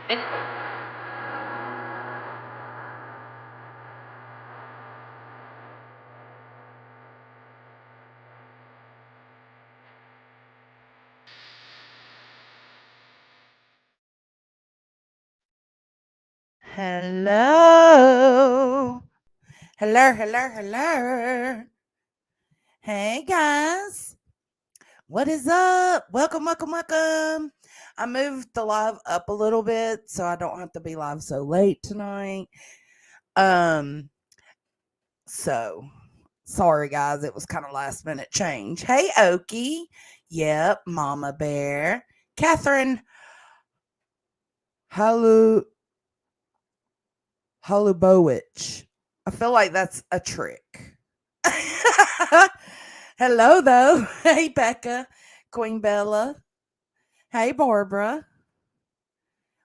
And Hello. Hello, hello, hello. Hey guys. What is up? Welcome, welcome, welcome. I moved the live up a little bit so I don't have to be live so late tonight. Um, so sorry guys, it was kind of last minute change. Hey Okie. Yep, Mama Bear. Catherine Halu Halubowicz. I feel like that's a trick. Hello, though. Hey, Becca, Queen Bella. Hey, Barbara.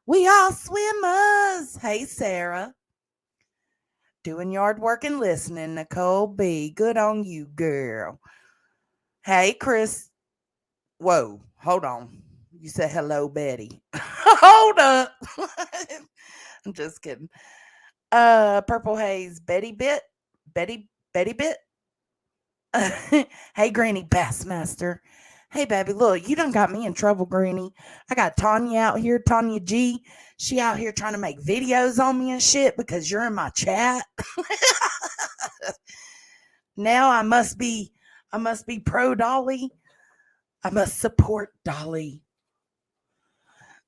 We all swimmers. Hey, Sarah. Doing yard work and listening, Nicole B. Good on you, girl. Hey, Chris. Whoa, hold on. You said hello, Betty. Hold up. I'm just kidding. Purple Haze, Betty Bit. Hey, Granny Bassmaster. Hey, baby, look, you done got me in trouble, Granny. I got Tanya out here, Tanya G. She out here trying to make videos on me and shit because you're in my chat. Now I must be pro Dolly. I must support Dolly.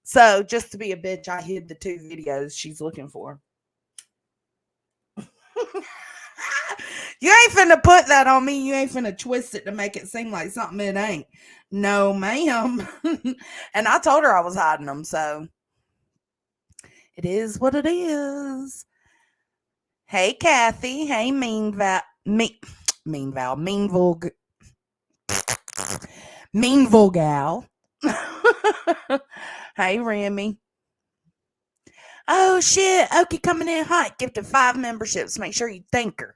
So just to be a bitch, I hid the two videos she's looking for. You ain't finna put that on me. You ain't finna twist it to make it seem like something it ain't. No, ma'am. And I told her I was hiding them, so it is what it is. Hey, Kathy. Hey, Mean Vulg, Mean Vulgal. Hey, Remy. Oh shit, Okie coming in hot. Gifted 5 memberships. Make sure you thank her.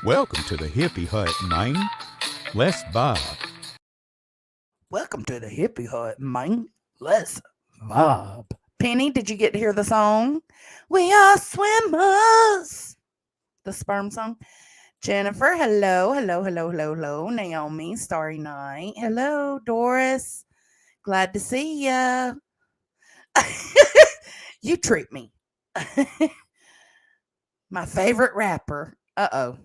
Welcome to the Hippie Hut, man. Let's vibe. Welcome to the Hippie Hut, man. Let's vibe. Penny, did you get to hear the song? We are swimmers. The sperm song. Jennifer, hello, hello, hello, hello, hello. Naomi, Starry Night. Hello, Doris. Glad to see ya. You treat me. My favorite rapper. Uh-oh.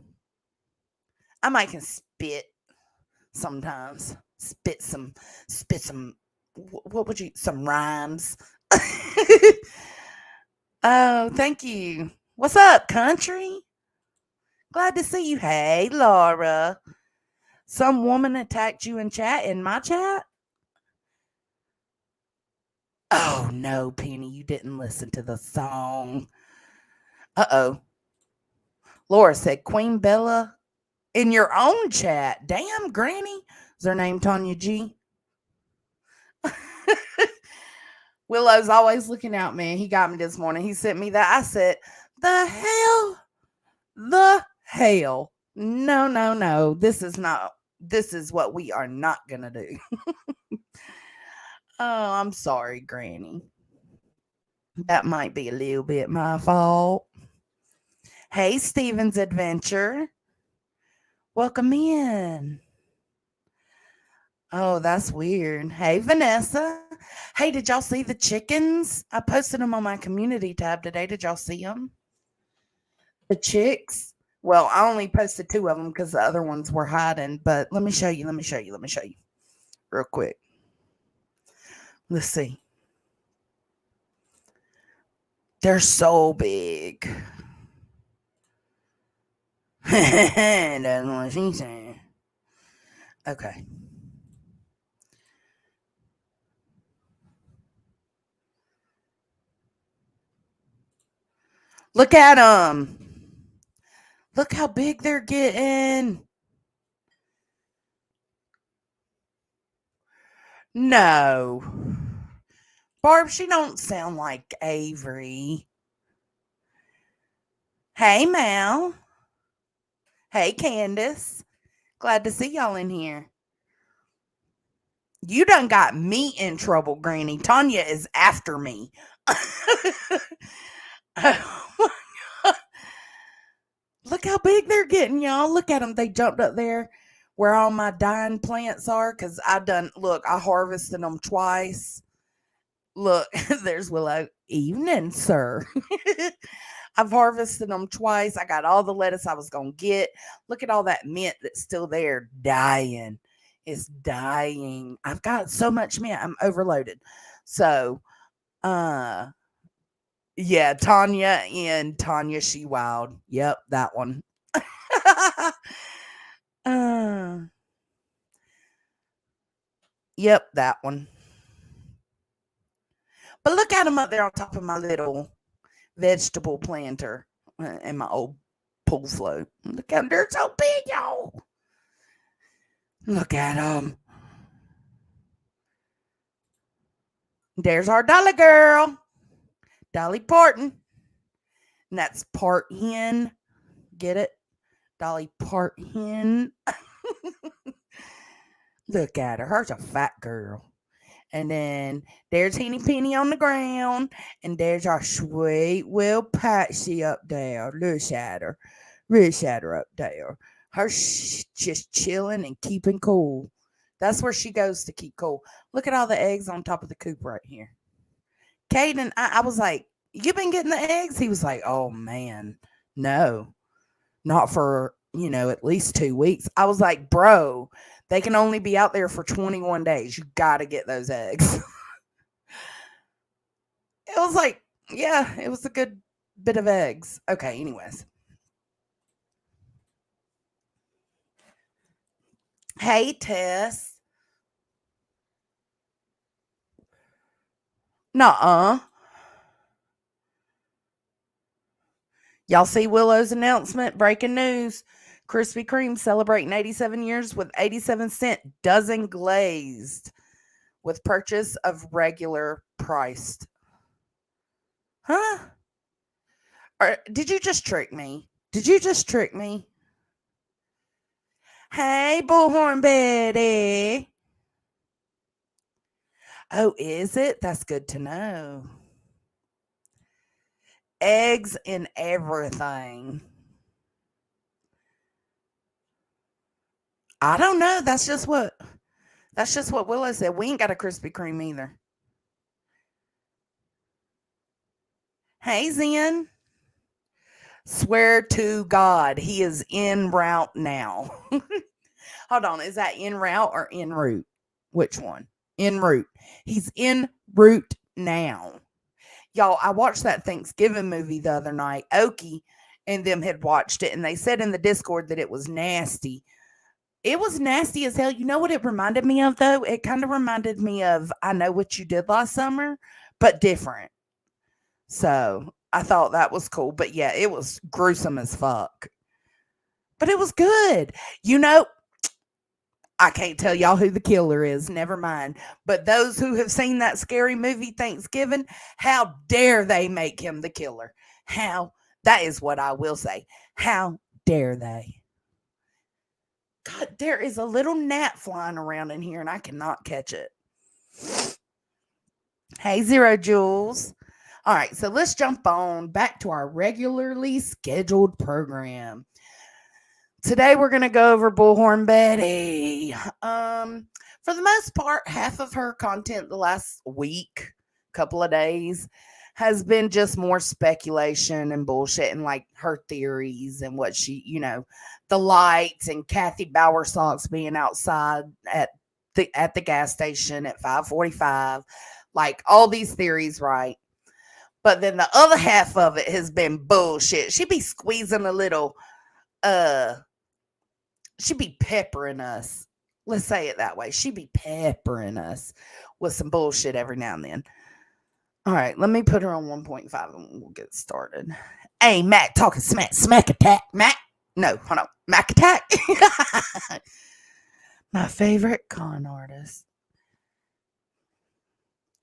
I might can spit sometimes. Spit some, what would you, some rhymes. Oh, thank you. What's up, country? Glad to see you. Hey, Laura. Some woman attacked you in chat, in my chat? Oh, no, Penny, you didn't listen to the song. Uh-oh. Laura said, Queen Bella in your own chat. Damn, Granny. Is her name Tanya G? Willow's always looking out, man. He got me this morning. He sent me that. I said, the hell? The hell? No, no, no. This is not. This is what we are not going to do. Oh, I'm sorry, Granny. That might be a little bit my fault. Hey, Steven's Adventure. Welcome in. Oh, that's weird. Hey, Vanessa. Hey, did y'all see the chickens? I posted them on my community tab today. Did y'all see them? The chicks. Well, I only posted two of them because the other ones were hiding. But let me show you. Let me show you. Let me show you real quick. Let's see. They're so big. That's what she said. Okay. Look at them. Look how big they're getting. No. Barb, she don't sound like Avery. Hey, Mal. Hey, Candace. Glad to see y'all in here. You done got me in trouble, Granny. Tanya is after me. Oh, look how big they're getting, y'all. Look at them. They jumped up there where all my dying plants are because I harvested them twice. Look, there's Willow. Evening, sir. I've harvested them twice. I got all the lettuce I was going to get. Look at all that mint that's still there, dying. It's dying. I've got so much mint. I'm overloaded. So, uh, yeah, Tanya and Tanya She Wild. Yep, that one. uh, yep, that one. But look at them up there on top of my little vegetable planter and my old pool float. Look at them. They're so big, y'all. Look at them. There's our Dolly girl, Dolly Parton. And that's part hen. Get it? Dolly Parton. Look at her. Her's a fat girl. And then there's Henny Penny on the ground. And there's our sweet Will Patsy up there. Look at her. Look at her up there. Her's just chilling and keeping cool. That's where she goes to keep cool. Look at all the eggs on top of the coop right here. Caden, I was like, you been getting the eggs? He was like, oh man, no, not for, at least 2 weeks. I was like, bro, they can only be out there for 21 days. You got to get those eggs. It was like, yeah, it was a good bit of eggs. Okay, anyways. Hey, Tess. Nuh-uh. Y'all see Willow's announcement? Breaking news. Krispy Kreme celebrating 87 years with 87-cent dozen glazed with purchase of regular priced. Huh? Or did you just trick me? Did you just trick me? Hey, Bullhorn Betty. Oh, is it? That's good to know. Eggs and everything. I don't know. That's just what Willow said. We ain't got a Krispy Kreme either. Hey, Zen. Swear to God, he is en route now. Hold on. Is that en route or en route? Which one? En route. He's en route now. Y'all, I watched that Thanksgiving movie the other night. Okie and them had watched it, and they said in the Discord that it was nasty. It was nasty as hell. You know what it reminded me of, though? It kind of reminded me of I Know What You Did Last Summer, but different. So I thought that was cool. But yeah, it was gruesome as fuck. But it was good. You know, I can't tell y'all who the killer is. Never mind. But those who have seen that scary movie Thanksgiving, how dare they make him the killer? How? That is what I will say. How dare they? God, there is a little gnat flying around in here and I cannot catch it. Hey, Zero Jules. All right, so let's jump on back to our regularly scheduled program. Today we're gonna go over Bullhorn Betty. For the most part, half of her content the last week, couple of days, has been just more speculation and bullshit and like her theories and what the lights and Kathy Bowersox being outside at the gas station at 5:45, like all these theories, right? But then the other half of it has been bullshit. She be squeezing a little uh she be peppering us. Let's say it that way. She be peppering us with some bullshit every now and then. All right, let me put her on 1.5 and we'll get started. Hey, Mac talking smack attack. Mac? No, hold on. Mac attack? My favorite con artist.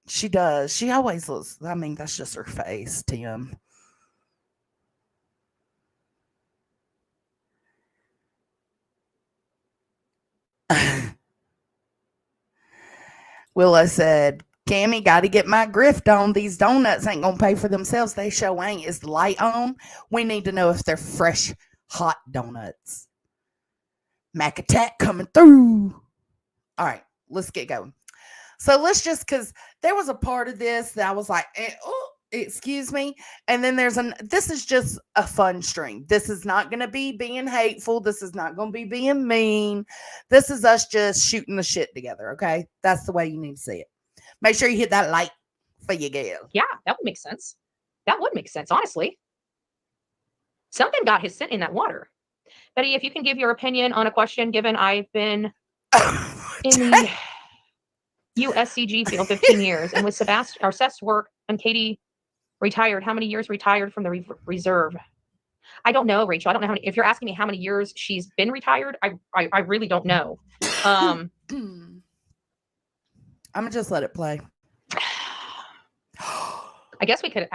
She does. She always looks, I mean, that's just her face, Tim. Willow said, Cammy, got to get my grift on. These donuts ain't going to pay for themselves. They show ain't. Is the light on? We need to know if they're fresh, hot donuts. Mac attack coming through. All right, let's get going. So let's just, because there was a part of this that I was like, oh, excuse me. And then this is just a fun stream. This is not going to be being hateful. This is not going to be being mean. This is us just shooting the shit together, okay? That's the way you need to see it. Make sure you hit that like for your girl. Yeah, that would make sense. That would make sense, honestly. Something got his scent in that water. Betty, if you can give your opinion on a question, given I've been in the USCG field 15 years, and with Sebastian, our Seth's work, and Katie retired, how many years retired from the reserve? I don't know, Rachel. I don't know how many. If you're asking me how many years she's been retired, I really don't know. I'm gonna just let it play. I guess we could,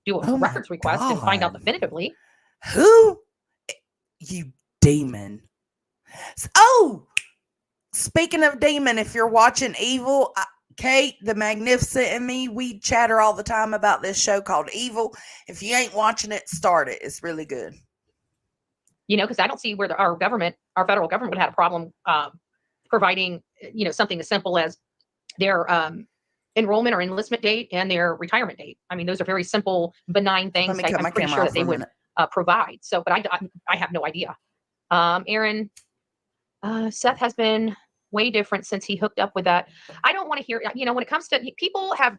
do a records request and find out definitively. Who? You demon. Oh, speaking of demon, if you're watching Evil, Kate, the Magnificent, and me, we chatter all the time about this show called Evil. If you ain't watching it, start it. It's really good. Because I don't see where our federal government would have a problem providing, something as simple as their enrollment or enlistment date and their retirement date. I mean, those are very simple, benign things. I'm pretty sure that they would provide. So, but I have no idea. Aaron, Seth has been way different since he hooked up with that. I don't want to hear, when it comes to people have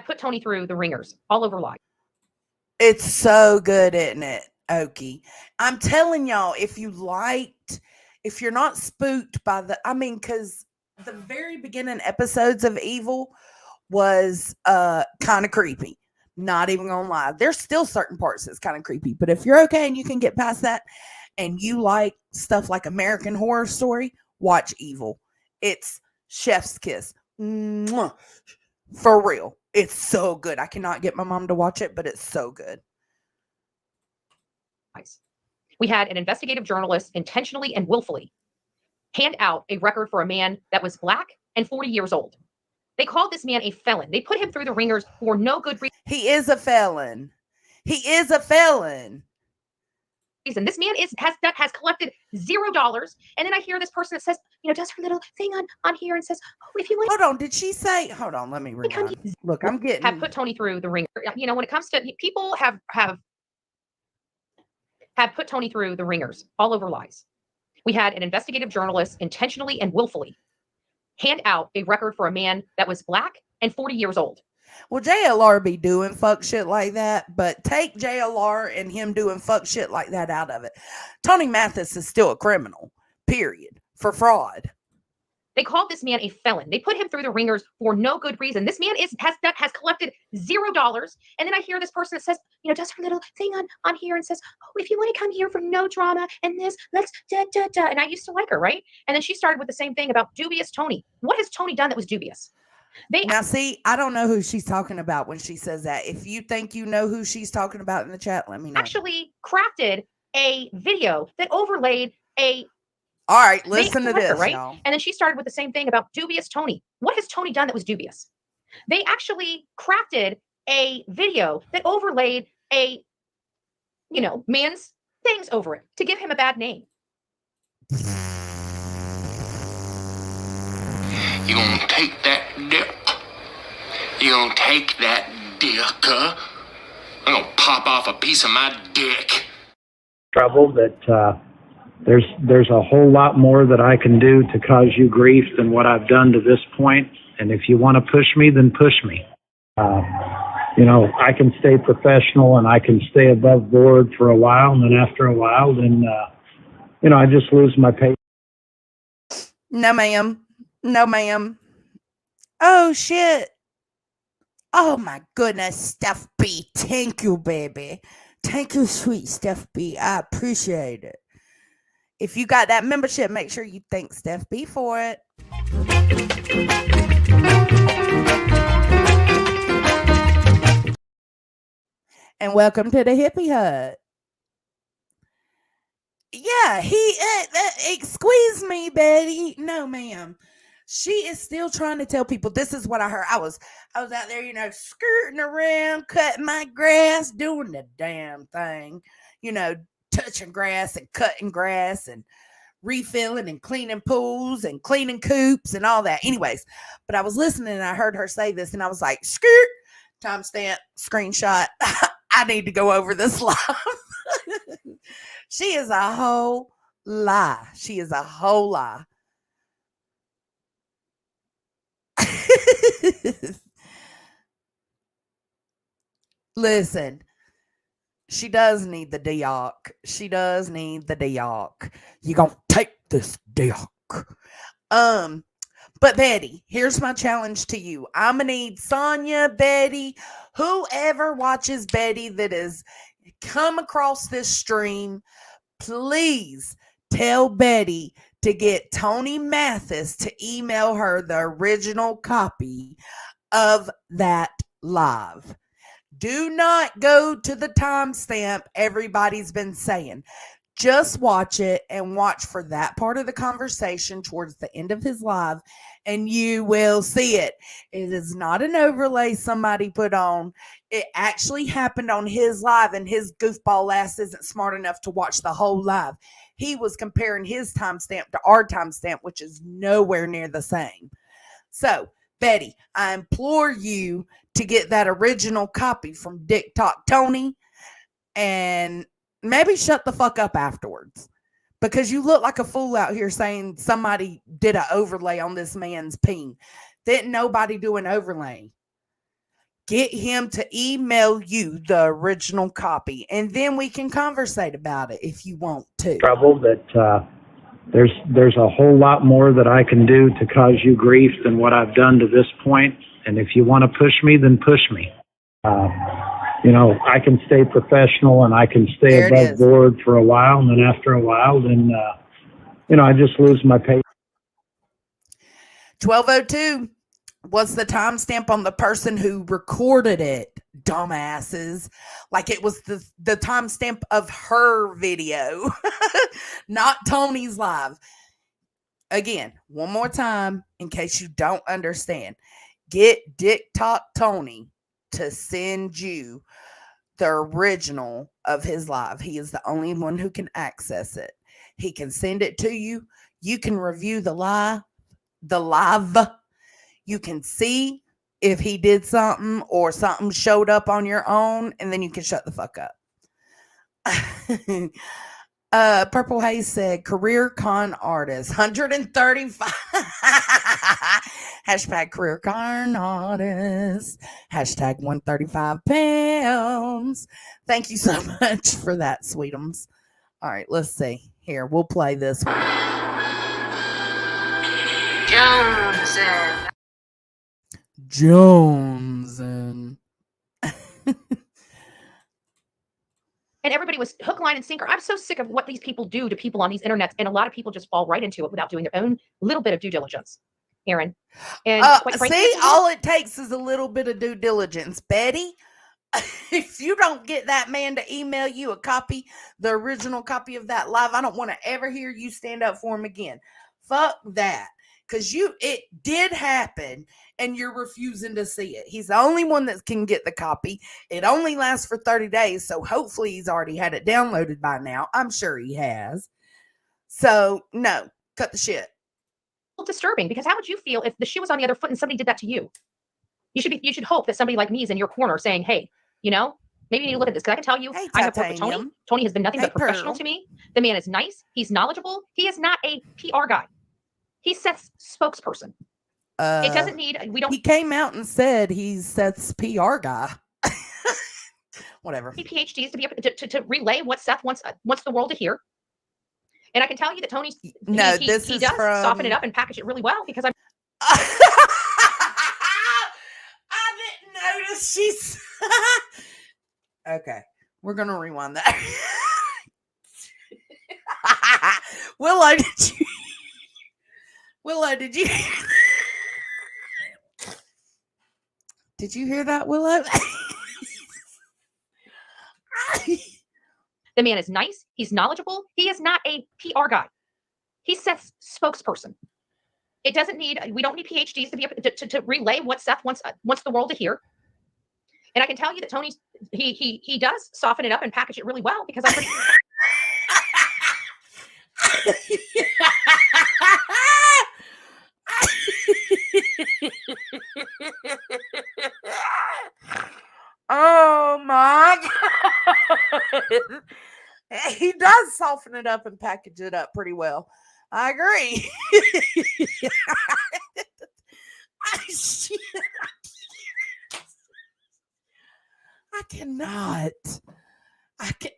put Tony through the ringers all over life. It's so good, isn't it, Okie? I'm telling y'all, if you're not spooked by because the very beginning episodes of Evil was kind of creepy. Not even gonna lie. There's still certain parts that's kind of creepy, but if you're okay and you can get past that and you like stuff like American Horror Story, watch Evil. It's chef's kiss. Mwah. For real. It's so good. I cannot get my mom to watch it, but it's so good. Nice. We had an investigative journalist intentionally and willfully hand out a record for a man that was Black and 40 years old. They called this man a felon. They put him through the ringers for no good reason. He is a felon. He is a felon. This man has collected $0. And then I hear this person that says, does her little thing on here and says, oh, if you want. Hold on. Did she say, hold on, let me rewind. Look, I'm getting. Have put Tony through the ringer. When it comes to people have put Tony through the ringers all over lies. We had an investigative journalist intentionally and willfully hand out a record for a man that was Black and 40 years old. Well, JLR be doing fuck shit like that, but take JLR and him doing fuck shit like that out of it. Tony Mathis is still a criminal, period, for fraud. They called this man a felon. They put him through the ringers for no good reason. This man has collected $0. And then I hear this person that says, does her little thing on here and says, oh, if you want to come here for no drama and this, let's da. And I used to like her, right? And then she started with the same thing about dubious Tony. What has Tony done that was dubious? Now, see, I don't know who she's talking about when she says that. If you think you know who she's talking about in the chat, let me know. Actually crafted a video that overlaid a. All right, listen to this, right? y'all. And then she started with the same thing about dubious Tony. What has Tony done that was dubious? They actually crafted a video that overlaid a, man's things over it to give him a bad name. You gonna take that dick? You gonna take that dick, huh? I'm gonna pop off a piece of my dick. Trouble that there's a whole lot more that I can do to cause you grief than what I've done to this point. And if you want to push me, then push me. I can stay professional and I can stay above board for a while. And then after a while, then, I just lose my patience. No, ma'am. No, ma'am. Oh, shit. Oh, my goodness, Steph B. Thank you, baby. Thank you, sweet Steph B. I appreciate it. If you got that membership, make sure you thank Steph B for it. And welcome to the Hippie Hut. Yeah, he squeezed me, Betty. No, ma'am. She is still trying to tell people. This is what I heard. I was out there, skirting around, cutting my grass, doing the damn thing, touching grass and cutting grass and refilling and cleaning pools and cleaning coops and all that. Anyways, but I was listening and I heard her say this and I was like, skirt, timestamp, screenshot. I need to go over this live. She is a whole lie. She is a whole lie. Listen, she does need the Dioc. She does need the Dioc. You gonna take this Dioc. But Betty, here's my challenge to you. I'm gonna need Sonia, Betty, whoever watches Betty that has come across this stream, please tell Betty to get Tony Mathis to email her the original copy of that live. Do not go to the timestamp everybody's been saying. Just watch it and watch for that part of the conversation towards the end of his live, and you will see it. It is not an overlay somebody put on. It actually happened on his live, and his goofball ass isn't smart enough to watch the whole live. He was comparing his timestamp to our timestamp, which is nowhere near the same. So, Betty, I implore you to get that original copy from Dick Talk Tony, and maybe shut the fuck up afterwards, because you look like a fool out here saying somebody did an overlay on this man's peen. Didn't nobody do an overlay. Get him to email you the original copy, and then we can conversate about it if you want to. Trouble that there's a whole lot more that I can do to cause you grief than what I've done to this point. And if you want to push me, then push me. I can stay professional and I can stay above board for a while. And then after a while, then, I just lose my patience. 12:02 was the timestamp on the person who recorded it, dumbasses. Like it was the timestamp of her video, not Tony's live. Again, one more time, in case you don't understand. Get Dick Talk Tony to send you the original of his live. He is the only one who can access it. He can send it to you. You can review the live. You can see if he did something or something showed up on your own, and then you can shut the fuck up. Purple Haze said, career con artist, 135. Hashtag career con artist. Hashtag 135 pounds. Thank you so much for that, sweetums. All right, let's see. Here, we'll play this one. Jonesin. And everybody was hook, line, and sinker. I'm so sick of what these people do to people on these internets, and a lot of people just fall right into it without doing their own little bit of due diligence. Aaron, and see, all it takes is a little bit of due diligence, Betty. If you don't get that man to email you a copy, the original copy of that live, I don't want to ever hear you stand up for him again. Fuck that. Because it did happen, and you're refusing to see it. He's the only one that can get the copy. It only lasts for 30 days, so hopefully he's already had it downloaded by now. I'm sure he has. So, no, cut the shit. Disturbing, because how would you feel if the shoe was on the other foot and somebody did that to you? You should hope that somebody like me is in your corner saying, hey, maybe you need to look at this. Because I can tell you, I have worked with Tony. Tony has been nothing but professional to me. The man is nice. He's knowledgeable. He is not a PR guy. He's Seth's spokesperson. It doesn't need, he came out and said he's Seth's PR guy. Whatever. He PhDs to be able to relay what Seth wants the world to hear. And I can tell you that Tony's, he does soften it up and package it really well, because I didn't notice she's okay. We're gonna rewind that. Willow, did you hear that, Willow? The man is nice. He's knowledgeable. He is not a PR guy. He's Seth's spokesperson. It doesn't need, we don't need PhDs to be to relay what Seth wants the world to hear. And I can tell you that Tony's, he does soften it up and package it really well, because I'm pretty Oh my God. He does soften it up and package it up pretty well. I agree. I cannot. I can.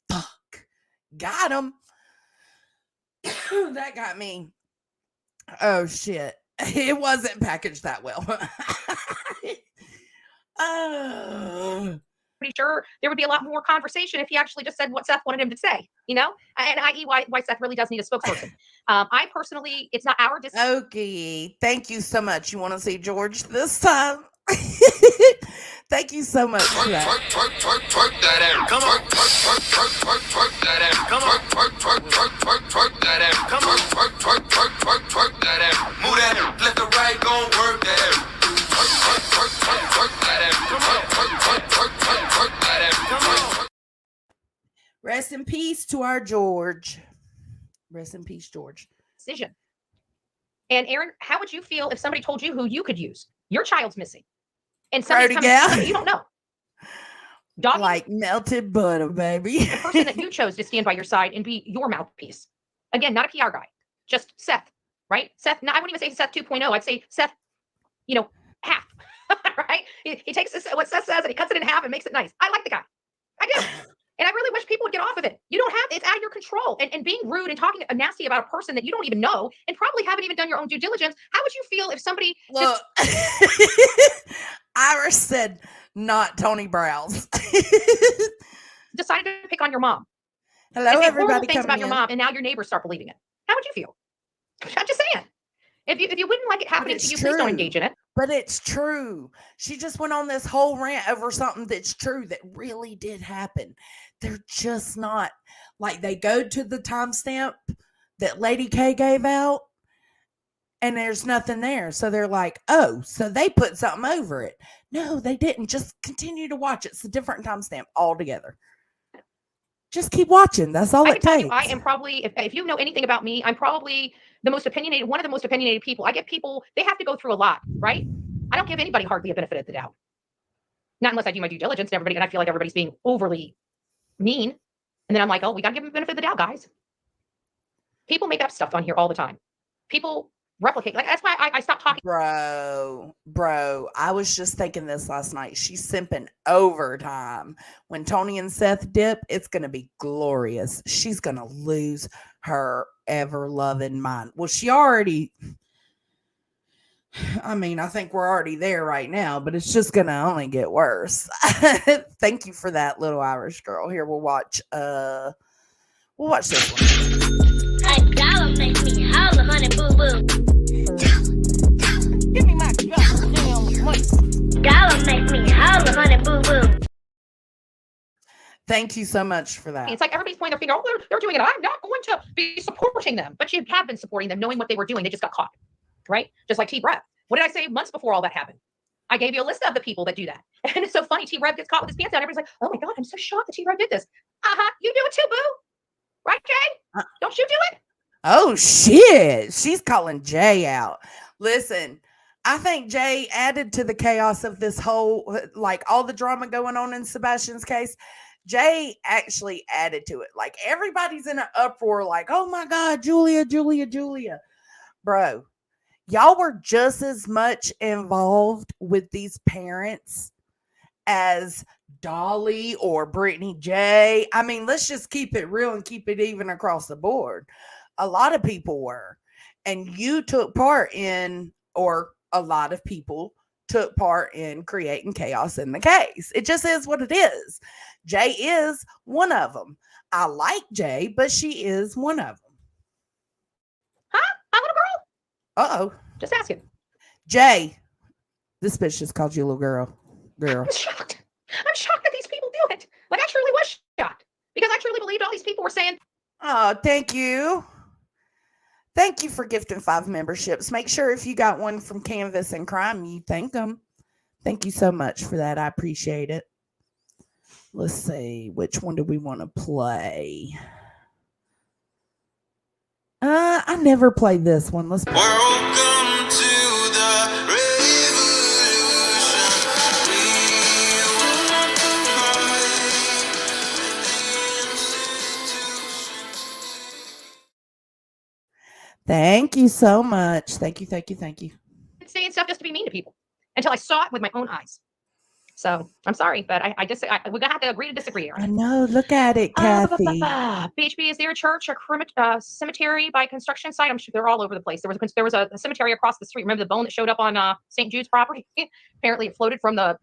Fuck. Got him. That got me. Oh shit. It wasn't packaged that well. pretty sure there would be a lot more conversation if he actually just said what Seth wanted him to say, and i.e. why Seth really does need a spokesperson. I personally, it's not our decision. Okay. Thank you so much. You want to see George this time? Thank you so much for that. Twerk that ass. Come on. Twerk that ass. Come on. Twerk that ass. Come on. Twerk that ass. Move that ass. Let the right go. Work that ass. Twerk that ass. Come on. Twerk that ass. Come on. Rest in peace to our George. Rest in peace, George. Decision. And Aaron, how would you feel if somebody told you who you could use? Your child's missing, and somebody you don't know. Doggy, like melted butter, baby. the person that you chose to stand by your side and be your mouthpiece. Again, not a PR guy, just Seth, right? Seth, no, I wouldn't even say Seth 2.0. I'd say Seth, half, right? He takes what Seth says and he cuts it in half and makes it nice. I like the guy. I do. And I really wish people would get off of it. You don't have, it's out of your control. And being rude and talking nasty about a person that you don't even know and probably haven't even done your own due diligence. How would you feel if somebody Look, Iris said not Tony Browse. decided to pick on your mom? Hello, and say everybody. horrible things about your mom, and now your neighbors start believing it. How would you feel? I'm just saying. If you wouldn't like it happening to you, please don't engage in it. But it's true. She just went on this whole rant over something that's true, that really did happen. They're just not, like, they go to the timestamp that Lady K gave out and there's nothing there. So they're like, oh, so they put something over it. No, they didn't. Just continue to watch. It's a different timestamp altogether. Just keep watching. That's all I it can tell takes. you, I am probably, if you know anything about me, I'm probably one of the most opinionated people. I get people, they have to go through a lot, right? I don't give anybody hardly a benefit of the doubt. Not unless I do my due diligence and everybody, and I feel like everybody's being overly mean. And then I'm like, oh, we got to give them the benefit of the doubt, guys. People make up stuff on here all the time. People replicate. Like, that's why I stopped talking. Bro, I was just thinking this last night. She's simping overtime. When Tony and Seth dip, it's going to be glorious. She's going to lose her ever-loving mind. Well, she already... I mean, I think we're already there right now, but it's just going to only get worse. Thank you for that, little Irish girl. Here, we'll watch this one. A dollar makes me holler, honey boo boo. Give me my goddamn money. Dollar makes me holler, honey boo boo. Thank you so much for that. It's like everybody's pointing their finger, oh, they're doing it. I'm not going to be supporting them. But you have been supporting them, knowing what they were doing. They just got caught, right? Just like T-Rev. What did I say months before all that happened? I gave you a list of the people that do that. And it's so funny. T-Rev gets caught with his pants down. Everybody's like, oh my God, I'm so shocked that T-Rev did this. You do it too, boo. Right, Jay? Don't you do it? Oh, shit. She's calling Jay out. Listen, I think Jay added to the chaos of this whole, like, all the drama going on in Sebastian's case. Jay actually added to it. Like, everybody's in an uproar, like, oh my God, Julia. Bro, y'all were just as much involved with these parents as Dolly or Brittany J. I mean, let's just keep it real and keep it even across the board. A lot of people were. And you took part in, or a lot of people took part in creating chaos in the case. It just is what it is. Jay is one of them. I like Jay, but she is one of them. Huh? I'm a little girl. Uh-oh. Just asking. Jay, this bitch just called you a little girl. I'm shocked. I'm shocked that these people do it. Like, I truly was shocked. Because I truly believed all these people were saying, Oh, thank you. Thank you for gifting 5 memberships. Make sure if you got one from Canvas and Crime, you thank them. Thank you so much for that. I appreciate it. Let's see. Which one do we want to play? I never played this one. Let's play. Welcome to the revolution. We will not comply with the institutions. Thank you so much. Thank you. Saying stuff just to be mean to people until I saw it with my own eyes. So I'm sorry, but we're gonna have to agree to disagree. I know. Look at it, Kathy. BHB, is there a church or cemetery by construction site? I'm sure they're all over the place. There was a cemetery across the street. Remember the bone that showed up on St. Jude's property? Apparently, it floated from the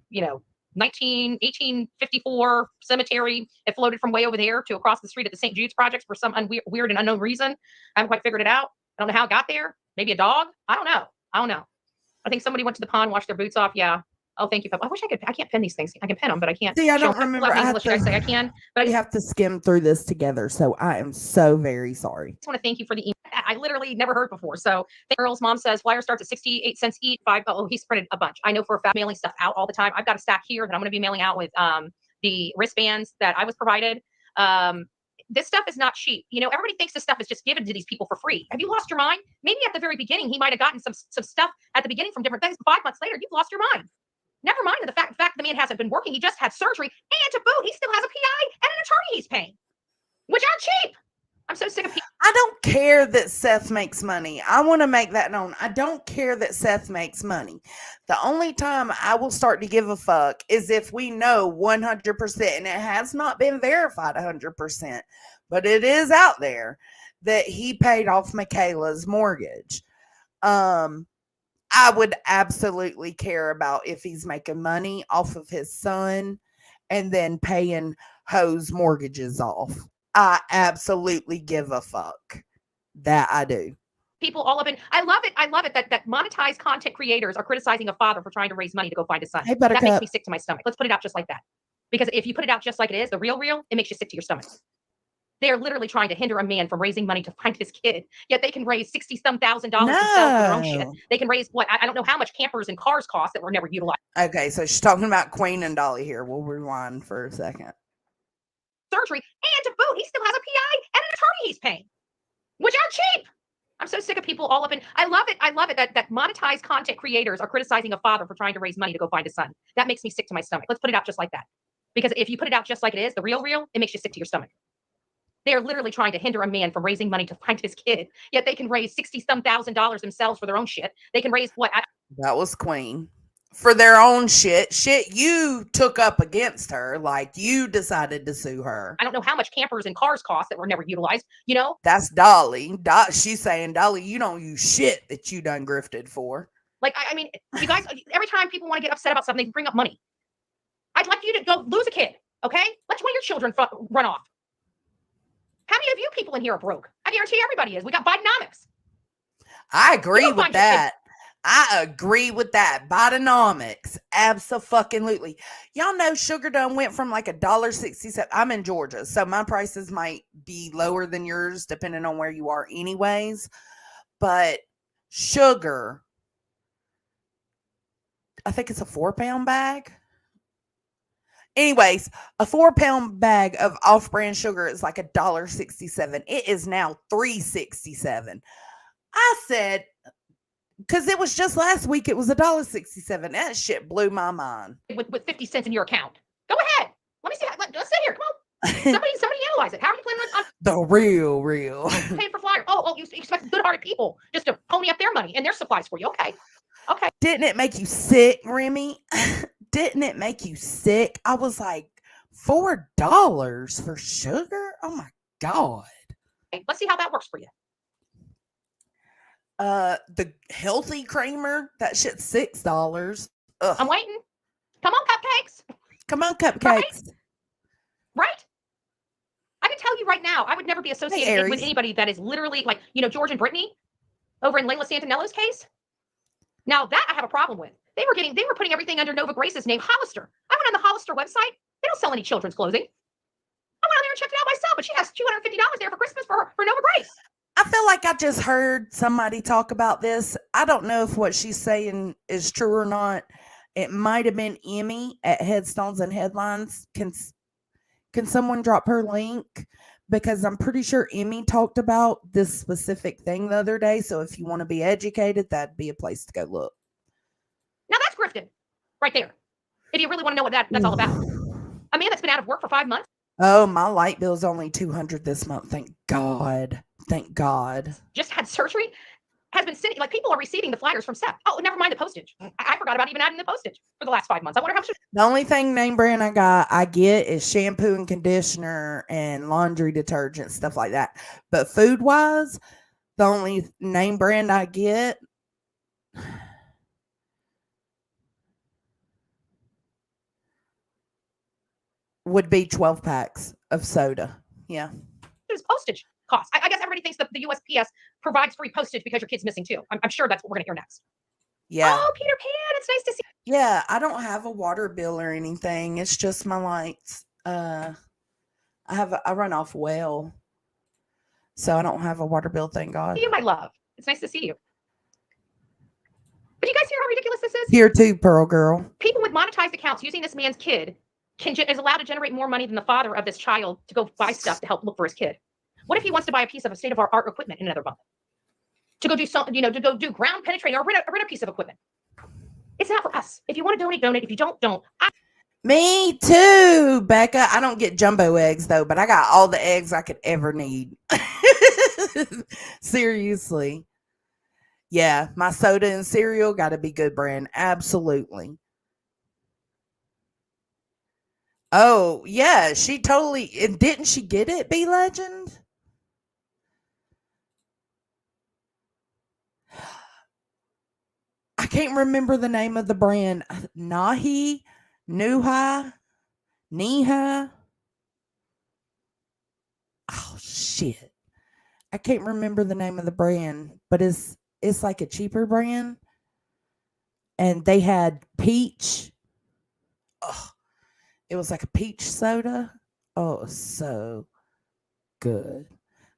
1854 cemetery. It floated from way over there to across the street at the St. Jude's project for some weird and unknown reason. I haven't quite figured it out. I don't know how it got there. Maybe a dog. I don't know. I think somebody went to the pond, washed their boots off. Yeah. Oh, thank you. I wish I could. I can't pin these things. I can pin them, but I can't. See, I don't remember. I can, but we have to skim through this together. So I am so very sorry. I just want to thank you for the email. I literally never heard before. So Earl's mom says flyer starts at 68 cents each. He's printed a bunch. I know for a fact, mailing stuff out all the time. I've got a stack here that I'm going to be mailing out with the wristbands that I was provided. This stuff is not cheap. Everybody thinks this stuff is just given to these people for free. Have you lost your mind? Maybe at the very beginning, he might have gotten some stuff at the beginning from different things. 5 months later, you've lost your mind. Never mind the fact the man hasn't been working. He just had surgery. And to boot, he still has a PI and an attorney he's paying, which aren't cheap. I'm so sick of people. I don't care that Seth makes money. I want to make that known. I don't care that Seth makes money. The only time I will start to give a fuck is if we know 100%, and it has not been verified 100%, but it is out there that he paid off Michaela's mortgage. I would absolutely care about if he's making money off of his son and then paying hoes mortgages off. I absolutely give a fuck. That I do. People all up in, I love it that monetized content creators are criticizing a father for trying to raise money to go find his son. Hey, that makes me sick to my stomach. Let's put it out just like that. Because if you put it out just like it is, the real, it makes you sick to your stomach. They are literally trying to hinder a man from raising money to find his kid. Yet they can raise $60,000 themselves for their own shit. They can raise what? I don't know how much campers and cars cost that were never utilized. Okay, so she's talking about Queen and Dolly here. We'll rewind for a second. Surgery, and to boot, he still has a PI and an attorney he's paying, which aren't cheap. I'm so sick of people all up in. I love it that monetized content creators are criticizing a father for trying to raise money to go find his son. That makes me sick to my stomach. Let's put it out just like that. Because if you put it out just like it is, the real, it makes you sick to your stomach. They are literally trying to hinder a man from raising money to find his kid. Yet they can raise $60,000 themselves for their own shit. They can raise what? That was Queen. For their own shit you took up against her, like you decided to sue her. I don't know how much campers and cars cost that were never utilized, That's Dolly. She's saying, Dolly, you don't use shit that you done grifted for. Like, I mean, you guys, every time people want to get upset about something, they bring up money. I'd like you to go lose a kid, okay? Let one of your children run off. How many of you people in here are broke? I guarantee everybody is. We got Bidenomics. I agree with that. Bidenomics. Absolutely. Y'all know sugar done went from like $1.67. I'm in Georgia, so my prices might be lower than yours depending on where you are anyways. But sugar, I think it's a 4-pound bag. Anyways, a 4-pound bag of off-brand sugar is like $1.67. It is now $3.67. I said, because it was just last week, it was $1.67. That shit blew my mind. With 50 cents in your account. Go ahead. Let me see. Let's sit here. Come on. Somebody analyze it. How are you planning on the real paying for flyer? Oh, you expect good-hearted people just to pony up their money and their supplies for you. Okay. Didn't it make you sick, Remy? Didn't it make you sick? I was like, $4 for sugar? Oh my God. Okay, let's see how that works for you. The healthy creamer, that shit's $6. Ugh. I'm waiting. Come on, cupcakes. Right? I can tell you right now, I would never be associated with anybody that is literally like, George and Brittany over in Layla Santinello's case. Now that I have a problem with. They were putting everything under Nova Grace's name, Hollister. I went on the Hollister website. They don't sell any children's clothing. I went on there and checked it out myself, but she has $250 there for Christmas for Nova Grace. I feel like I just heard somebody talk about this. I don't know if what she's saying is true or not. It might have been Emmy at Headstones and Headlines. Can someone drop her link? Because I'm pretty sure Emmy talked about this specific thing the other day. So if you want to be educated, that'd be a place to go look. Now that's grifting right there. If you really want to know what that's all about. A man that's been out of work for 5 months. Oh, my light bill's only $200 this month. Thank God. Thank God. Just had surgery. Has been sitting, like, people are receiving the flyers from Seth. Oh, never mind the postage. I forgot about even adding the postage for the last 5 months. I wonder how much. The only thing name brand I get is shampoo and conditioner and laundry detergent, stuff like that. But food wise, the only name brand I get would be 12 packs of soda. Yeah. There's postage costs. I guess everybody thinks that the USPS provides free postage because your kid's missing too. I'm sure that's what we're going to hear next. Yeah. Oh, Peter Pan, it's nice to see. Yeah, I don't have a water bill or anything. It's just my lights. I run off well. So I don't have a water bill, thank God. You, my love. It's nice to see you. But you guys hear how ridiculous this is? Here too, Pearl Girl. People with monetized accounts using this man's kid is allowed to generate more money than the father of this child to go buy stuff to help look for his kid. What if he wants to buy a piece of a state-of-art equipment in another month? To go do something, to go do ground penetrating or rent a piece of equipment. It's not for us. If you want to donate, donate. If you don't, don't. Me too, Becca. I don't get jumbo eggs though, but I got all the eggs I could ever need. Seriously. Yeah, my soda and cereal got to be good brand. Absolutely. Oh, yeah, she totally, and didn't she get it, B Legend? I can't remember the name of the brand. Nahi, Nuha, Niha. Oh, shit. I can't remember the name of the brand, but it's like a cheaper brand. And they had peach. Oh, it was like a peach soda. Oh, it was so good.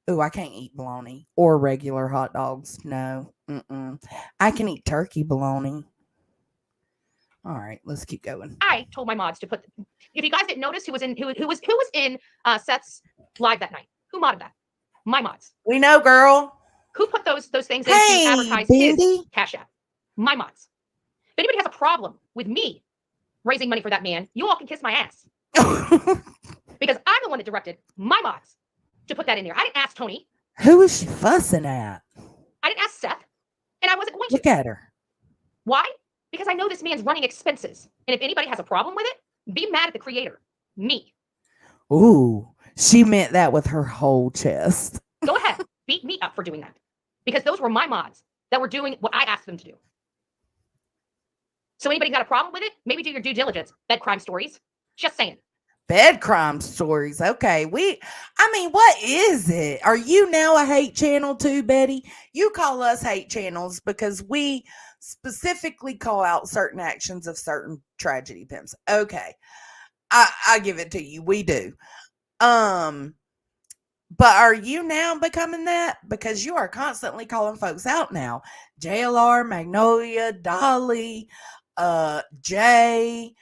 Oh, I can't eat bologna or regular hot dogs. No. I can eat turkey bologna. All right, let's keep going. I told my mods to put. If you guys didn't notice, who was in Seth's live that night? Who modded that? My mods. We know, girl. Who put those things in Hey, to advertise Bendy. his Cash App? My mods. If anybody has a problem with me raising money for that man, you all can kiss my ass. Because I'm the one that directed my mods to put that in there. I didn't ask Tony. Who is she fussing at? I didn't ask Seth. And I wasn't going to. Look at her. Why? Because I know this man's running expenses. And if anybody has a problem with it, be mad at the creator. Me. Ooh, she meant that with her whole chest. Go ahead. Beat me up for doing that. Because those were my mods that were doing what I asked them to do. So anybody got a problem with it? Maybe do your due diligence. Bed crime stories. Just saying. Bed crime stories. Okay. What is it? Are you now a hate channel too, Betty? You call us hate channels because we specifically call out certain actions of certain tragedy pimps. Okay. I give it to you. We do. But are you now becoming that? Because you are constantly calling folks out now. JLR, Magnolia, Dolly, Jay,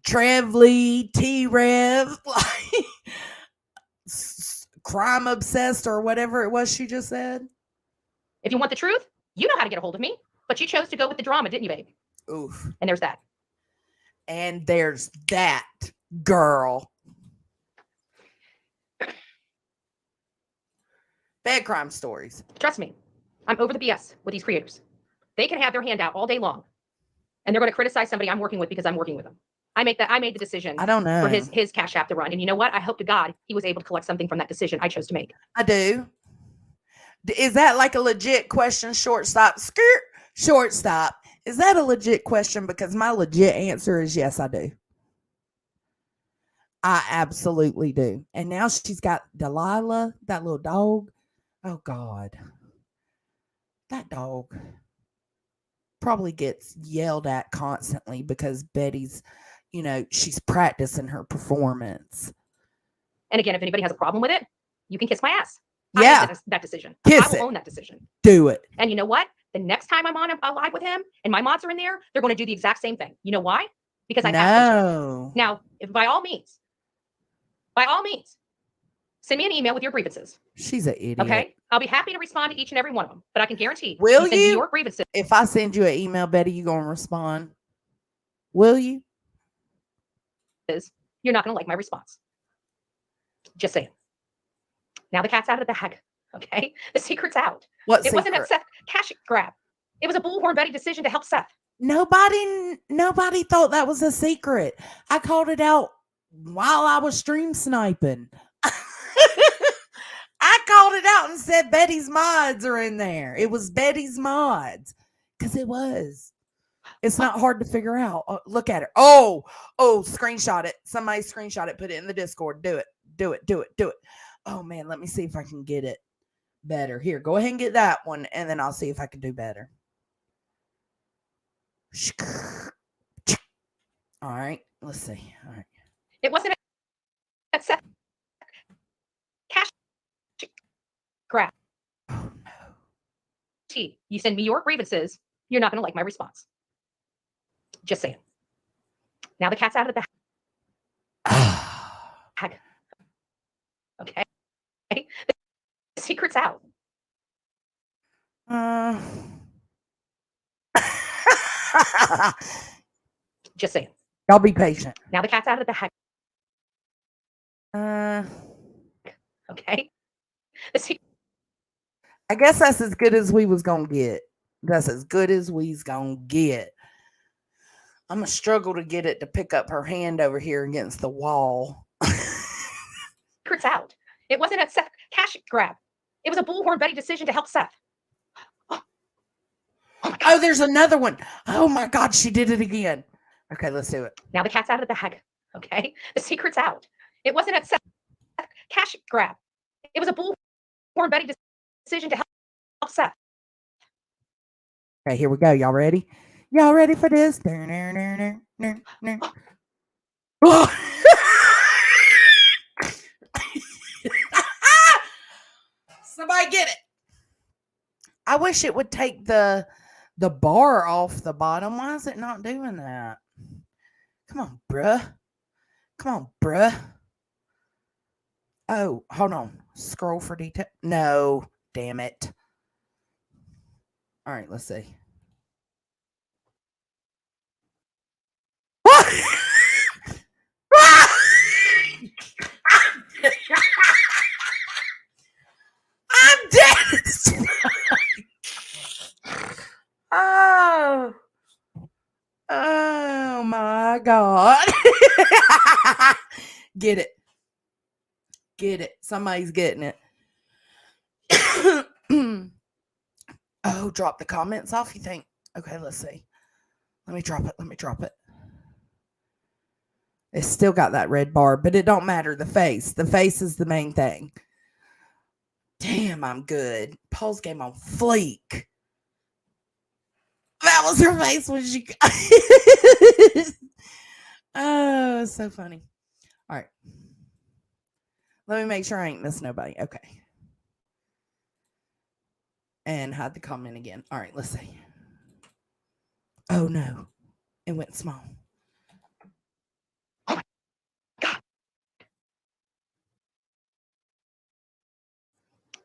Trevly, T-Rev, like crime obsessed or whatever it was she just said. If you want the truth, you know how to get a hold of me. But you chose to go with the drama, didn't you, babe? Oof. And there's that. And there's that, girl. Bad crime stories. Trust me, I'm over the BS with these creators. They can have their hand out all day long, and they're going to criticize somebody I'm working with because I'm working with them. I made the decision. I don't know. For his Cash App to run, and you know what? I hope to God he was able to collect something from that decision I chose to make. I do. Is that like a legit question? Shortstop, skirt, shortstop. Is that a legit question? Because my legit answer is yes, I do. I absolutely do. And now she's got Delilah, that little dog. Oh, God. That dog probably gets yelled at constantly because Betty's, she's practicing her performance. And again, if anybody has a problem with it, you can kiss my ass. Yeah. I made that decision. Kiss I will it. own that decision. Do it. And you know what? The next time I'm on a live with him and my mods are in there, they're going to do the exact same thing. You know why? Because I asked them to. No. Now, if by all means, send me an email with your grievances. She's an idiot. Okay. I'll be happy to respond to each and every one of them, but I can guarantee Will send me you? your grievances. If I send you an email, Betty, you going to respond? Will you? You're not going to like my response. Just saying. Now the cat's out of the bag. Okay. The secret's out. What It wasn't a secret? Seth cash grab. It was a bullhorn Betty decision to help Seth. Nobody thought that was a secret. I called it out while I was stream sniping. I called it out and said Betty's mods are in there. It was Betty's mods. Because it was. It's not hard to figure out. Oh, look at her. Oh, screenshot it. Somebody screenshot it. Put it in the Discord. Do it. Oh, man. Let me see if I can get it better. Here, go ahead and get that one. And then I'll see if I can do better. All right. Let's see. All right. It wasn't a Seth cash grab. Oh, no. You send me your grievances. You're not going to like my response. Just saying. Now the cat's out of the bag. Okay. The secret's out. Just saying. Y'all be patient. Now the cat's out of the bag. Okay. I guess that's as good as we was gonna get. That's as good as we's gonna get. I'm gonna struggle to get it to pick up her hand over here against the wall. Secret's out. It wasn't a Seth cash grab. It was a bullhorn Betty decision to help Seth. Oh, there's another one. Oh my God, she did it again. Okay, let's do it. Now the cat's out of the bag. Okay. The secret's out. It wasn't a Seth cash grab. It was a bullhorn Betty decision to help Seth. Okay, here we go. Y'all ready? Y'all ready for this? Oh. Somebody get it. I wish it would take the bar off the bottom. Why is it not doing that? Come on, bruh. Oh, hold on. Scroll for detail. No, damn it. All right, let's see. I'm dead. Oh my God. Get it. Somebody's getting it. Oh, drop the comments off, you think? Okay, let's see. Let me drop it. It's still got that red bar, but it don't matter. The face is the main thing. Damn, I'm good. Pulse game on fleek. That was her face when she. Oh, it's so funny. All right. Let me make sure I ain't missed nobody. Okay. And hide the comment again. All right, let's see. Oh no, it went small. Oh my God.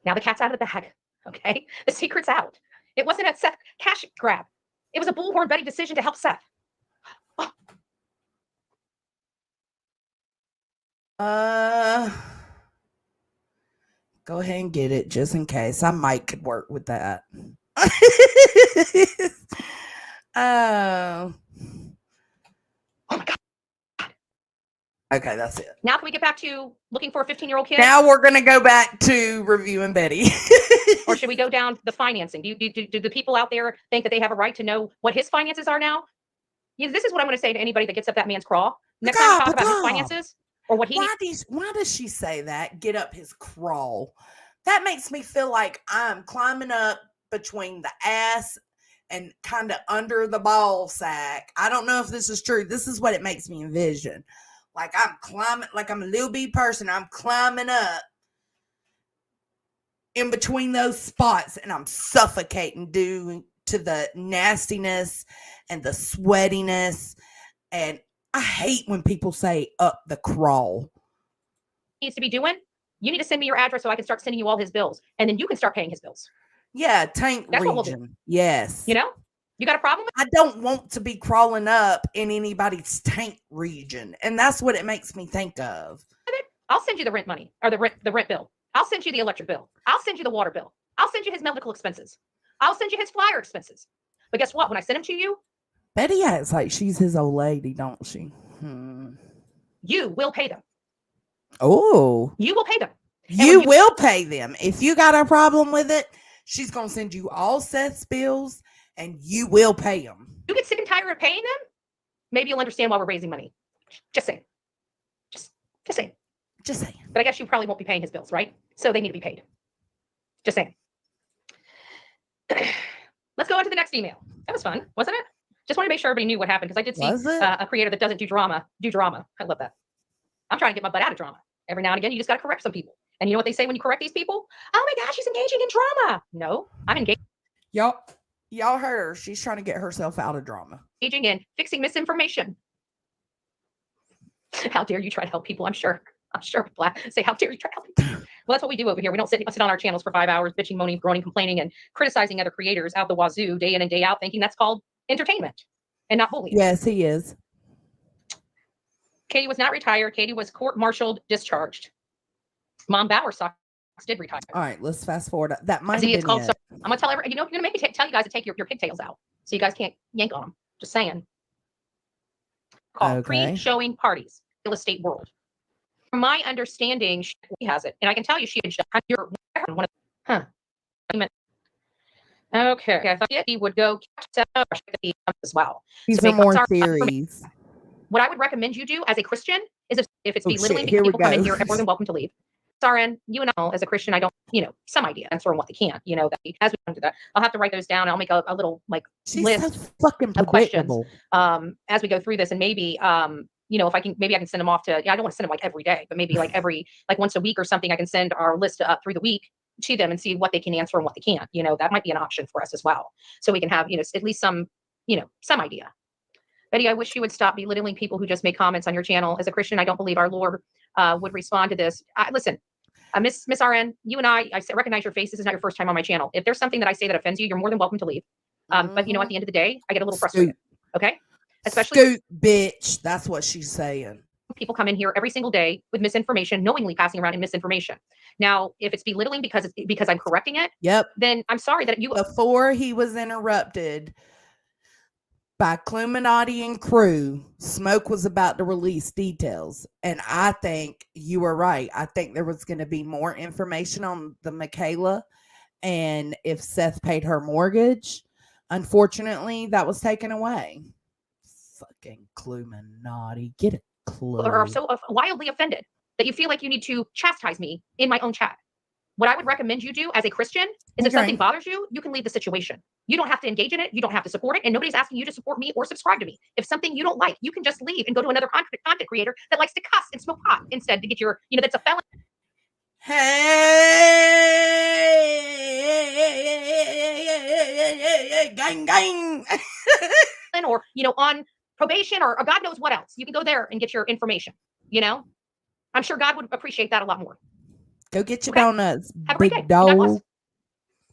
Now the cat's out of the bag. Okay. The secret's out. It wasn't a Seth cash grab. It was a bullhorn Betty decision to help Seth. Go ahead and get it just in case. I might could work with that. Oh. Oh my God. Okay, that's it. Now can we get back to looking for a 15-year-old kid? Now we're gonna go back to reviewing Betty. Or should we go down the financing? Do the people out there think that they have a right to know what his finances are now? Yeah, this is what I'm going to say to anybody that gets up that man's craw. Next time we talk about his finances or what he why does she say that? Get up his crawl. That makes me feel like I'm climbing up between the ass and kind of under the ball sack. I don't know if this is true. This is what it makes me envision. Like I'm climbing, like I'm a little bitty person. I'm climbing up in between those spots and I'm suffocating due to the nastiness and the sweatiness. And I hate when people say up the crawl. Needs to be doing, you need to send me your address so I can start sending you all his bills. And then you can start paying his bills. Yeah, tank That's what we'll do. region. Yes. You know, you got a problem with I don't want to be crawling up in anybody's tank region. And that's what it makes me think of. it? I'll send you the rent money or the rent bill. I'll send you the electric bill. I'll send you the water bill. I'll send you his medical expenses. I'll send you his flyer expenses. But guess what? When I send them to you, Betty acts like she's his old lady, don't she? you will pay them. Oh, You will pay them. you will pay them. If you got a problem with it, she's going to send you all Seth's bills and you will pay them. You get sick and tired of paying them, maybe you'll understand why we're raising money. Just saying. Just saying. Just saying. But I guess you probably won't be paying his bills, right? So they need to be paid. Just saying. Let's go on to the next email. That was fun, wasn't it? Just want to make sure everybody knew what happened because I did see a creator that doesn't do drama. I love that. I'm trying to get my butt out of drama. Every now and again, you just got to correct some people. And you know what they say when you correct these people? Oh my gosh, she's engaging in drama. No, I'm engaging Y'all heard her. She's trying to get herself out of drama. in fixing misinformation. How dare you try to help people? I'm sure. Black say, how dare you try to help people? Well, that's what we do over here. We don't sit on our channels for 5 hours, bitching, moaning, groaning, complaining, and criticizing other creators out the wazoo day in and day out, thinking that's called entertainment and not bullying. Yes, he is. Katie was not retired. Katie was court-martialed, discharged. Mom Bauer Sox did retire. All right, let's fast forward. That might See, have it's been called. it. I'm gonna tell everybody. You're gonna make me tell you guys to take your pigtails out, so you guys can't yank on them. Just saying. Called pre-showing parties, real estate world. From my understanding, she has it, and I can tell you she had one of. Okay, I thought he would go as well. These are more theories. What I would recommend you do as a Christian is if it's belittling here people come in go. here, more than welcome to leave. Saren, you and I, as a Christian, I don't, some idea answer on what they can't, that as we come to that, I'll have to write those down. I'll make a little She's list so fucking of questions predictable. As we go through this, and maybe if I can send them off to. I don't want to send them like every day, but maybe like once a week or something. I can send our list through the week to them and see what they can answer and what they can't. That might be an option for us as well, so we can have at least some idea. Betty, I wish you would stop belittling people who just make comments on your channel. As a Christian, I don't believe our Lord would respond to this. Listen, Miss RN, you and I recognize your face. This is not your first time on my channel. If there's something that I say that offends you, you're more than welcome to leave. But at the end of the day, I get a little frustrated. Okay? Especially Scoot, bitch. That's what she's saying. People come in here every single day with misinformation, knowingly passing around misinformation. Now, if it's belittling because I'm correcting it, then I'm sorry that you. Before he was interrupted by Cluminati and crew, Smoke was about to release details. And I think you were right. I think there was going to be more information on the Michaela and if Seth paid her mortgage. Unfortunately, that was taken away. Fucking Cluminati. Get a clue. Are so wildly offended that you feel like you need to chastise me in my own chat. What I would recommend you do as a Christian is if something bothers you, you can leave the situation. You don't have to engage in it. You don't have to support it. And nobody's asking you to support me or subscribe to me. If something you don't like, you can just leave and go to another content creator that likes to cuss and smoke pot instead to get your, that's a felony. Hey, gang, gang. Or, on probation or God knows what else. You can go there and get your information, I'm sure God would appreciate that a lot more. Go get your donuts. Have a great day. Dog.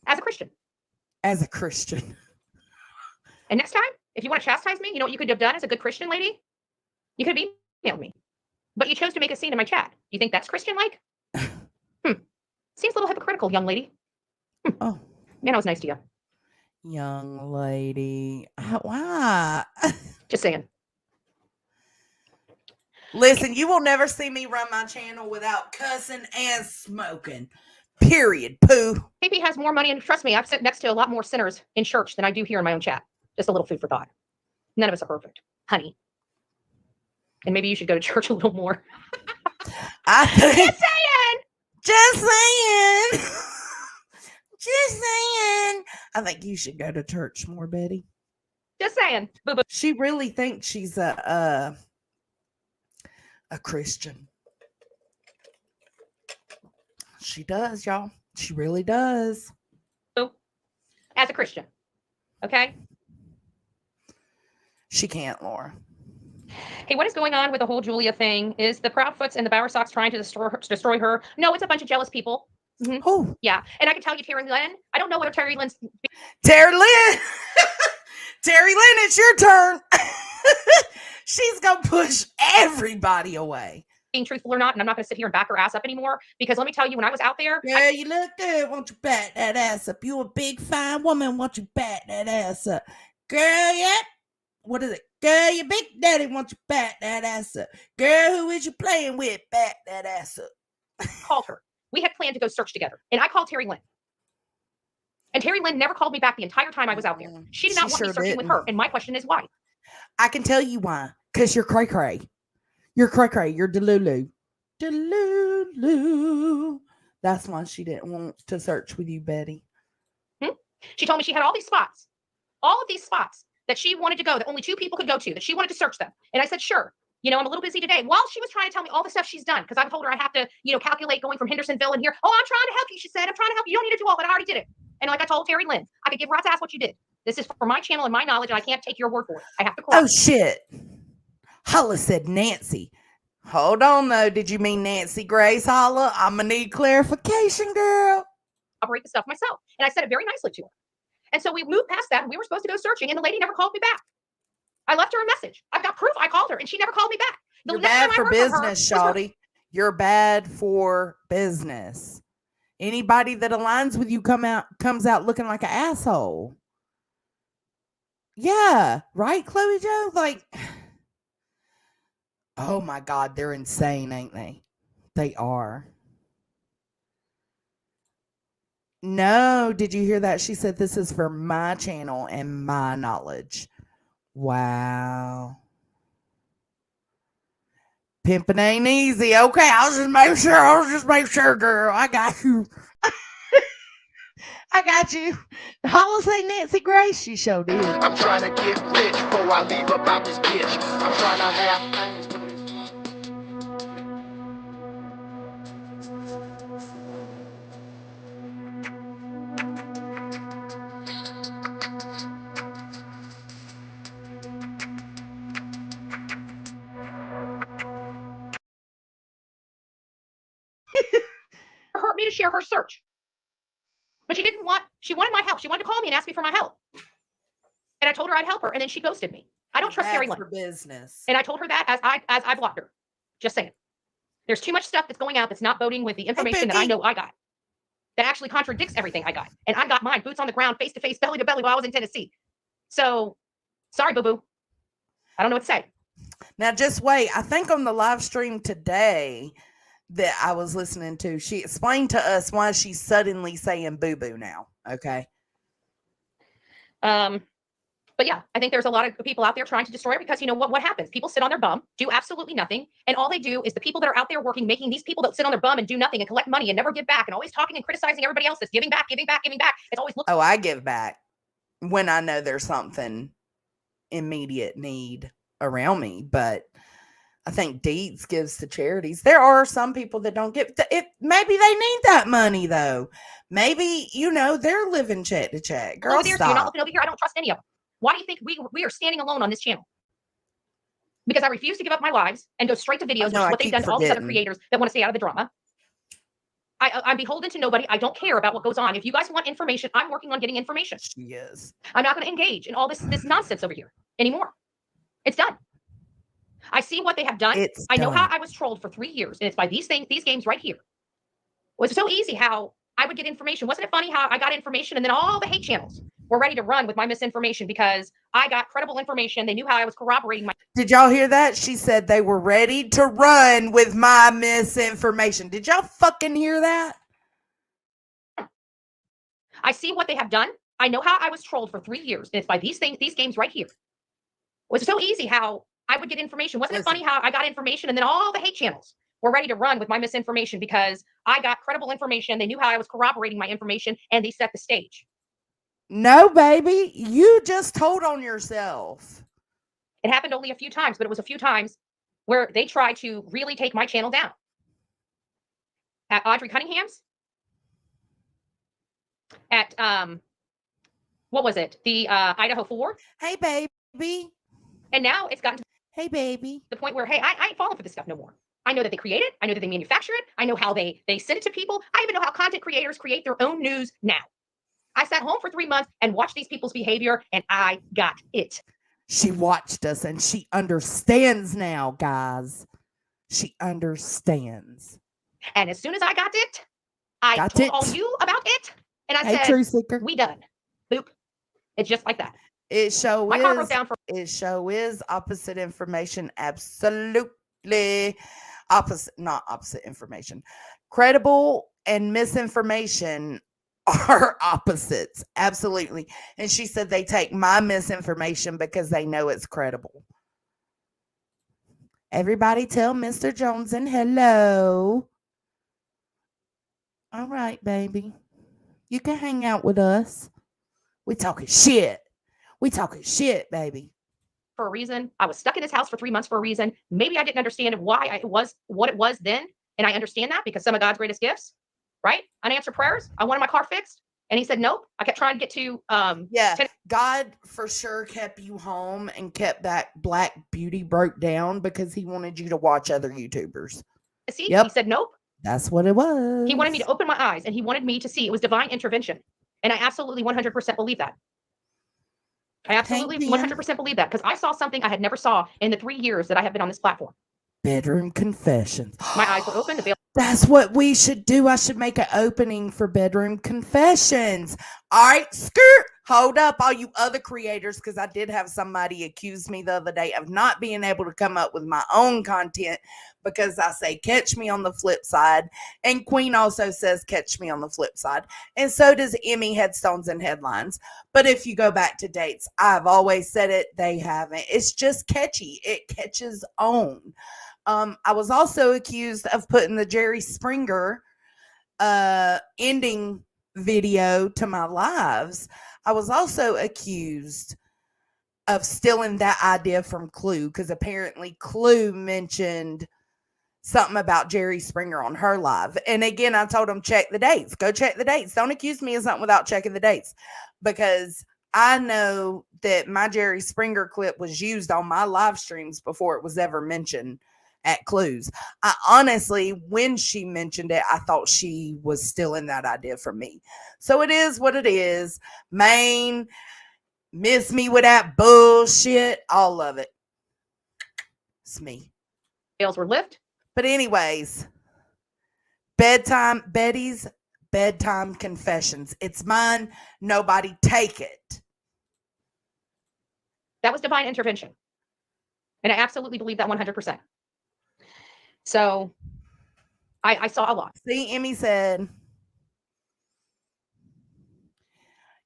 As a Christian. As a Christian. And next time, if you want to chastise me, you know what you could have done as a good Christian lady? You could have emailed me. But you chose to make a scene in my chat. Do you think that's Christian-like? Seems a little hypocritical, young lady. Oh. Man, I was nice to you. Young lady. Why? Just saying. Listen, you will never see me run my channel without cussing and smoking. Period. Pooh. KP has more money, and trust me, I've sat next to a lot more sinners in church than I do here in my own chat. Just a little food for thought. None of us are perfect, honey. And maybe you should go to church a little more. Just saying. Just saying. Just saying. I think you should go to church more, Betty. Just saying. Boo boo. She really thinks she's a Christian. She does, y'all. She really does. As a Christian. Okay. She can't, Laura. Hey, what is going on with the whole Julia thing? Is the Proudfoots and the Bowerstocks trying to destroy her? No, it's a bunch of jealous people. Mm-hmm. Oh, yeah. And I can tell you, Terry Lynn, I don't know whether Terry Lynn's Terry Lynn. Terry Lynn, it's your turn. She's going to push everybody away. being truthful or not, and I'm not going to sit here and back her ass up anymore, because let me tell you, when I was out there, Girl, you look good. Won't you back that ass up? You a big, fine woman. Won't you back that ass up? Girl, yeah. What is it? Girl, your big daddy wants you back that ass up. Girl, who is you playing with? Back that ass up. Called her. We had planned to go search together, and I called Terry Lynn. And Terry Lynn never called me back the entire time I was out there. She did not want me searching with her. And my question is why? I can tell you why. Because you're cray-cray. You're cray-cray. You're delulu. Delulu. That's why she didn't want to search with you, Betty. She told me she had all these spots. All of these spots that she wanted to go, that only 2 people could go to, that she wanted to search them. And I said, sure. You know, I'm a little busy today. While she was trying to tell me all the stuff she's done, because I told her I have to, you know, calculate going from Hendersonville and here. Oh, I'm trying to help you, she said. I'm trying to help you. You don't need to do all that. I already did it. And like I told Terry Lynn, I could give rat's ass what you did. This is for my channel and my knowledge, and I can't take your word for it. I have to call. Oh, shit. Holla said Nancy. Hold on, though. Did you mean Nancy Grace Holla? I'm going to need clarification, girl. Operate the stuff myself. And I said it very nicely to her. And so we moved past that, and we were supposed to go searching, and the lady never called me back. I left her a message. I've got proof I called her, and she never called me back. You're bad for business, Shawty. You're bad for business. Anybody that aligns with you comes out looking like an asshole. Yeah, right, Chloe Joe? Like, oh my God, they're insane, ain't they? They are. No, did you hear that? She said this is for my channel and my knowledge. Wow. Pimping ain't easy. Okay, I'll just make sure, girl. I got you. I got you. Holla say Nancy Grace. She sure did. I'm trying to get rich before I leave up out this bitch. I'm trying to have things. Hurt me to share her search. But she wanted my help. She wanted to call me and ask me for my help. And I told her I'd help her, and then she ghosted me. I don't trust Terry Lynn. For business. And I told her that as I blocked her. Just saying. There's too much stuff that's going out that's not voting with the information that I know I got. That actually contradicts everything I got. And I got mine, boots on the ground, face to face, belly to belly while I was in Tennessee. So, sorry, boo-boo. I don't know what to say. Now, just wait. I think on the live stream today that I was listening to, she explained to us why she's suddenly saying boo-boo now. Okay. But yeah, I think there's a lot of people out there trying to destroy her because you know what happens? People sit on their bum, do absolutely nothing. And all they do is the people that are out there working, making these people that sit on their bum and do nothing and collect money and never give back and always talking and criticizing everybody else that's giving back. It's always looking. Oh, I give back when I know there's something immediate need around me. But I think Deeds gives to charities. There are some people that don't give it. Maybe they need that money though. Maybe, you know, they're living check to check. Girl, over there, so you're not looking over here. I don't trust any of them. Why do you think we are standing alone on this channel? Because I refuse to give up my lives and go straight to videos, which is what they've done to all these other creators that want to stay out of the drama. I'm beholden to nobody. I don't care about what goes on. If you guys want information, I'm working on getting information. Yes. I'm not going to engage in all this nonsense over here anymore. It's done. I see what they have done. I know how I was trolled for 3 years, and it's by these games right here. It was so easy how I would get information. Wasn't it funny how I got information and then all the hate channels were ready to run with my misinformation because I got credible information. They knew how I was corroborating my. Did y'all hear that? She said they were ready to run with my misinformation. Did y'all fucking hear that? I see what they have done. I know how I was trolled for 3 years, and it's by these games right here. It was so easy how I would get information. Wasn't it funny how I got information and then all the hate channels were ready to run with my misinformation because I got credible information. They knew how I was corroborating my information, and they set the stage. No, baby. You just told on yourself. It happened only a few times, but it was a few times where they tried to really take my channel down. At Audrey Cunningham's, at what was it? The Idaho 4. Hey, baby. And now it's gotten to Hey, baby. the point where, hey, I ain't falling for this stuff no more. I know that they create it. I know that they manufacture it. I know how they send it to people. I even know how content creators create their own news now. I sat home for 3 months and watched these people's behavior, and I got it. She watched us and she understands now, guys. She understands. And as soon as I got it, I told all you about it, and I Hey, said, Truth Seeker. we done. Boop. It's just like that. It show My car broke is. down for It show is opposite information. Absolutely opposite. Not opposite information. Credible and misinformation are opposites. Absolutely. And she said they take my misinformation because they know it's credible. Everybody tell Mr. Jones and hello. All right, baby. You can hang out with us. We talking shit. We talking shit, baby. for a reason. I was stuck in this house for 3 months for a reason. Maybe I didn't understand why it was what it was then. And I understand that because some of God's greatest gifts, right? Unanswered prayers. I wanted my car fixed. And he said, nope. I kept trying to get to God for sure kept you home and kept that Black Beauty broke down because he wanted you to watch other YouTubers. Tennessee. He said, nope. That's what it was. He wanted me to open my eyes and he wanted me to see it was divine intervention. And I absolutely 100% believe that. I absolutely 100% believe that because I saw something I had never saw in the 3 years that I have been on this platform. Bedroom confessions. My eyes were open. The veil. That's what we should do. I should make an opening for bedroom confessions. All right, skirt. Hold up, all you other creators, because I did have somebody accuse me the other day of not being able to come up with my own content because I say, catch me on the flip side. And Queen also says, catch me on the flip side. And so does Emmy Headstones and Headlines. But if you go back to dates, I've always said it. They haven't. It's just catchy. It catches on. I was also accused of putting the Jerry Springer ending video to my lives. I was also accused of stealing that idea from Clue because apparently Clue mentioned something about Jerry Springer on her live. And again, I told them, check the dates. Go check the dates. Don't accuse me of something without checking the dates because I know that my Jerry Springer clip was used on my live streams before it was ever mentioned at Clues. I honestly, when she mentioned it, I thought she was stealing that idea from me. So it is what it is. Maine, miss me with that bullshit. All of it. It's me. Veils were lifted. But anyways, Betty's bedtime confessions. It's mine. Nobody take it. That was divine intervention. And I absolutely believe that 100%. So I saw a lot. See, Emmy said,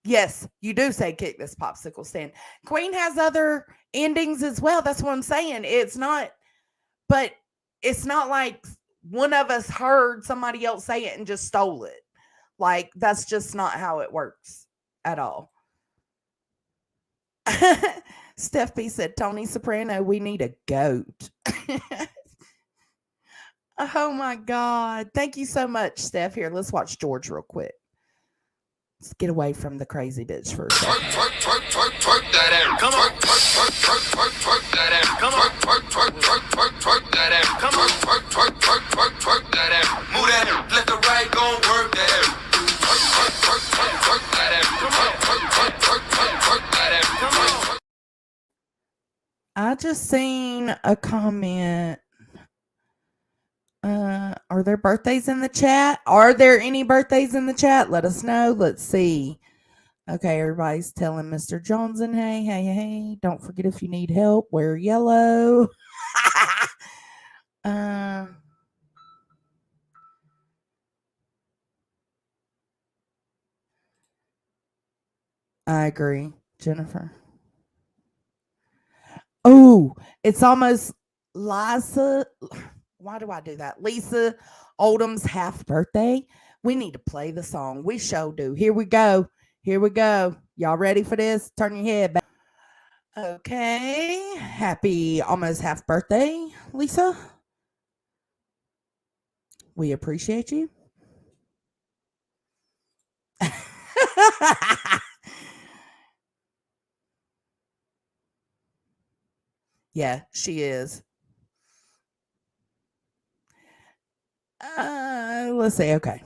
yes, you do say kick this popsicle stand. Queen has other endings as well. That's what I'm saying. It's not like one of us heard somebody else say it and just stole it. Like, that's just not how it works at all. Steph B said, Tony Soprano, we need a goat. Oh my God. Thank you so much, Steph. Here, let's watch George real quick. Let's get away from the crazy bitch for a second. Twerk that ass. Come on. Twerk that ass. Come on. Twerk that ass. Come on. Twerk that ass. Move that ass. Let the right go work that ass. Twerk that ass. Come on. Twerk that ass. Come on. I just seen a comment. Are there birthdays in the chat? Are there any birthdays in the chat? Let us know. Let's see. Okay, everybody's telling Mr. Jones and hey. Don't forget if you need help, wear yellow. I agree, Jennifer. Oh, it's almost Lisa. Why do I do that? Lisa Oldham's half birthday. We need to play the song. We sure do. Here we go. Y'all ready for this? Turn your head back. Okay. Happy almost half birthday, Lisa. We appreciate you. Yeah, she is. Let's see. Okay.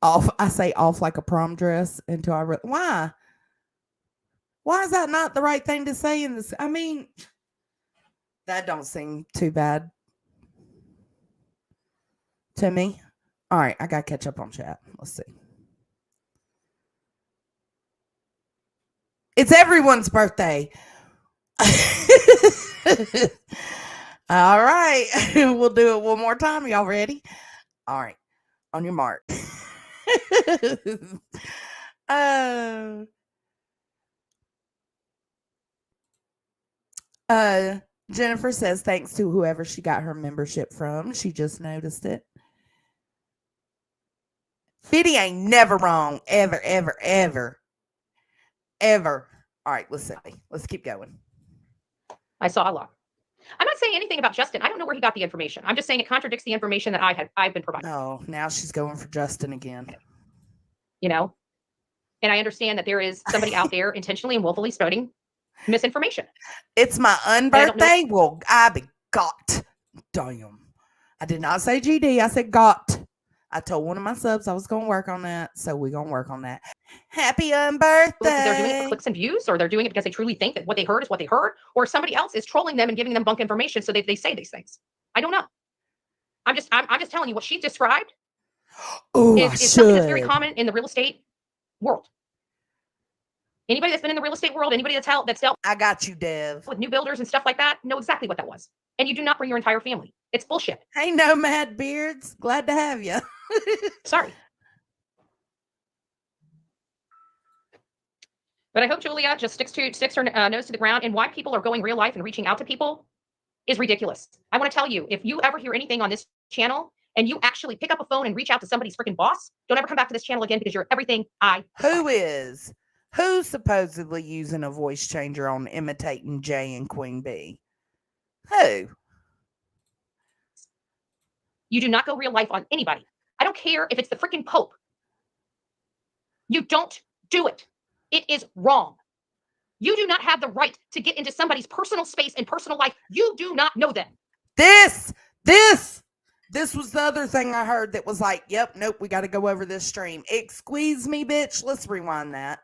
Off. I say off like a prom dress until why? Why is that not the right thing to say in this? I mean, that don't seem too bad to me. All right, I got to catch up on chat. Let's see. It's everyone's birthday. All right. We'll do it one more time. Y'all ready? All right. On your mark. Jennifer says thanks to whoever she got her membership from. She just noticed it. Fiddy ain't never wrong. Ever, ever, ever. Ever. All right, let's see. Let's keep going. I saw a lot. I'm not saying anything about Justin. I don't know where he got the information. I'm just saying it contradicts the information that I've been providing. Oh, now she's going for Justin again. You know? And I understand that there is somebody out there intentionally and willfully spreading misinformation. It's my unbirthday. Well, I be got. Damn. I did not say GD. I said got. I told one of my subs I was going to work on that. So we're going to work on that. Happy unbirthday. They're doing it for clicks and views, or they're doing it because they truly think that what they heard is what they heard, or somebody else is trolling them and giving them bunk information so they say these things. I don't know. I'm just telling you what she described is something that's very common in the real estate world. Anybody that's been in the real estate world, anybody that's dealt I got you, Dev. with new builders and stuff like that, know exactly what that was. And you do not bring your entire family. It's bullshit. Hey, Nomad Beards. Glad to have you. Sorry. But I hope Julia just sticks her nose to the ground, and why people are going real life and reaching out to people is ridiculous. I want to tell you, if you ever hear anything on this channel and you actually pick up a phone and reach out to somebody's freaking boss, don't ever come back to this channel again, because you're everything I despise. Who's supposedly using a voice changer on imitating Jay and Queen Bee? Who? You do not go real life on anybody. I don't care if it's the freaking Pope. You don't do it. It is wrong. You do not have the right to get into somebody's personal space and personal life. You do not know them. This was the other thing I heard that was like, yep, nope, we got to go over this stream. Squeeze me, bitch. Let's rewind that.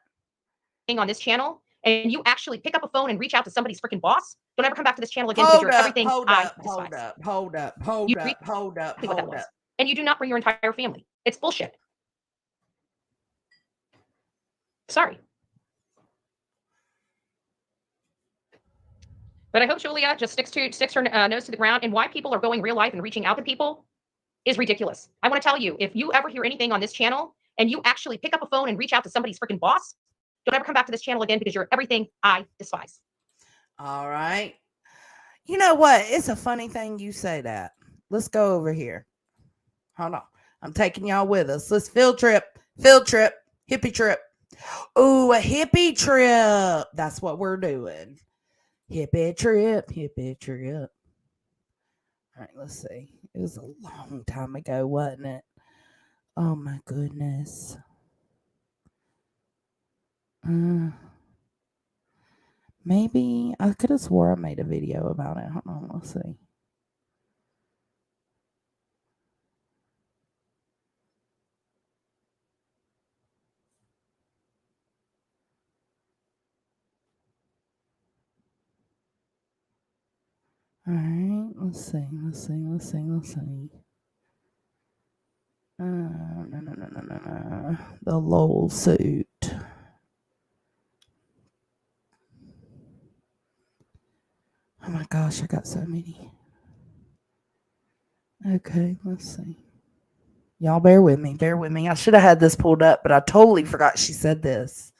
On this channel, and you actually pick up a phone and reach out to somebody's freaking boss, don't ever come back to this channel again, because you're everything I despise. Hold up. And you do not bring your entire family. It's bullshit. Sorry. But I hope Julia just sticks her nose to the ground, and why people are going real life and reaching out to people is ridiculous. I want to tell you, if you ever hear anything on this channel and you actually pick up a phone and reach out to somebody's freaking boss, don't ever come back to this channel again, because you're everything I despise. All right. You know what? It's a funny thing you say that. Let's go over here. Hold on. I'm taking y'all with us. Let's field trip, hippie trip. Ooh, a hippie trip. That's what we're doing. Hippie trip. All right, let's see. It was a long time ago, wasn't it? Oh my goodness. Maybe I could have swore I made a video about it. Hold on, let's see. All right, let's see. No. The Lowell suit. Oh my gosh, I got so many. Okay, let's see. Y'all bear with me. I should have had this pulled up, but I totally forgot she said this.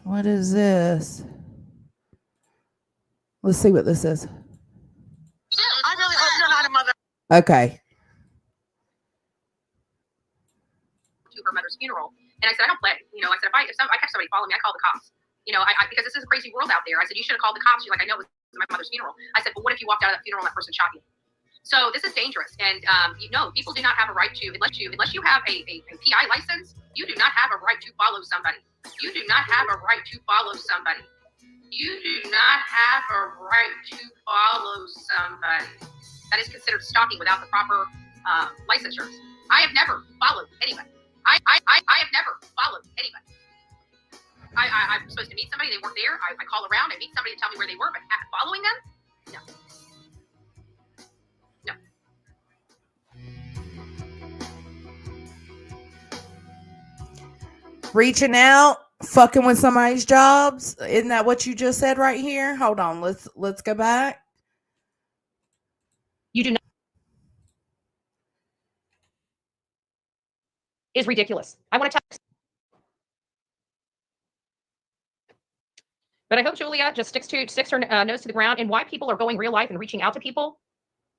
What is this? Let's see what this is. I really hope you're not a mother. Okay. To her mother's funeral, and I said, I don't play. You know, I said, if I catch somebody following me, I call the cops. You know, I because this is a crazy world out there. I said, you should have called the cops. She's like, I know it was my mother's funeral. I said, but what if you walked out of that funeral and that person shot you? So this is dangerous, and you know, people do not have a right to unless you have a PI license. You do not have a right to follow somebody. You do not have a right to follow somebody. You do not have a right to follow somebody. That is considered stalking without the proper licensures. I have never followed anybody. I have never followed anybody. I'm supposed to meet somebody, they weren't there. I call around, I meet somebody to tell me where they were, but following them? No. No. Reaching out, fucking with somebody's jobs. Isn't that what you just said right here? Hold on, let's go back. You do not. Is ridiculous. I want to tell. But I hope Julia just sticks her nose to the ground. And why people are going real life and reaching out to people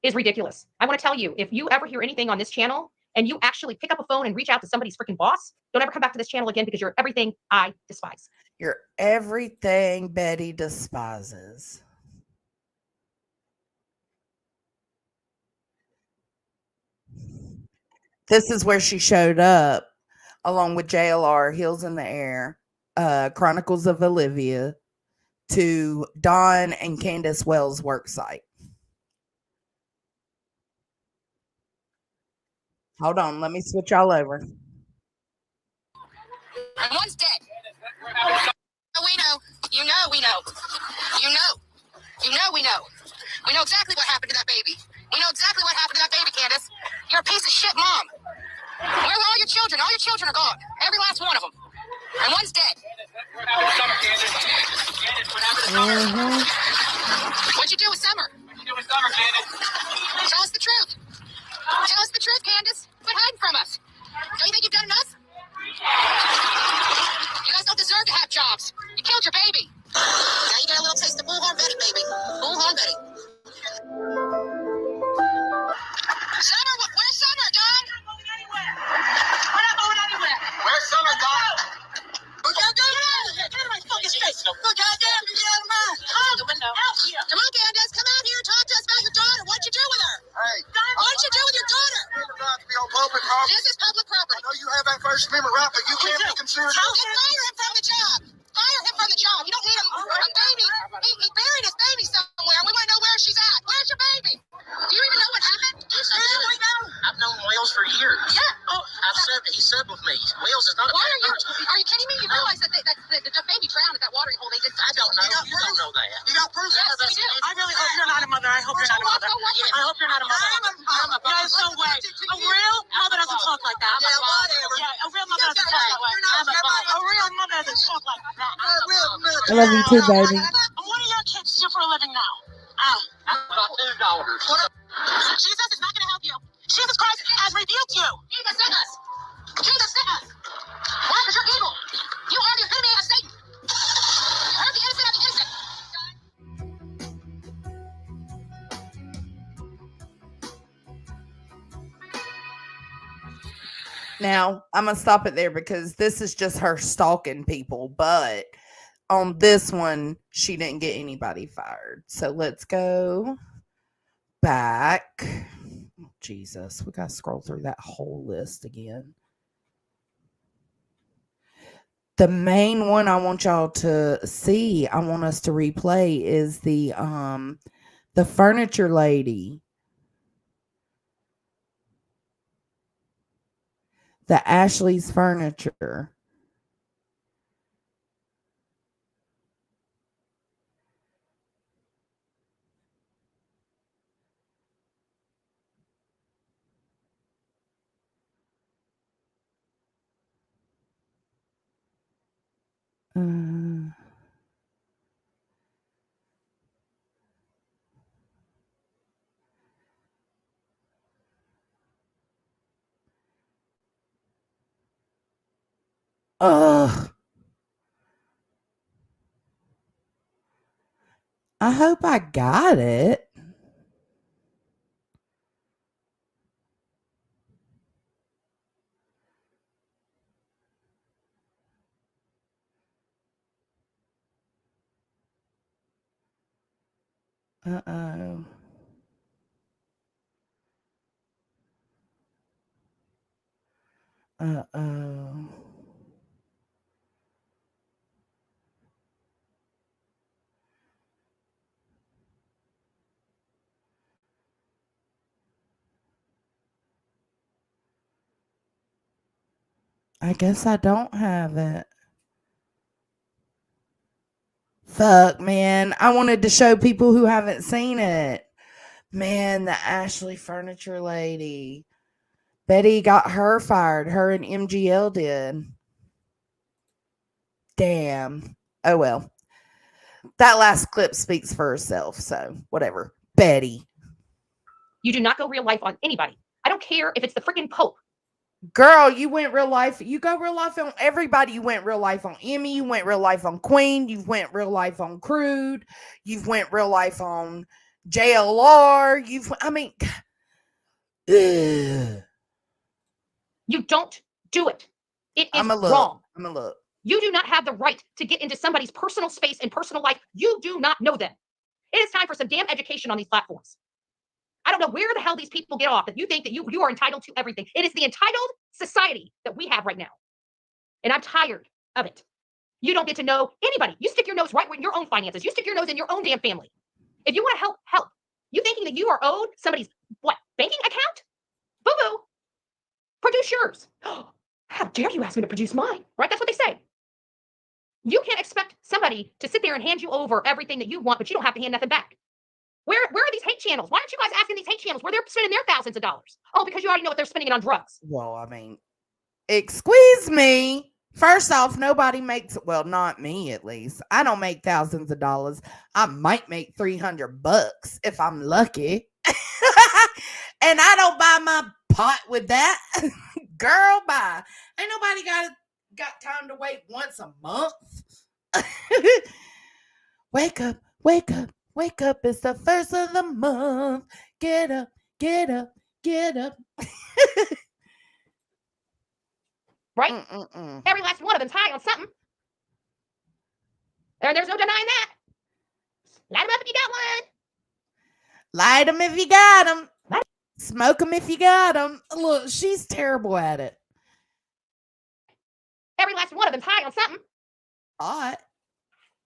is ridiculous. I want to tell you, if you ever hear anything on this channel and you actually pick up a phone and reach out to somebody's freaking boss, don't ever come back to this channel again, because you're everything I despise. You're everything Betty despises. This is where she showed up along with JLR, Heels in the Air, Chronicles of Olivia, to Dawn and Candace Wells' work site. Hold on, let me switch all over. And one's dead. We know. You know we know. You know. You know we know. We know exactly what happened to that baby. We know exactly what happened to that baby, Candace. You're a piece of shit mom. Where were all your children? All your children are gone. Every last one of them. And one's dead. What'd you do with Summer? Tell us the truth. Tell us the truth, Candace. Quit hiding from us. Don't you think you've done enough? You guys don't deserve to have jobs. You killed your baby. Now you get a little taste of Bullhorn Betty, baby. Bullhorn Betty. Summer, where's Summer, Don? We're not going anywhere. Where's Summer, Don? Look out, get out of my fucking face. Look out, get out of mine. Come the window. Come on, Candace. Come out here and talk to us about your daughter. What'd you do with her? Hey, What'd you do with your daughter? you're not to be on public property. This is public I property. know you have that First Amendment right, but you can't be considered. Then fire him from the job. Fire him from the job. You don't need him. A baby. He buried his baby somewhere. We want to know where she's at. Where's your baby? Do you even know what happened? Yes, I do. I've known Wells for years. Yeah. Oh, He subbed with me. Wells is not a why bad are you? person. Are you kidding me? You realize that the baby drowned at that watering hole? They did. I don't know. You don't know that. You got proof? Yes, we do. I really hope you're not a mother. I hope you're not a mother. I hope you're not a mother. There's no way. A real mother doesn't talk like that. Yeah, whatever. Yeah, a real mother doesn't talk that way. A real mother doesn't talk like that. I love you too, baby. What do your kids do for a living now? I've got two daughters. Jesus is not going to help you. Jesus Christ has rebuked you. Jesus sent us. Jesus sent us. Why? Because you're evil. You are the epitome of Satan. You hurt the innocent of the innocent. Now, I'm going to stop it there because this is just her stalking people. But on this one, she didn't get anybody fired. So let's go back. Oh, Jesus, we got to scroll through that whole list again. The main one I want y'all to see, I want us to replay, is the furniture lady. The Ashley's Furniture. Ugh. I hope I got it. Uh-oh. Uh-oh. I guess I don't have it. Fuck, man. I wanted to show people who haven't seen it. Man, the Ashley furniture lady. Betty got her fired. Her and MGL did. Damn. Oh, well. That last clip speaks for herself, so whatever. Betty. You do not go real life on anybody. I don't care if it's the freaking Pope. Girl, you went real life. You go real life on everybody. You went real life on Emmy. You went real life on Queen. You went real life on Crude. You've went real life on JLR. Ugh. You don't do it. It is I'm a look. wrong. I'm a look. You do not have the right to get into somebody's personal space and personal life. You do not know them. It is time for some damn education on these platforms. I don't know where the hell these people get off that you think that you are entitled to everything. It is the entitled society that we have right now. And I'm tired of it. You don't get to know anybody. You stick your nose right in your own finances. You stick your nose in your own damn family. If you want to help, help. You thinking that you are owed somebody's banking account? Boo-boo. Produce yours. How dare you ask me to produce mine? Right? That's what they say. You can't expect somebody to sit there and hand you over everything that you want, but you don't have to hand nothing back. Where are these hate channels? Why aren't you guys asking these hate channels where they're spending their thousands of dollars? Oh, because you already know what they're spending it on drugs. Well, excuse me. First off, nobody makes, well, not me at least. I don't make thousands of dollars. I might make $300 if I'm lucky. And I don't buy my pot with that. Girl, bye. Ain't nobody got time to wait once a month. Wake up, wake up, wake up. It's the first of the month. Get up, get up, get up. Right? Mm-mm-mm. Every last one of them's high on something. There's no denying that. Light them up if you got one. Light them if you got them. Smoke them if you got them. Look, she's terrible at it. Every last one of them's high on something. Hot.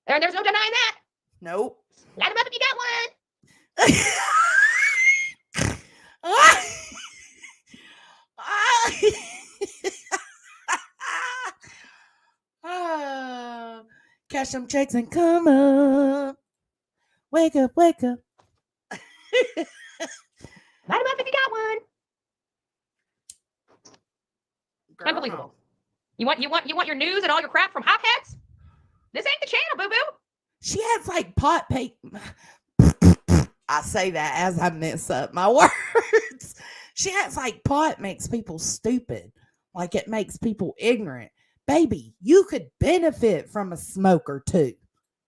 There's no denying that. Nope. Light them up if you got one. Cash some checks and come up. Wake up, wake up. Light them up if you got one. Girl. Unbelievable. You want your news and all your crap from hopheads? This ain't the channel, boo-boo. She has like pot paper. I say that as I mess up my words. She has like pot makes people stupid. Like it makes people ignorant. Baby, you could benefit from a smoker too.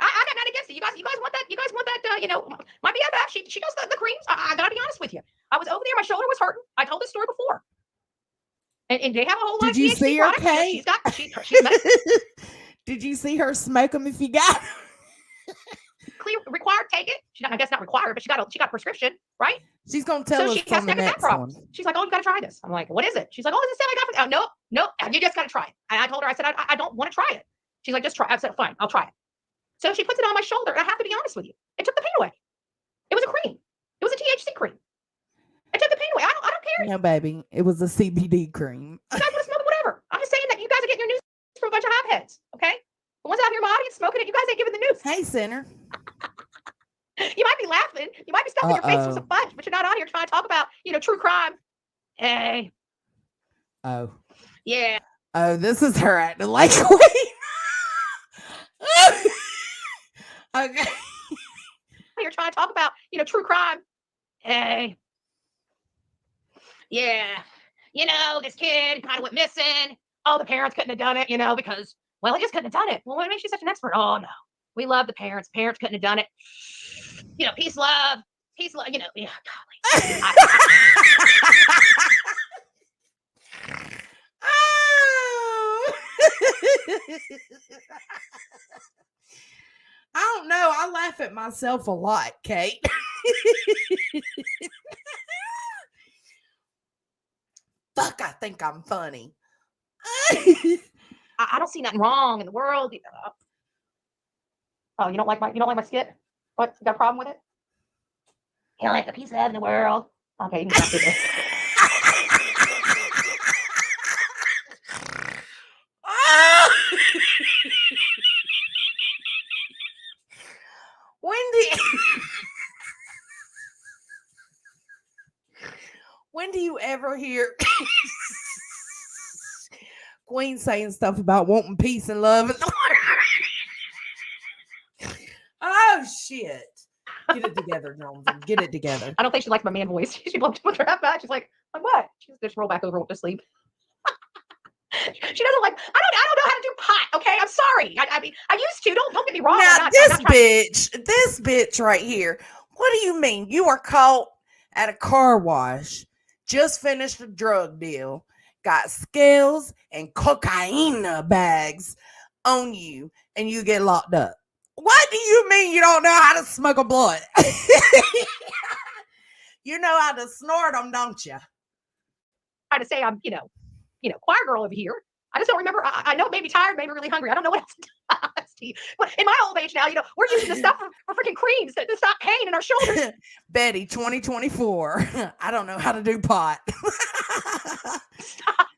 I got nothing against it. You guys want that? You guys want that? My BFF. She does the creams. I gotta be honest with you. I was over there. My shoulder was hurting. I told this story before. And they have a whole lot of Did you THC see her, products. Kate? She's Did you see her smoke them if you got them? clear required. Take it. I guess not required, but she got a prescription, right? She's gonna tell us she has on the second next that one. She's like, oh, you gotta try this. I'm like, what is it? She's like, oh, is this I got for nope, you just gotta try it. And I told her, I said, I don't want to try it. She's like, just try. I said, fine, I'll try it. So she puts it on my shoulder, and I have to be honest with you, it took the pain away. It was a cream. It was a THC cream. It took the pain away. I don't care. No, baby, it was a CBD cream. You guys want to smoke it, whatever. I'm just saying that you guys are getting your news from a bunch of hopheads, okay? The ones out here in my audience smoking it, you guys ain't giving the news. Hey, sinner. You might be laughing. You might be stuffing your face with some fudge, but you're not on here trying to talk about, true crime. Hey. Oh. Yeah. Oh, this is her acting like queen. Okay. You're trying to talk about, true crime. Hey. Yeah. This kid kind of went missing. Oh, the parents couldn't have done it, because, well, he just couldn't have done it. Well, what makes you such an expert? Oh, no. We love the parents. Parents couldn't have done it. peace, love, yeah, Oh. I don't know. I laugh at myself a lot, Kate. Fuck, I think I'm funny. I don't see nothing wrong in the world. Oh, you don't like my skit? What? You got a problem with it? You don't like the peace love in the world? Okay, you can stop it. When do you ever hear Queen saying stuff about wanting peace and love? Oh shit! Get it together, Jonesy. Get it together. I don't think she likes my man voice. She loved with her back. She's like what? She's just roll back over, went to sleep. She doesn't like. I don't know how to do pot. Okay, I'm sorry. I mean, I used to. Don't get me wrong. Now this bitch right here. What do you mean? You are caught at a car wash, just finished a drug deal, got scales and cocaine bags on you, and you get locked up. What do you mean you don't know how to smuggle blood? You know how to snort them, don't you? Trying to say I'm, choir girl over here. I just don't remember. I know, maybe tired, maybe really hungry. I don't know what else to do. But in my old age now, we're using the stuff for freaking creams to stop pain in our shoulders. Betty, 2024. I don't know how to do pot. Stop.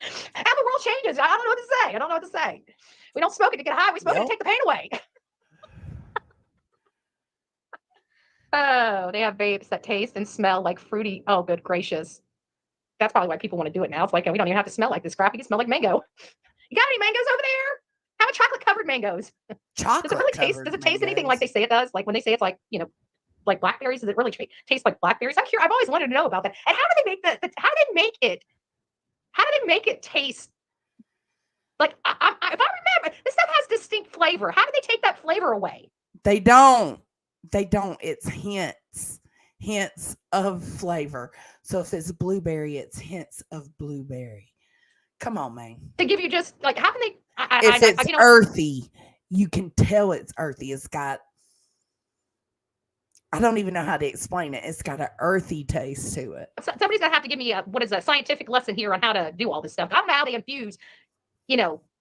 How the world changes. I don't know what to say. We don't smoke it to get high. We smoke it to take the pain away. Oh, they have vapes that taste and smell like fruity. Oh, good gracious. That's probably why people want to do it now. It's like, we don't even have to smell like this crap. You can smell like mango. You got any mangoes over there? How about chocolate covered mangoes? Does it really taste? Does it taste anything like they say it does? Like when they say it's like, like blackberries, does it really taste like blackberries? I'm curious. I've always wanted to know about that. And how do they make how do they make it taste? Like, if I remember, this stuff has distinct flavor. How do they take that flavor away? They don't. It's hints of flavor. So if it's blueberry, it's hints of blueberry. Come on, man. They give you just like, how can they? If it's earthy, you can tell it's earthy. It's got, I don't even know how to explain it. It's got an earthy taste to it. Somebody's gonna have to give me a scientific lesson here on how to do all this stuff. I don't know how they infuse,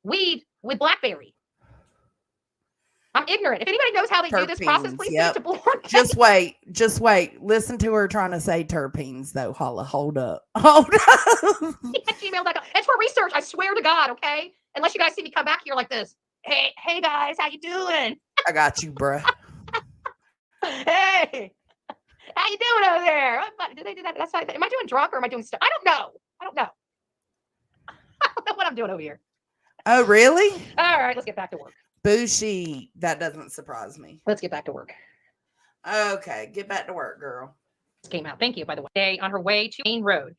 weed with blackberry. I'm ignorant. If anybody knows how they do this process, please send it to Blue. Just wait. Listen to her trying to say terpenes, though. Holla, hold up. Gmail.com. It's for research. I swear to God. Okay. Unless you guys see me come back here like this. Hey guys, how you doing? I got you, bruh. Hey, how you doing over there? Did they do that? That's how, am I doing drunk or am I doing stuff? I don't know. I don't know what I'm doing over here. Oh, really? All right, let's get back to work. Bushy. That doesn't surprise me. Let's get back to work. Okay, get back to work, girl. Came out. Thank you, by the way. On her way to Main Road.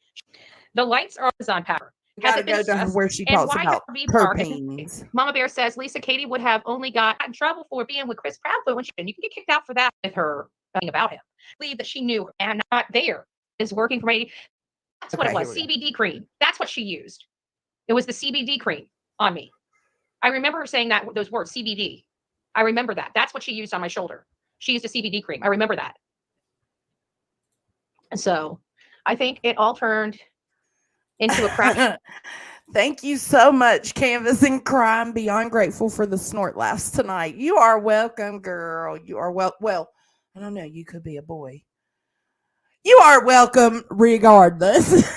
The lights are on power. You gotta go down where she talks about terpenes. Mama Bear says Lisa Katie would have only got in trouble for being with Chris Proudfoot when you can get kicked out for that with her talking about him. I believe that she knew and not there is working for me. That's what it was. CBD cream. That's what she used. It was the CBD cream on me. I remember her saying those words, CBD. I remember that. That's what she used on my shoulder. She used a CBD cream. I remember that. And so I think it all turned into a crap. Thank you so much, Canvassing Crime. Beyond grateful for the snort laughs tonight. You are welcome, girl. You are well, I don't know. You could be a boy. You are welcome regardless.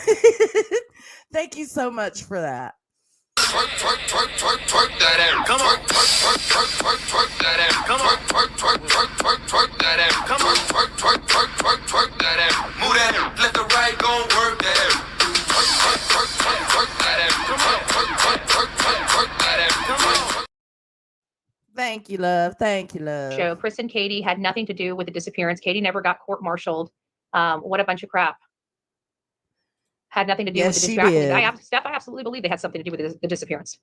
Thank you so much for that. Twerk that ass. Come on. Twerk that ass. Come on. Twerk that ass. Come on. Twerk that ass. Move that ass. Let the right go work that ass. Twerk that ass. Come on. Twerk that ass. Come on. Thank you, love. Thank you, love. Show Chris and Katie had nothing to do with the disappearance. Katie never got court-martialed. What a bunch of crap. Had nothing to do with the disappearance. I absolutely believe they had something to do with the disappearance.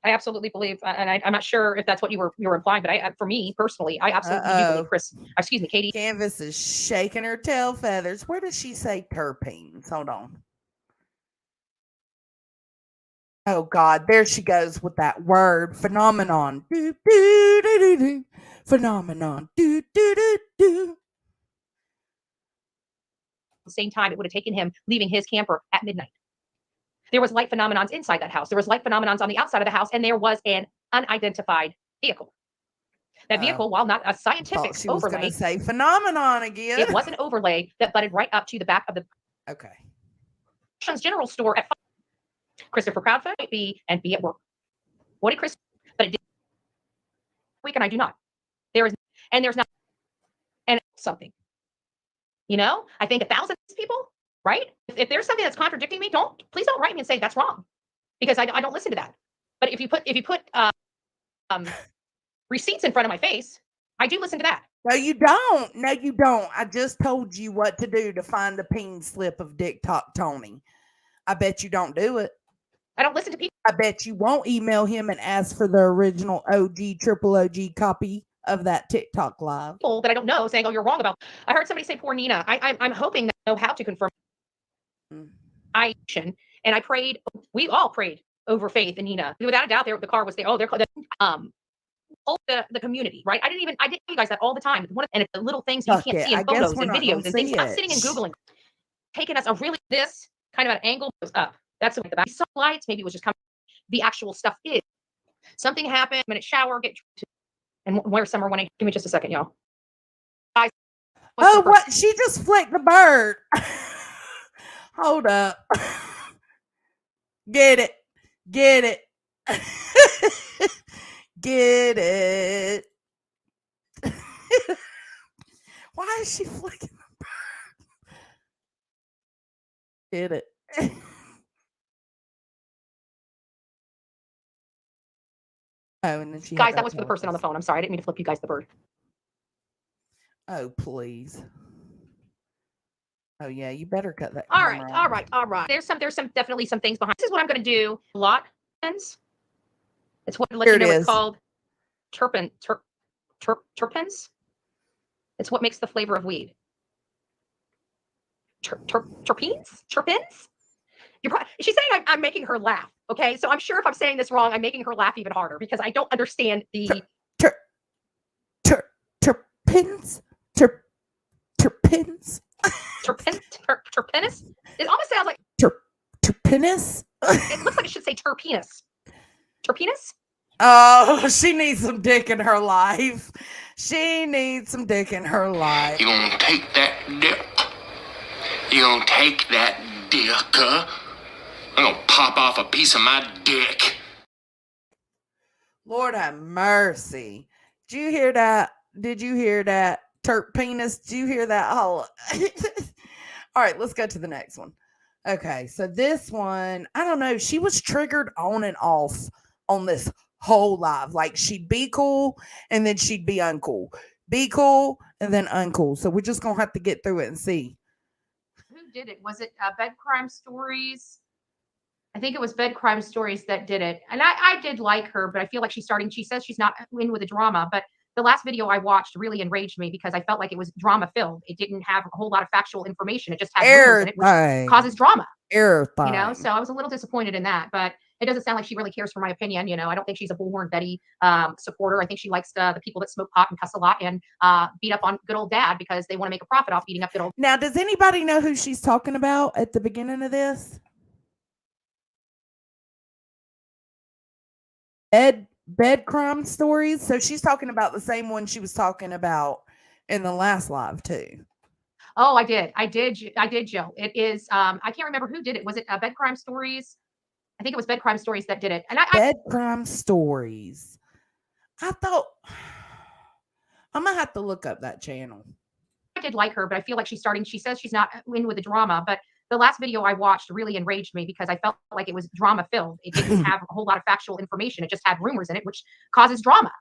I absolutely believe, and I'm not sure if that's what you were implying, but for me personally, I absolutely do believe Katie. Canvas is shaking her tail feathers. Where does she say terpenes? Hold on. Oh God, there she goes with that word phenomenon. Do, do, do, do, do. Phenomenon. Do, do, do, do. The same time it would have taken him leaving his camper at midnight. There was light phenomenons inside that house. There was light phenomenons on the outside of the house, and there was an unidentified vehicle. That vehicle, while not a scientific she was overlay, going to say phenomenon again. It was an overlay that butted right up to the back of the general store at Christopher Proudfoot might be and be at work. What did Chris? But it did week, and I do not. There's not, and something. You know, I think 1,000 people, right? If there's something that's contradicting me, please don't write me and say that's wrong, because I don't listen to that. But if you put receipts in front of my face, I do listen to that. No, you don't. No, you don't. I just told you what to do to find the peen slip of Dick Talk Tony. I bet you don't do it. I don't listen to people. I bet you won't email him and ask for the original triple OG copy of that TikTok live. People that I don't know saying, "Oh, you're wrong about." I heard somebody say, "Poor Nina." I'm hoping that I know how to confirm. And I prayed. We all prayed over Faith and Nina. Without a doubt, the car was there. Oh, they're the community, right? I didn't tell you guys that all the time. And it's the little things you can't see in photos and videos and things. I'm sitting and Googling, taking us this kind of an angle goes up. That's the back. Some lights, maybe it was just coming. The actual stuff is something happened. Minute shower, get to, and where's Summer? When give me just a second, y'all. Guys, what? She just flicked the bird. Hold up. Get it. Get it. Get it. Why is she flicking the bird? Get it. Oh, and then she guys, that was for the person on the phone. I'm sorry, I didn't mean to flip you guys the bird. Oh, please. Oh yeah, you better cut that. All right. There's definitely some things behind. This is what I'm going to do. It's what it's called. Terpenes. It's what makes the flavor of weed. Terpenes. She's saying I'm making her laugh. Okay, so I'm sure if I'm saying this wrong, I'm making her laugh even harder because I don't understand the terpenes. Terpenes. It almost sounds like terpenes. It looks like it should say terpenes. Terpenes. Oh, she needs some dick in her life. She needs some dick in her life. You gonna take that dick? You gonna take that dick, huh? I'm gonna pop off a piece of my dick. Lord have mercy. Did you hear that? Terpenes? Did you hear that? All right, let's go to the next one. Okay, so this one, I don't know. She was triggered on and off on this whole live. Like she'd be cool and then she'd be uncool. Be cool and then uncool. So we're just gonna have to get through it and see. Who did it? Was it Bed Crime Stories? I think it was Bed Crime Stories that did it. And I did like her, but I feel like she says she's not in with the drama, but the last video I watched really enraged me because I felt like it was drama filled. It didn't have a whole lot of factual information. It just had rumors in it, which causes drama. You know, so I was a little disappointed in that, but it doesn't sound like she really cares for my opinion. You know, I don't think she's a Bullhorn Betty supporter. I think she likes the people that smoke pot and cuss a lot and beat up on good old dad because they want to make a profit off beating up good old. Now, does anybody know who she's talking about at the beginning of this? Bed Crime Stories. So she's talking about the same one she was talking about in the last live too. Oh, I did, Joe. It is, I can't remember who did it. Was it Bed Crime Stories? I think it was Bed Crime Stories that did it. And Bed Crime Stories. I thought I'm gonna have to look up that channel. I did like her, but I feel like she says she's not in with the drama, but the last video I watched really enraged me because I felt like it was drama filled. It didn't have a whole lot of factual information. It just had rumors in it, which causes drama.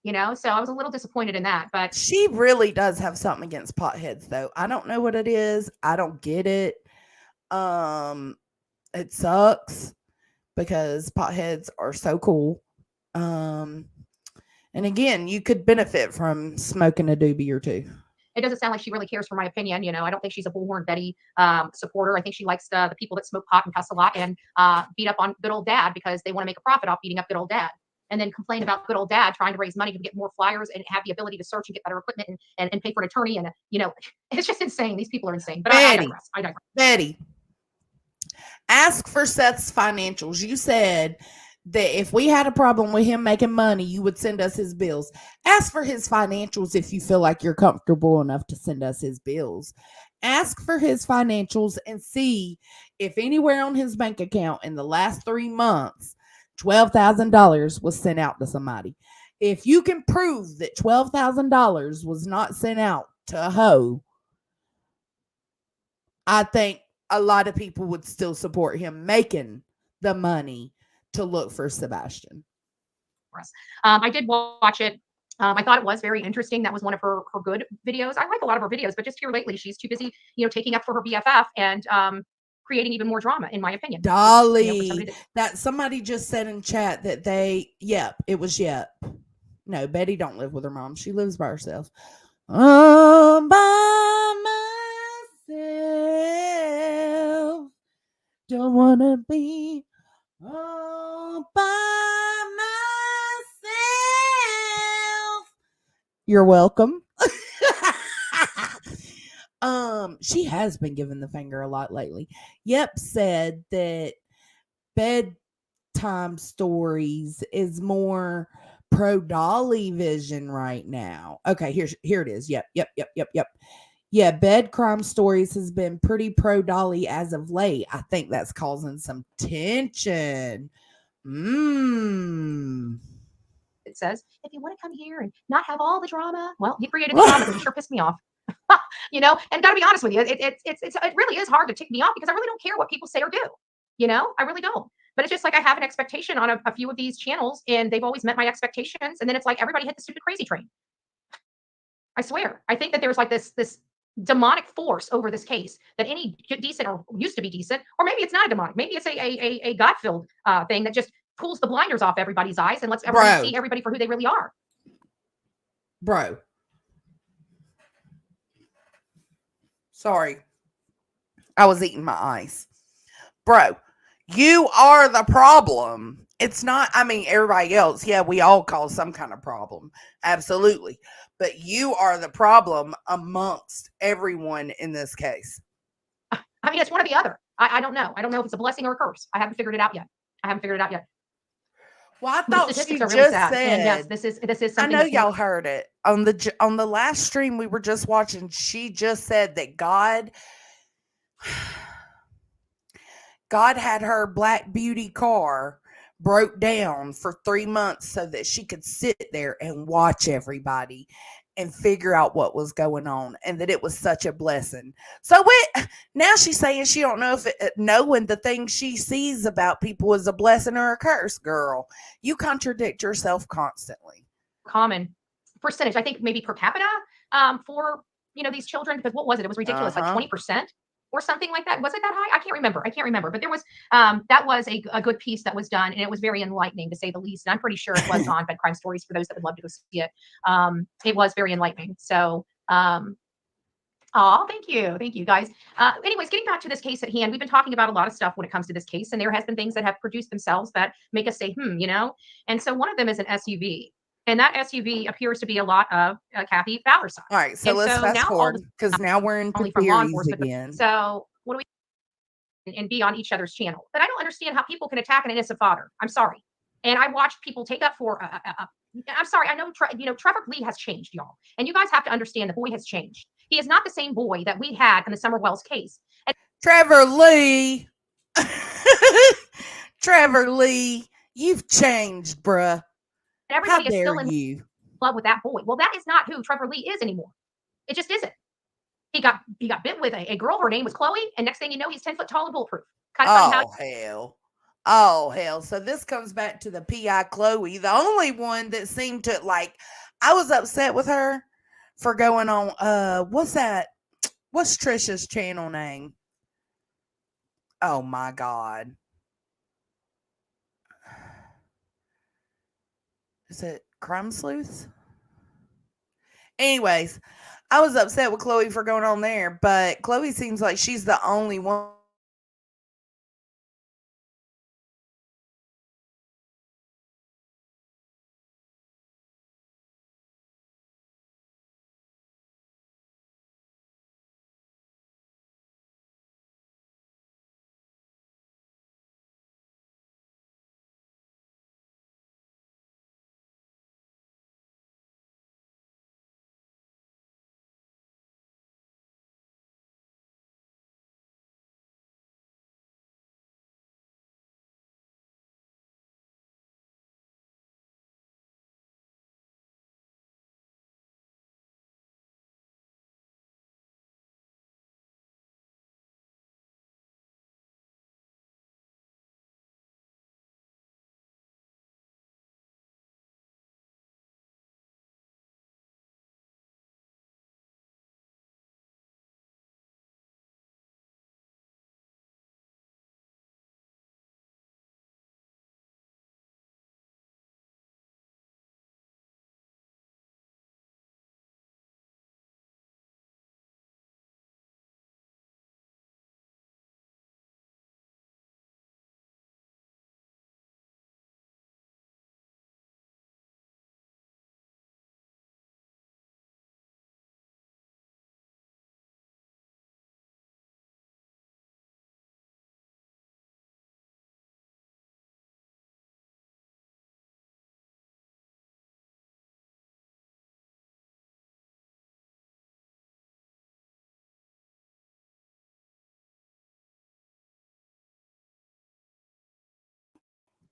You know, so I was a little disappointed in that, but she really does have something against potheads though. I don't know what it is. I don't get it. It sucks, because potheads are so cool. And again, you could benefit from smoking a doobie or two. It doesn't sound like she really cares for my opinion. I don't think she's a Bullhorn Betty supporter. I think she likes the people that smoke pot and cuss a lot and beat up on good old dad because they want to make a profit off beating up good old dad. And then complain about good old dad trying to raise money to get more flyers and have the ability to search and get better equipment and pay for an attorney. And, it's just insane. These people are insane. But I digress. Betty, ask for Seth's financials. You said that if we had a problem with him making money, you would send us his bills. Ask for his financials if you feel like you're comfortable enough to send us his bills. Ask for his financials and see if anywhere on his bank account in the last 3 months, $12,000 was sent out to somebody. If you can prove that $12,000 was not sent out to a hoe, I think a lot of people would still support him making the money to look for Sebastian. I did watch it. I thought it was very interesting. That was one of her good videos. I like a lot of her videos, but just here lately, she's too busy, taking up for her BFF and creating even more drama, in my opinion. Dolly, that somebody just said in chat that it was Yep. No, Betty don't live with her mom. She lives by herself. All by myself. Don't want to be all by myself. You're welcome. She has been given the finger a lot lately. Yep said that bedtime stories is more pro Dolly vision right now. Okay, here it is. Yep. Yeah, bed crime stories has been pretty pro Dolly as of late. I think that's causing some tension. It says, if you want to come here and not have all the drama, well, you created the drama, but you sure pissed me off. And gotta be honest with you, it really is hard to tick me off because I really don't care what people say or do. I really don't. But it's just like I have an expectation on a few of these channels, and they've always met my expectations. And then it's like everybody hit the stupid crazy train. I swear. I think that there's like this demonic force over this case that any decent or used to be decent, or maybe it's not a demonic, maybe it's a God-filled thing that just pulls the blinders off everybody's eyes and lets everybody see everybody for who they really are. Bro. Sorry. I was eating my ice. Bro, you are the problem. It's not, everybody else, yeah, we all cause some kind of problem. Absolutely. But you are the problem amongst everyone in this case. It's one or the other. I don't know. I don't know if it's a blessing or a curse. I haven't figured it out yet. Well, I thought she just said, and yes, this is something. I know y'all heard it on the last stream we were just watching. She just said that God had her Black Beauty car broke down for 3 months so that she could sit there and watch everybody and figure out what was going on, and that it was such a blessing. So now she's saying she don't know if knowing the things she sees about people is a blessing or a curse. Girl, you contradict yourself constantly. Common percentage, I think maybe per capita for these children, because what was it? It was ridiculous, like 20%. Or something like that. Was it that high? I can't remember. But there was that was a good piece that was done, and it was very enlightening, to say the least. And I'm pretty sure it was on Bed Crime Stories for those that would love to go see it. It was very enlightening. So, thank you guys. Anyways, getting back to this case at hand, we've been talking about a lot of stuff when it comes to this case, and there has been things that have produced themselves that make us say, And so one of them is an SUV. And that SUV appears to be a lot of Kathy Fowler's side. All right, so let's fast forward, because now we're into theories again. So what do we and be on each other's channel? But I don't understand how people can attack an innocent father. I'm sorry. And I watched people take up for I'm sorry. I know, Trevor Lee has changed, y'all. And you guys have to understand the boy has changed. He is not the same boy that we had in the Summer Wells case. And Trevor Lee. Trevor Lee, you've changed, bruh. Everybody is still in love with that boy. Well, that is not who Trevor Lee is anymore. It just isn't. He got bit with a girl. Her name was Chloe, and next thing you know, he's 10 foot tall and bulletproof. Hell. So this comes back to the PI Chloe, the only one that seemed to I was upset with her for going on. What's that? What's Trisha's channel name? Oh my God. Is it Crime Sleuths? Anyways, I was upset with Chloe for going on there, but Chloe seems like she's the only one.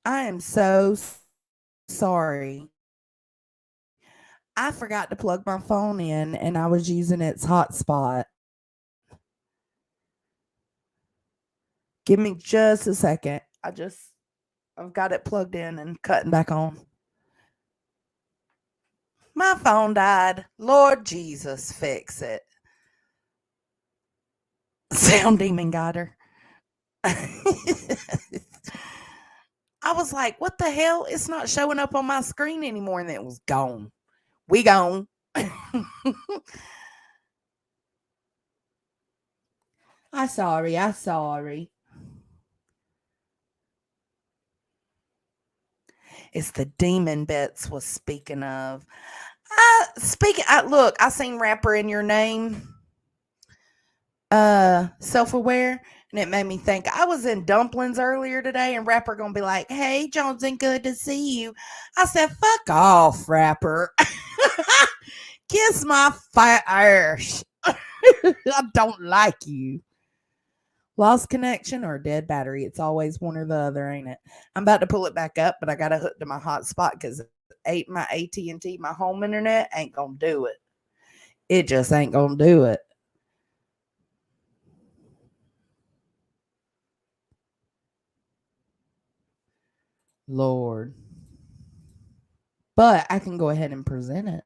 I am so sorry. I forgot to plug my phone in and I was using its hotspot. Give me just a second. I've got it plugged in and cutting back on. My phone died. Lord Jesus, fix it. Sound demon got her. I was like, what the hell? It's not showing up on my screen anymore. And it was gone. We gone. I'm sorry. It's the demon Betts was speaking of. Look, I seen rapper in your name. Self-aware, and it made me think I was in dumplings earlier today, and rapper gonna be like, hey Jones, and good to see you. I said, fuck off, rapper. Kiss my fat ass. I don't like you. Lost connection or dead battery. It's always one or the other, ain't it? I'm about to pull it back up, but I got to hook to my hotspot because my AT&T, my home internet ain't gonna do it. It just ain't gonna do it. Lord. But I can go ahead and present it.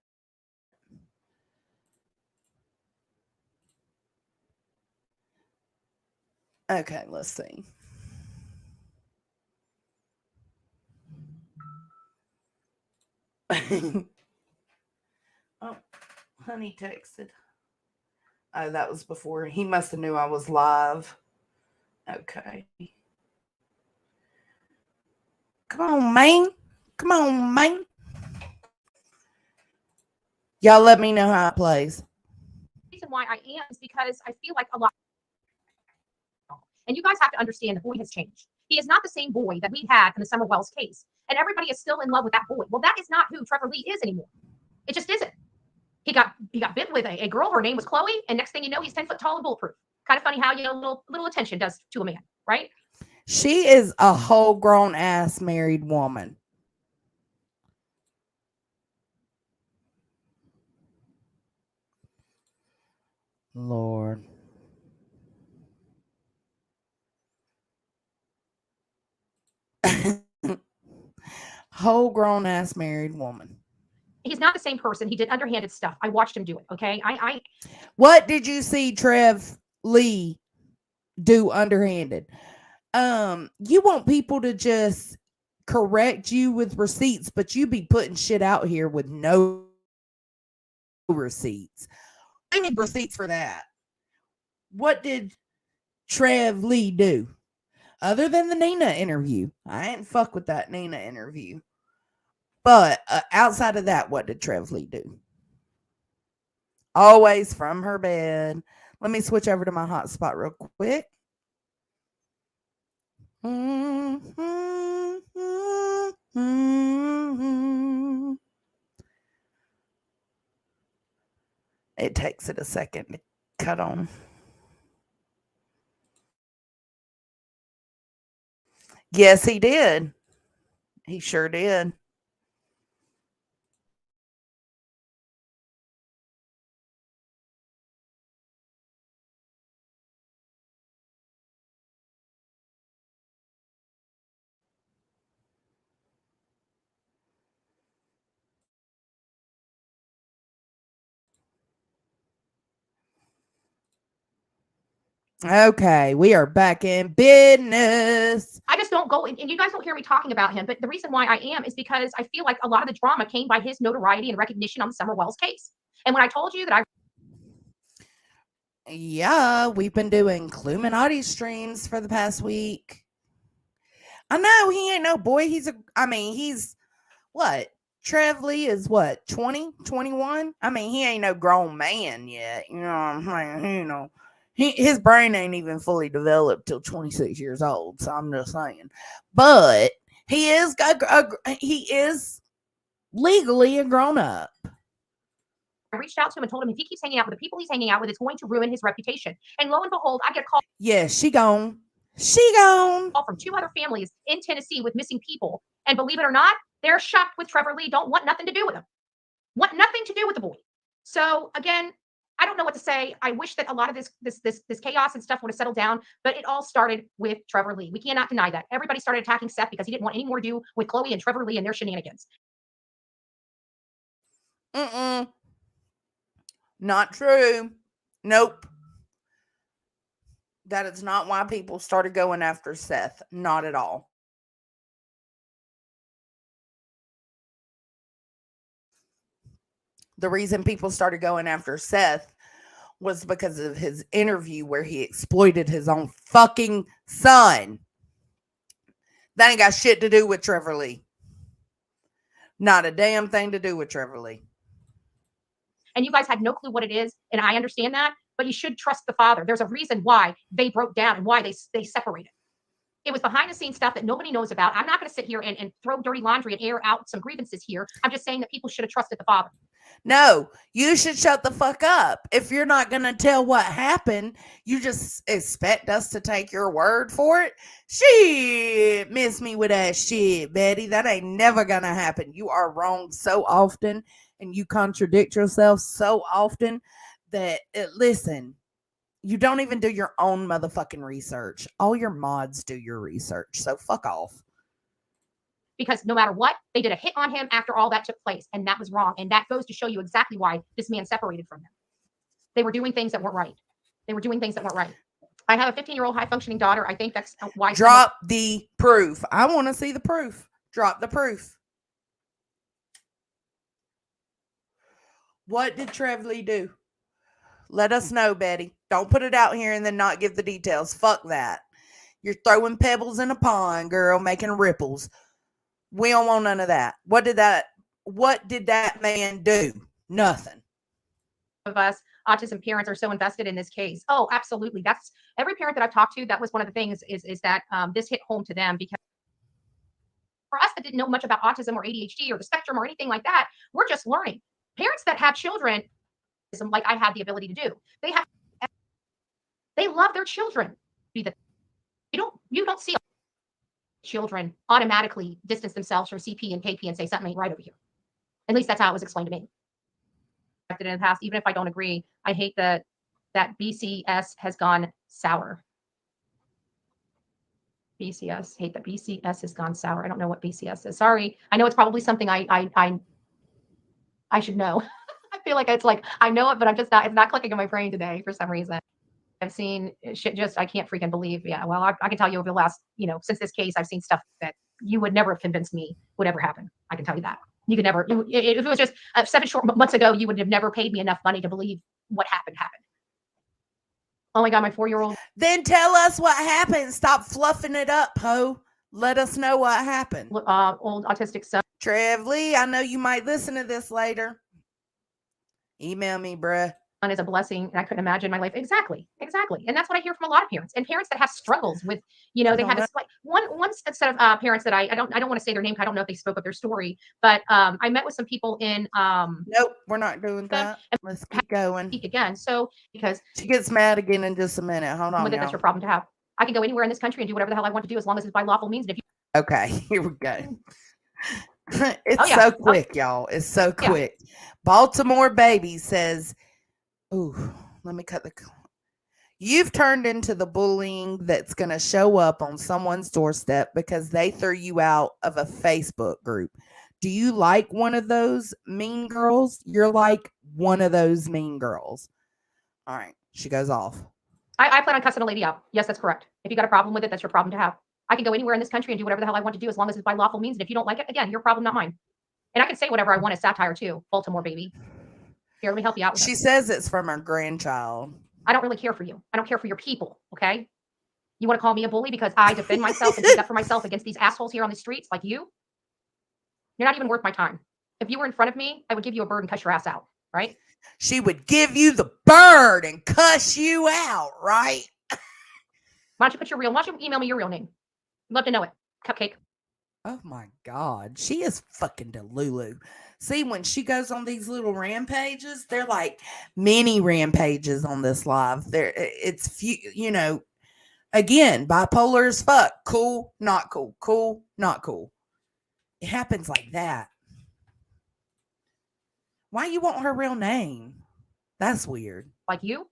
Okay, let's see. Oh, honey texted. Oh, that was before. He must have knew I was live. Okay. Come on, man. Y'all let me know how it plays. The reason why I am is because I feel like a lot. And you guys have to understand the boy has changed. He is not the same boy that we had in the Summer Wells case. And everybody is still in love with that boy. Well, that is not who Trevor Lee is anymore. It just isn't. He got bit with a girl. Her name was Chloe. And next thing you know, he's 10 foot tall and bulletproof. Kind of funny how, little attention does to a man, right? She is a whole grown ass married woman. Lord. Whole grown ass married woman. He's not the same person. He did underhanded stuff. I watched him do it. Okay. What did you see Trev Lee do underhanded? You want people to just correct you with receipts, but you be putting shit out here with no receipts. I need receipts for that. What did Trev Lee do? Other than the Nina interview. I ain't fuck with that Nina interview. But outside of that, what did Trev Lee do? Always from her bed. Let me switch over to my hotspot real quick. It takes it a second to cut on. Yes, he did. He sure did. Okay, we are back in business. I just don't go, and you guys don't hear me talking about him, but the reason why I am is because I feel like a lot of the drama came by his notoriety and recognition on the Summer Wells case. And when I told you that Yeah, we've been doing Illuminati streams for the past week. I know he ain't no boy. He's what? Trev Lee is what? 20, 21? I mean, he ain't no grown man yet. You know what I'm saying? You know, his brain ain't even fully developed till 26 years old. So I'm just saying. But he is legally a grown up. I reached out to him and told him if he keeps hanging out with the people he's hanging out with, it's going to ruin his reputation. And lo and behold, I get a call. Yeah, she gone. She gone. From 2 other families in Tennessee with missing people. And believe it or not, they're shocked with Trevor Lee, don't want nothing to do with him. Want nothing to do with the boy. So again, I don't know what to say. I wish that a lot of this chaos and stuff would have settled down, but it all started with Trevor Lee. We cannot deny that. Everybody started attacking Seth because he didn't want any more to do with Chloe and Trevor Lee and their shenanigans. Not true. Nope. That is not why people started going after Seth. Not at all. The reason people started going after Seth was because of his interview where he exploited his own fucking son. That ain't got shit to do with Trevor Lee. Not a damn thing to do with Trevor Lee. And you guys had no clue what it is, and I understand that, but you should trust the father. There's a reason why they broke down and why they separated. It was behind the scenes stuff that nobody knows about. I'm not going to sit here and throw dirty laundry and air out some grievances here. I'm just saying that people should have trusted the father. No, you should shut the fuck up. If you're not going to tell what happened, you just expect us to take your word for it? Shit, miss me with that shit, Betty. That ain't never going to happen. You are wrong so often, and you contradict yourself so often that, listen, you don't even do your own motherfucking research. All your mods do your research, so fuck off. Because no matter what, they did a hit on him after all that took place, and that was wrong. And that goes to show you exactly why this man separated from them. They were doing things that weren't right. I have a 15-year-old high-functioning daughter. I think that's why. Drop the proof. I want to see the proof. Drop the proof. What did Trev Lee do? Let us know, Betty. Don't put it out here and then not give the details. Fuck that. You're throwing pebbles in a pond, girl, making ripples. We don't want none of that. What did that man do? Nothing. Of us autism parents are so invested in this case. Oh, absolutely. That's every parent that I've talked to. That was one of the things is that this hit home to them, because for us that didn't know much about autism or ADHD or the spectrum or anything like that, we're just learning. Parents that have children, like I had the ability to do, they love their children. You don't see children automatically distance themselves from CP and KP and say something ain't right over here. At least that's how it was explained to me. In the past, even if I don't agree, I hate that BCS has gone sour. BCS, hate that BCS has gone sour. I don't know what BCS is. Sorry. I know it's probably something I should know. I feel like it's like I know it, but it's not clicking in my brain today for some reason. I've seen shit I can't freaking believe. Yeah, well, I can tell you over the last, since this case, I've seen stuff that you would never have convinced me would ever happen. I can tell you that. You could never, if it was just 7 short months ago, you would have never paid me enough money to believe what happened. Oh my God, my 4-year-old. Then tell us what happened. Stop fluffing it up, ho. Let us know what happened. Old autistic son. Trev Lee, I know you might listen to this later. Email me, bruh. Is a blessing, and I couldn't imagine my life. Exactly. And that's what I hear from a lot of parents, and parents that have struggles with, they have this, like one set of parents that I don't want to say their name. I don't know if they spoke up their story, but I met with some people in nope, we're not doing that. Let's keep going. Speak again. So because she gets mad again in just a minute. Hold on. That's your problem to have. I can go anywhere in this country and do whatever the hell I want to do as long as it's by lawful means. And if you okay, here we go. It's so quick, y'all. It's so quick. Baltimore Baby says, ooh, let me cut the. You've turned into the bullying that's going to show up on someone's doorstep because they threw you out of a Facebook group. Do you like one of those mean girls? You're like one of those mean girls. All right. She goes off. I plan on cussing a lady out. Yes, that's correct. If you got a problem with it, that's your problem to have. I can go anywhere in this country and do whatever the hell I want to do as long as it's by lawful means. And if you don't like it, again, your problem, not mine. And I can say whatever I want as satire too. Baltimore Baby. Here, let me help you out with She says it's from her grandchild. I don't really care for you. I don't care for your people, okay? You want to call me a bully because I defend myself and stand up for myself against these assholes here on the streets like you? You're not even worth my time. If you were in front of me, I would give you a bird and cuss your ass out, right? She would give you the bird and cuss you out, right? Why don't you email me your real name? I'd love to know it. Cupcake. Oh my God. She is fucking Delulu. See, when she goes on these little rampages, they're like mini rampages on this live. It's few, again, bipolar as fuck. Cool, not cool. Cool, not cool. It happens like that. Why you want her real name? That's weird. Like you?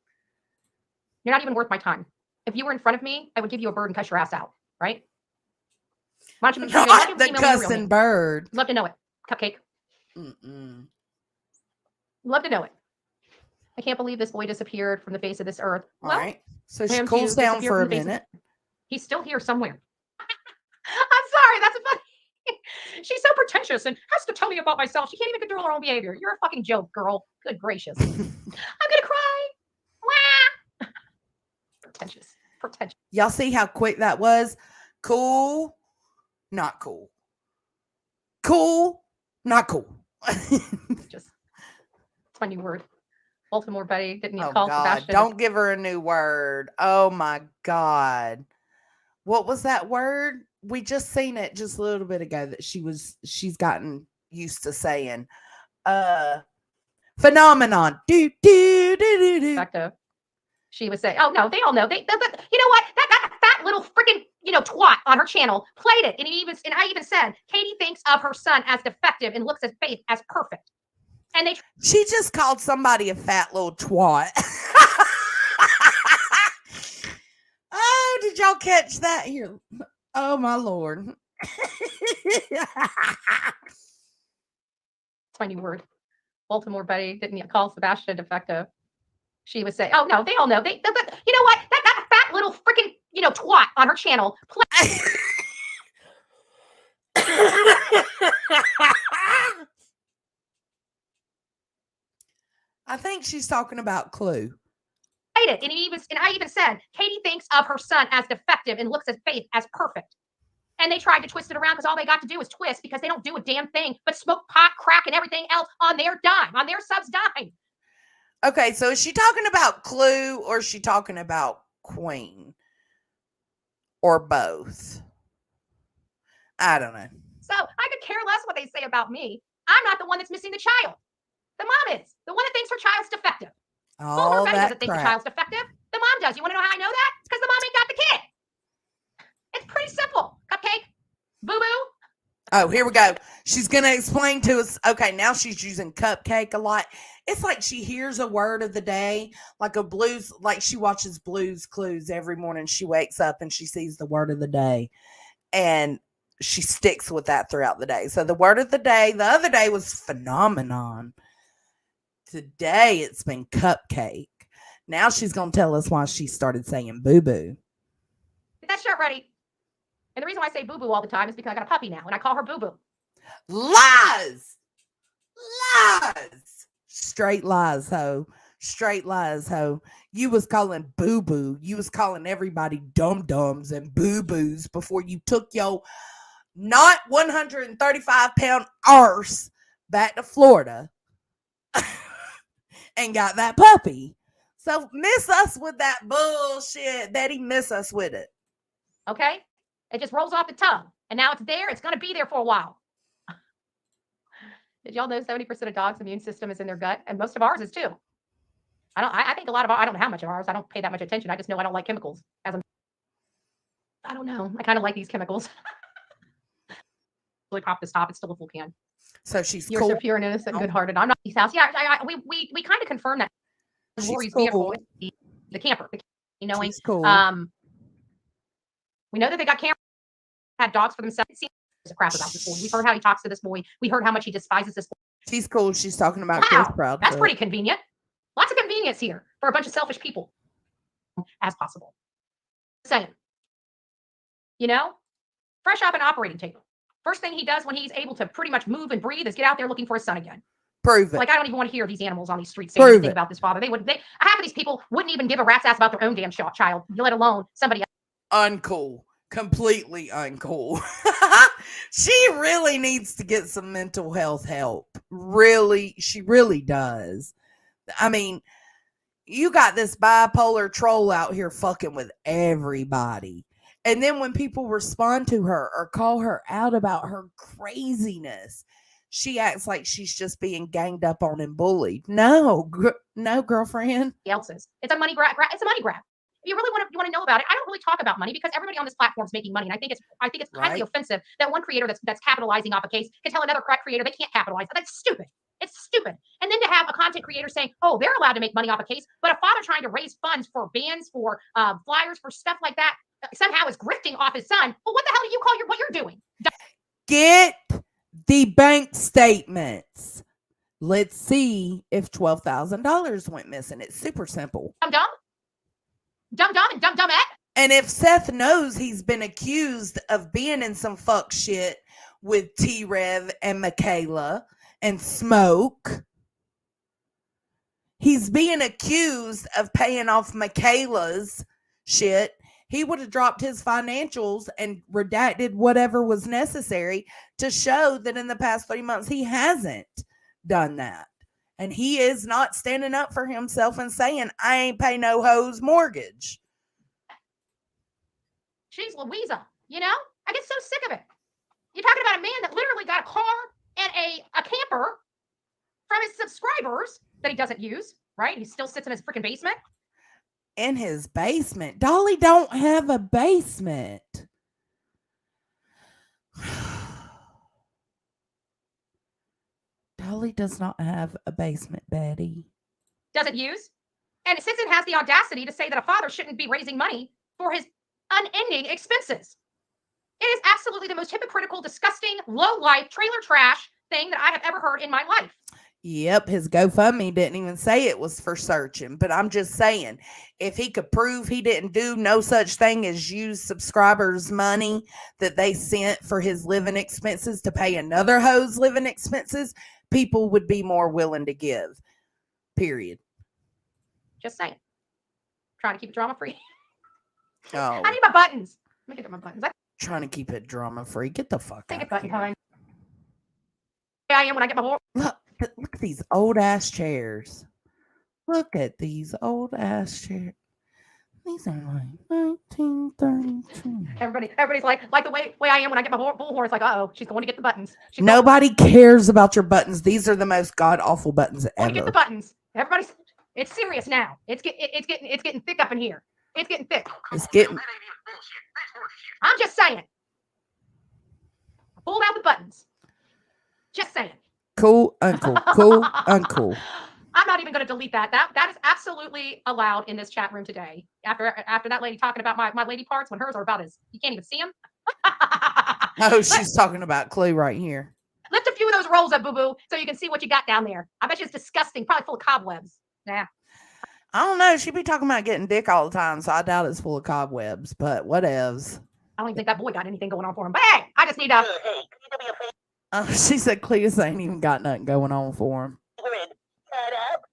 You're not even worth my time. If you were in front of me, I would give you a bird and cuss your ass out, right? Why don't you not the cussing bird. Love to know it. Cupcake. Love to know it. I can't believe this boy disappeared from the face of this earth. All right. So she cools down for a minute. He's still here somewhere. I'm sorry. That's funny. She's so pretentious and has to tell me about myself. She can't even control her own behavior. You're a fucking joke, girl. Good gracious. I'm gonna cry. Wah! Pretentious. Y'all see how quick that was? Cool, not cool. Cool, not cool. Just it's my new word. Baltimore Betty didn't need to Oh call God! Sebastian. Don't give her a new word. Oh my God! What was that word? We just seen it just a little bit ago that she's gotten used to saying. Phenomenon. Do do do do do. Effective. She would say, "Oh no, they all know. You know what? That fat little freaking twat on her channel played it, and I even said Katie thinks of her son as defective and looks at Faith as perfect." And she just called somebody a fat little twat. Oh, did y'all catch that here? Oh my Lord. It's my new word. Baltimore Betty didn't call Sebastian defective. She would say, "Oh no, they all know. You know what? That fat little freaking twat on her channel." I think she's talking about Clue. It, and I even said Katie thinks of her son as defective and looks at Faith as perfect. And they tried to twist it around because all they got to do is twist because they don't do a damn thing but smoke pot, crack, and everything else on their dime, on their subs' dime. Okay, so is she talking about Clue or is she talking about Queen? Or both? I don't know. So I could care less what they say about me. I'm not the one that's missing the child. The mom is. The one that thinks her child's defective. All Betty that doesn't think the child's defective. The mom does. You want to know how I know that? It's because the mom ain't got the kid. It's pretty simple. Cupcake. Boo-boo. Oh, here we go. She's going to explain to us. Okay, now she's using cupcake a lot. It's like she hears a word of the day, like she watches Blues Clues every morning. She wakes up and she sees the word of the day. And she sticks with that throughout the day. So the word of the day, the other day was phenomenon. Today it's been cupcake. Now she's going to tell us why she started saying boo-boo. Get that shirt ready. And the reason why I say boo boo all the time is because I got a puppy now and I call her boo boo. Lies. Lies. Straight lies, ho. Straight lies, ho. You was calling boo boo. You was calling everybody dum dums and boo boos before you took your not 135-pound arse back to Florida and got that puppy. So miss us with that bullshit. Daddy, miss us with it. Okay? It just rolls off the tongue. And now it's there. It's going to be there for a while. Did y'all know 70% of dogs' immune system is in their gut? And most of ours is too. I think a lot of I don't know how much of ours. I don't pay that much attention. I just know I don't like chemicals. I don't know. I kind of like these chemicals. Really pop this top. It's still a full can. So she's You're cool. so pure and innocent and good-hearted. I'm not these house. Yeah, we kind of confirmed that. Lori's vehicle, the camper. Knowing, She's cool. we know that they got cameras, had dogs for themselves. A crap about this boy. We've heard how he talks to this boy. We heard how much he despises this boy. She's cool. She's talking about Chris Wow, Proud. that's pretty convenient. Lots of convenience here for a bunch of selfish people, as possible. Saying, fresh off an operating table. First thing he does when he's able to pretty much move and breathe is get out there looking for his son again. Prove it. Like, I don't even want to hear these animals on these streets saying anything about this father. Half of these people wouldn't even give a rat's ass about their own damn child, let alone somebody else. Uncool. Completely uncool. She really needs to get some mental health help. Really, she really does. I mean, you got this bipolar troll out here fucking with everybody. And then when people respond to her or call her out about her craziness, she acts like she's just being ganged up on and bullied. No, girlfriend. Else's. It's a money grab. It's a money grab. If you really want to know about it, I don't really talk about money because everybody on this platform is making money, and I think it's highly offensive that one creator that's capitalizing off a case can tell another creator they can't capitalize. That's stupid. It's stupid. And then to have a content creator saying, "Oh, they're allowed to make money off a case," but a father trying to raise funds for bands, for flyers, for stuff like that, somehow is grifting off his son. Well, what the hell do you call what you're doing? Get the bank statements. Let's see if $12,000 went missing. It's super simple. Dumb and dumb. And if Seth knows he's been accused of being in some fuck shit with T-Rev and Michaela and Smoke, he's being accused of paying off Michaela's shit. He would have dropped his financials and redacted whatever was necessary to show that in the past 3 months he hasn't done that. And he is not standing up for himself and saying, I ain't pay no hoes mortgage. Jeez Louisa, I get so sick of it. You're talking about a man that literally got a car and a camper from his subscribers that he doesn't use, right? He still sits in his freaking basement. In his basement. Dolly don't have a basement. Dolly does not have a basement, Betty. Doesn't use. And it sits and has the audacity to say that a father shouldn't be raising money for his unending expenses. It is absolutely the most hypocritical, disgusting, low-life, trailer trash thing that I have ever heard in my life. Yep, his GoFundMe didn't even say it was for searching, but I'm just saying, if he could prove he didn't do no such thing as use subscribers' money that they sent for his living expenses to pay another hoe's living expenses, people would be more willing to give. Period. Just saying. Trying to keep it drama-free. Oh. I need my buttons. Let me get my buttons. Trying to keep it drama-free. Get the fuck Take out it button of here. time. I am when I get my board. Look at these old ass chairs. Look at these old ass chairs. These are like 1932. Everybody's like the way I am when I get my bullhorn. It's like, uh-oh, she's going to get the buttons. Nobody cares about your buttons. These are the most god awful buttons ever. Get the buttons. Everybody's. It's serious now. It's getting thick up in here. It's getting thick. It's getting. I'm just saying. I pulled out the buttons. Just saying. Cool, uncool. Cool, uncool. I'm not even going to delete that. That is absolutely allowed in this chat room today. After that lady talking about my lady parts, when hers are about you can't even see them. Oh, she's talking about Clue right here. Lift a few of those rolls up, boo-boo, so you can see what you got down there. I bet you it's disgusting, probably full of cobwebs. Yeah. I don't know. She be talking about getting dick all the time, so I doubt it's full of cobwebs, but whatevs. I don't even think that boy got anything going on for him. But hey, I just need to. Hey, can you do me a favor? She said Cletus ain't even got nothing going on for him. Shut up.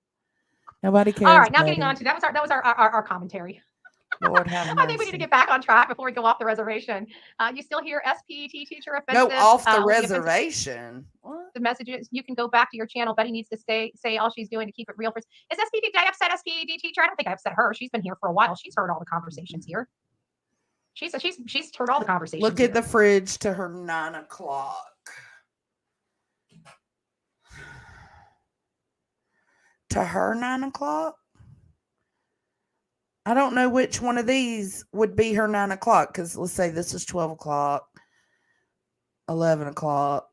Nobody cares. All right, now getting buddy. on to that was our commentary. Lord have mercy. I think we need to get back on track before we go off the reservation. You still hear SPET teacher Go offensive? off the offensive reservation. What? The messages. You can go back to your channel. Betty needs to say all she's doing to keep it real. Is SPET? Did I upset SPET teacher? I don't think I upset her. She's been here for a while. She's heard all the conversations here. She's heard all the conversations. Look here. at the fridge to her 9 o'clock. To her 9 o'clock? I don't know which one of these would be her 9 o'clock, because let's say this is 12 o'clock, 11 o'clock,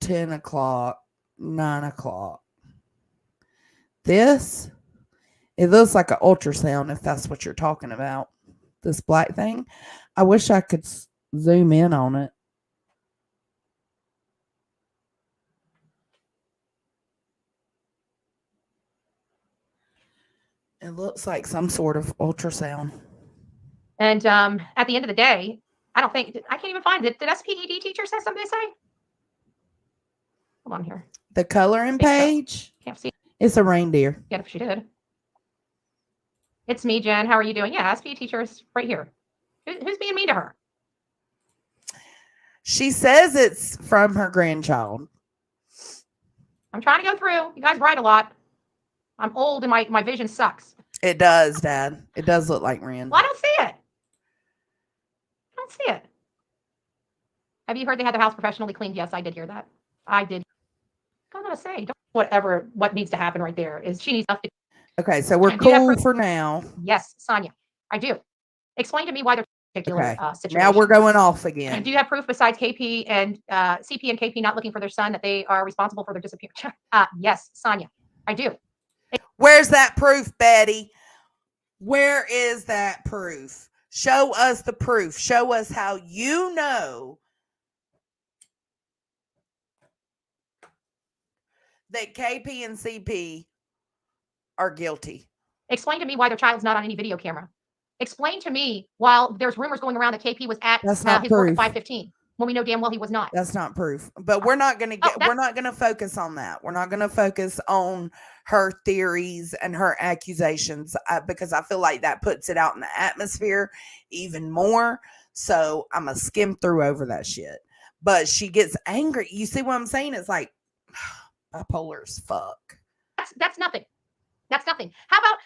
10 o'clock, 9 o'clock. This, it looks like an ultrasound, if that's what you're talking about. This black thing. I wish I could zoom in on it. It looks like some sort of ultrasound. And at the end of the day, I can't even find it. Did SPED teacher say something to say? Hold on here. The coloring think so. page, Can't see. it's a reindeer. Yeah, if she did. It's me, Jen. How are you doing? Yeah, SPE teacher is right here. Who's being mean to her? She says it's from her grandchild. I'm trying to go through. You guys write a lot. I'm old and my vision sucks. It does, Dad. It does look like Ren. Well, I don't see it. I don't see it. Have you heard they had their house professionally cleaned? Yes, I did hear that. I did. I'm gonna say, what needs to happen right there is she needs to. Okay, so we're Do you have cool proof? for now. Yes, Sonia, I do. Explain to me why there's a particular Okay. situation. Now we're going off And again. do you have proof besides KP and CP and KP not looking for their son that they are responsible for their disappearance? Yes, Sonia, I do. Where's that proof, Betty? Where is that proof? Show us the proof. Show us how you know that KP and CP are guilty. Explain to me why their child's not on any video camera. Explain to me while there's rumors going around that KP was at That's not his work proof. at 5:15 when we know damn well he was not. That's not proof. But we're not going to Oh, we're not going to focus on that. We're not going to focus on her theories and her accusations because I feel like that puts it out in the atmosphere even more. So I'm going to skim through over that shit. But she gets angry. You see what I'm saying? It's like bipolar as fuck. That's nothing. That's nothing. How about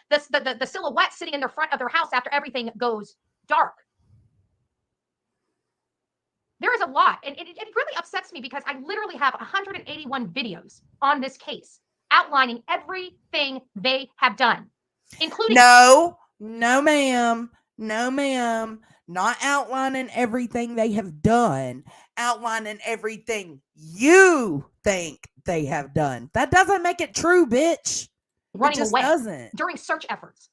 the silhouette sitting in the front of their house after everything goes dark? There is a lot, and it really upsets me because I literally have 181 videos on this case outlining everything they have done, including No, ma'am. No, ma'am. Not outlining everything they have done, outlining everything you think they have done. That doesn't make it true, bitch. running It just away doesn't. during search efforts.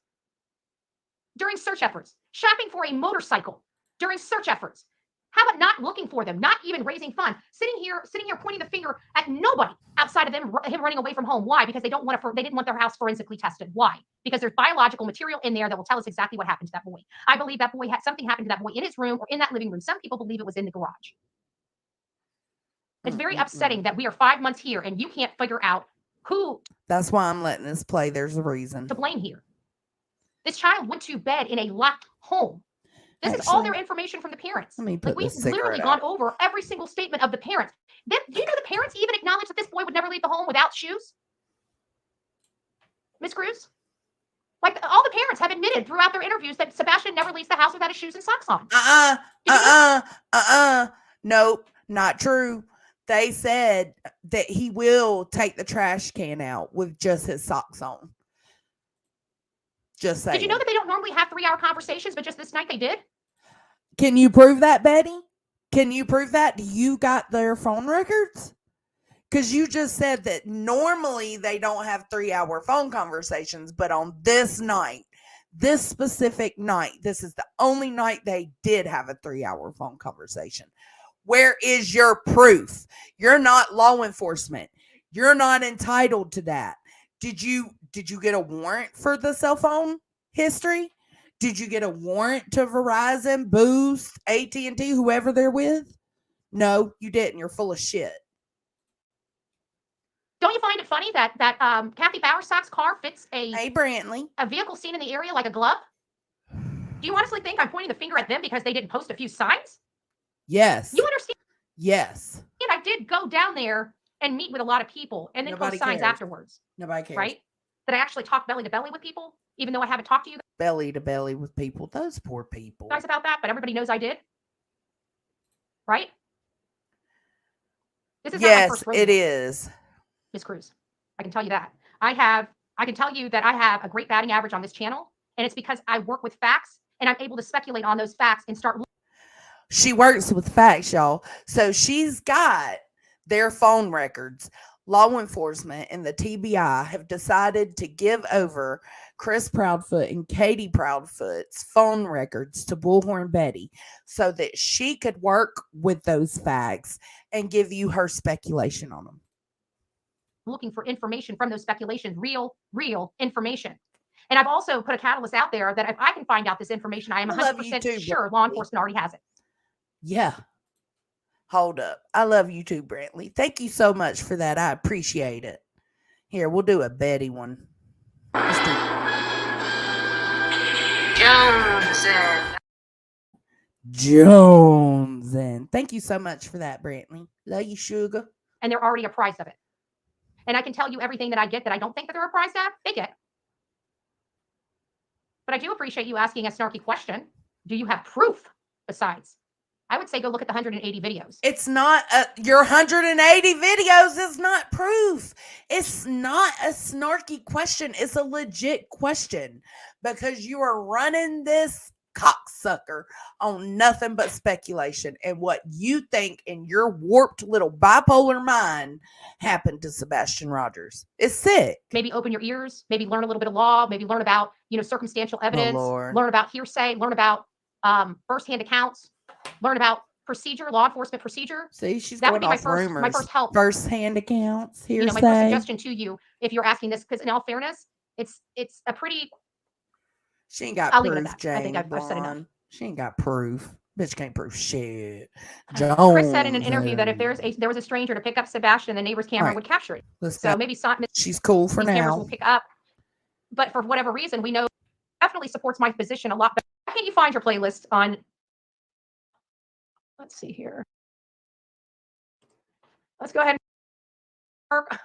During search efforts, shopping for a motorcycle during search efforts. How about not looking for them, not even raising funds, sitting here pointing the finger at nobody outside of him running away from home? Why? Because they didn't want their house forensically tested. Why? Because there's biological material in there that will tell us exactly what happened to that boy. I believe that boy had something happened to that boy in his room or in that living room. Some people believe it was in the garage. It's very upsetting that we are 5 months here and you can't figure out who. That's why I'm letting this play. There's a reason. To blame here. This child went to bed in a locked home. This is all their information from the parents. Let me put We've this literally cigarette gone out. over every single statement of the parents. Do you know the parents even acknowledge that this boy would never leave the home without shoes? Miss Cruz? Like all the parents have admitted throughout their interviews that Sebastian never leaves the house without his shoes and socks on. Nope, not true. They said that he will take the trash can out with just his socks on. Just saying. Did you know that they don't normally have 3-hour conversations, but just this night they did? Can you prove that, Betty? Can you prove that? Do you got their phone records? Because you just said that normally they don't have 3-hour phone conversations, but on this night, this specific night, this is the only night they did have a 3-hour phone conversation. Where is your proof? You're not law enforcement. You're not entitled to that. Did you get a warrant for the cell phone history? Did you get a warrant to Verizon, Boost, AT&T, whoever they're with? No, you didn't. You're full of shit. Don't you find it funny that Kathy Bowersock's car fits Hey, Brantley. a vehicle seen in the area like a glove? Do you honestly think I'm pointing the finger at them because they didn't post a few signs? Yes. You understand? Yes. I did go down there and meet with a lot of people and then Nobody post signs cares. afterwards, Nobody cares. right? That I actually talk belly to belly with people, even though I haven't talked to you Belly to belly with people. Those poor people. guys about that, but everybody knows I did. Right? This is not my Yes, first rodeo, it is. Miss Cruz. I can tell you that. I can tell you that I have a great batting average on this channel, and it's because I work with facts and I'm able to speculate on those facts and start. She works with facts, y'all. So she's got their phone records. Law enforcement and the TBI have decided to give over Chris Proudfoot and Katie Proudfoot's phone records to Bullhorn Betty so that she could work with those facts and give you her speculation on them. Looking for information from those speculations, real information. And I've also put a catalyst out there that if I can find out this information, I am I love you 100% too, sure Brantley. law enforcement already has it. Yeah. Hold up. I love you too, Brantley. Thank you so much for that. I appreciate it. Here, we'll do a Betty one. Let's do Jones. And thank you so much for that, Brantley. Love you, sugar. And they're already apprised of it. And I can tell you everything that I get that I don't think that they're apprised of, they get. But I do appreciate you asking a snarky question. Do you have proof besides? I would say go look at the 180 videos. It's not your 180 videos is not proof. It's not a snarky question. It's a legit question because you are running this cocksucker on nothing but speculation and what you think in your warped little bipolar mind happened to Sebastian Rogers. It's sick. Maybe open your ears, maybe learn a little bit of law, maybe learn about, circumstantial evidence, Lord. learn about hearsay, learn about firsthand accounts, learn about procedure, law enforcement procedure. See, she's That would going be off my rumors. first help. First-hand accounts. My first Hearsay. suggestion to you, if you're asking this, because in all fairness, it's a pretty. She ain't got I'll leave it at proof, that. Jane. I think I've said enough. She ain't got proof. Bitch can't prove shit. Chris said in an interview that if there was a stranger to pick up Sebastian, the neighbor's camera Right. would capture it. Let's So go. maybe She's cool for these cameras now. will pick up. But for whatever reason, we know definitely supports my position a lot better. How can you find your playlist on? Let's see here. Let's go ahead and work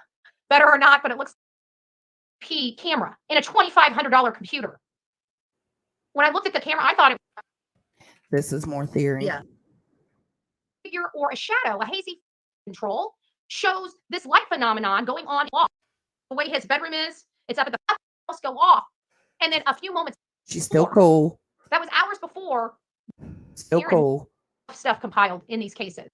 better or not, but it looks P camera in a $2,500 computer. When I looked at the camera, I thought it This is more theory. Yeah. Figure or a shadow, a hazy control shows this light phenomenon going on off. The way his bedroom is, it's up at the house go off. And then a few moments She's still before, cool. that was hours before Still hearing cool. stuff compiled in these cases.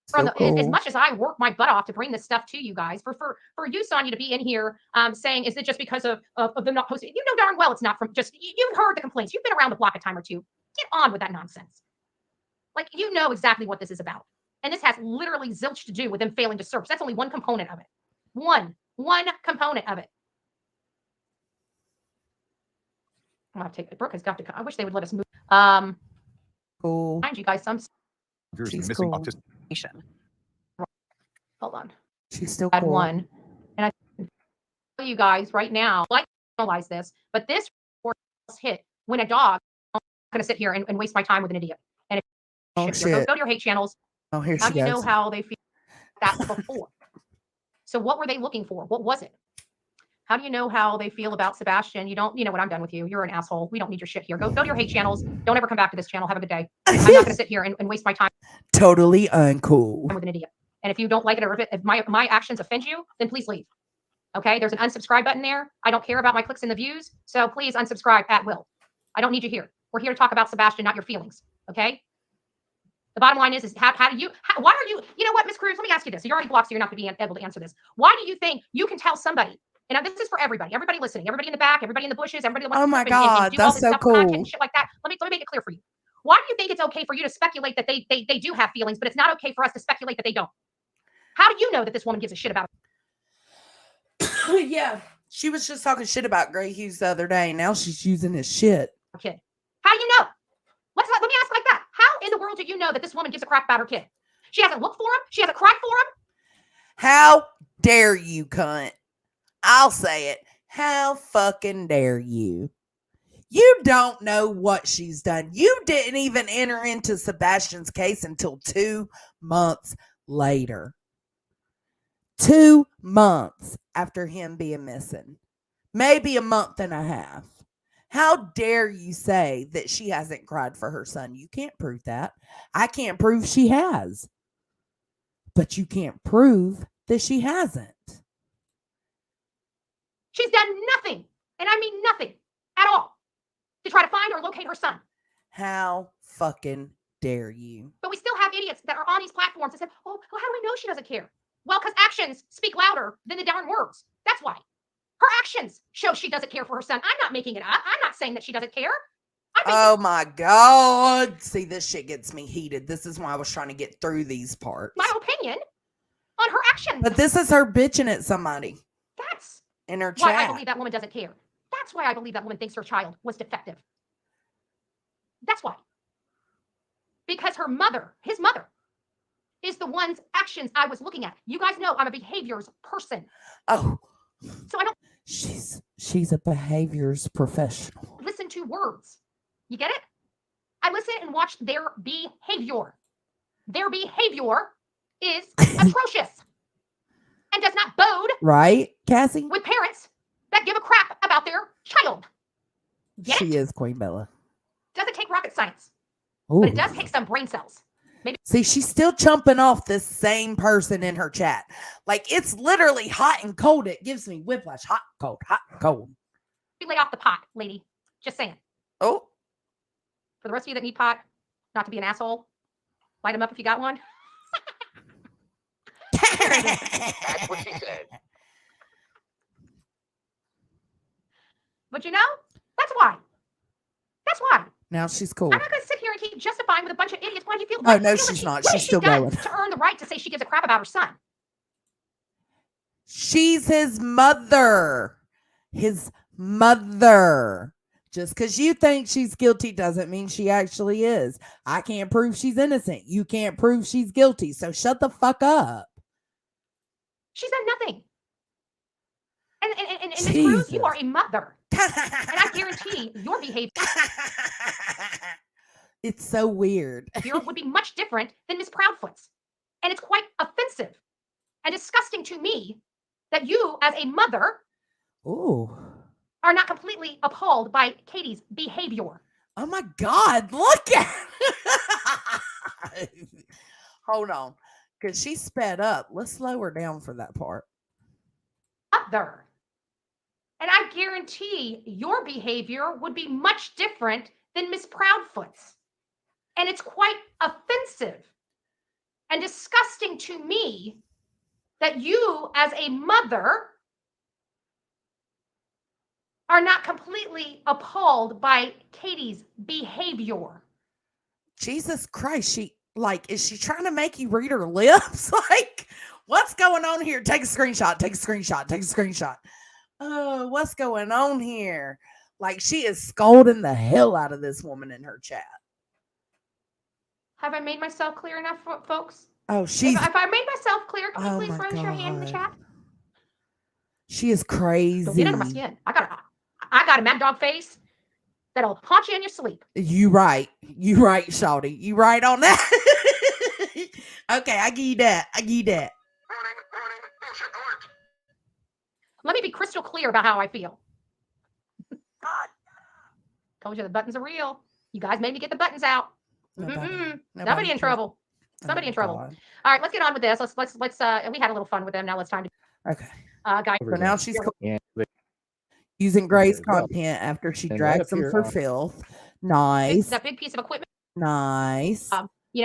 Still As cool. much as I work my butt off to bring this stuff to you guys, for you, Sonya, to be in here saying, is it just because of them not posting? You know darn well it's not from just, you've heard the complaints. You've been around the block a time or two. Get on with that nonsense. Like, you know exactly what this is about. And this has literally zilch to do with them failing to serve. That's only one component of it. One component of it. I'm going to take it. Brooke has got to come. I wish they would let us move. Cool. Find you guys some. She's missing cool. autism. Hold on. She's still Had cool. one. And I tell you guys right now, like, analyze this, but this hit when a dog, I'm going to sit here and waste my time with an idiot. And if Oh, shit here, shit. go to your hate channels. Oh, here How she do you know goes. how they feel that before? So what were they looking for? What was it? How do you know how they feel about Sebastian? You don't, you know what, I'm done with you. You're an asshole. We don't need your shit here. Go to your hate channels. Don't ever come back to this channel. Have a good day. I'm not going to sit here and waste my time Totally uncool. with an idiot. And if you don't like it, or if my actions offend you, then please leave. Okay, there's an unsubscribe button there. I don't care about my clicks and the views, so please unsubscribe at will. I don't need you here. We're here to talk about Sebastian, not your feelings. Okay. The bottom line is why are you, you know what, Miss Cruz, let me ask you this. You're already blocked, so you're not going to be able to answer this. Why do you think you can tell somebody, and this is for everybody listening, everybody in the back, everybody in the bushes, everybody that wants Oh to my come and God, do all that's this so stuff, content cool. and shit like that. Let me make it clear for you. Why do you think it's okay for you to speculate that they do have feelings, but it's not okay for us to speculate that they don't? How do you know that this woman gives a shit about Yeah. She was just talking shit about Gray Hughes the other day. Now she's using his shit. a kid? world do you know that this woman gives a crap about her kid? She hasn't looked for him. She hasn't cried for him. How dare you, cunt? I'll say it. How fucking dare you? You don't know what she's done. You didn't even enter into Sebastian's case until 2 months later. 2 months after him being missing. Maybe a month and a half. How dare you say that she hasn't cried for her son? You can't prove that. I can't prove she has. But you can't prove that she hasn't. She's done nothing, and I mean nothing at all, to try to find or locate her son. How fucking dare you? But we still have idiots that are on these platforms that say, oh, well, how do we know she doesn't care? Well, because actions speak louder than the darn words. That's why. Her actions show she doesn't care for her son. I'm not making it up. I'm not saying that she doesn't care. Oh my God. See, this shit gets me heated. This is why I was trying to get through these parts. My opinion on her actions. But this is her bitching at somebody. That's in her why chat. I believe that woman doesn't care. That's why I believe that woman thinks her child was defective. That's why. Because her mother, his mother, is the one's actions I was looking at. You guys know I'm a behaviors person. Oh. So I don't. She's a behaviors professional. Listen to words. You get it? I listen and watch their behavior. Their behavior is atrocious and does not bode right, Cassie? With parents that give a crap about their child. Get she it? is Queen Bella. Doesn't take rocket science, Ooh. but it does take some brain cells. Maybe. See, she's still chumping off this same person in her chat. Like, it's literally hot and cold. It gives me whiplash. Hot, cold, hot, cold. Lay off the pot, lady. Just saying. Oh. For the rest of you that need pot, not to be an asshole, light them up if you got one. That's what she said. But you know, that's why. That's why. Now she's cool. I'm not going to sit here and keep justifying with a bunch of idiots. Why do you feel? Oh, no, she's not. She's still going. To earn the right to say she gives a crap about her son. She's his mother. His mother. Just because you think she's guilty doesn't mean she actually is. I can't prove she's innocent. You can't prove she's guilty. So shut the fuck up. She's done nothing. And Ms. Cruz, you are a mother. And I guarantee your behavior it's so weird. would be much different than Miss Proudfoot's. And it's quite offensive and disgusting to me that you, as a mother, ooh, are not completely appalled by Katie's behavior. Oh my God, look at it. Hold on, because she sped up. Let's slow her down for that part. Mother. And I guarantee your behavior would be much different than Miss Proudfoot's. And it's quite offensive and disgusting to me that you, as a mother, are not completely appalled by Katie's behavior. Jesus Christ, is she trying to make you read her lips? Like, what's going on here? Take a screenshot, take a screenshot, take a screenshot. Oh, what's going on here? Like, she is scolding the hell out of this woman in her chat. Have I made myself clear enough, folks? Oh, she's... If I made myself clear, can you please raise your hand in the chat? She is crazy. Don't get under my skin. I got a mad dog face that'll haunt you in your sleep. You right, shawty. You right on that. Okay, I give you that. Let me be crystal clear about how I feel. Told you the buttons are real. You guys made me get the buttons out. Nobody in trouble. Somebody in trouble. God. All right, let's get on with this. Let's we had a little fun with them. Now it's time to okay. Guys. So now she's Yeah, using Gray's content after she drags them for filth. Nice. That big piece of equipment. Nice.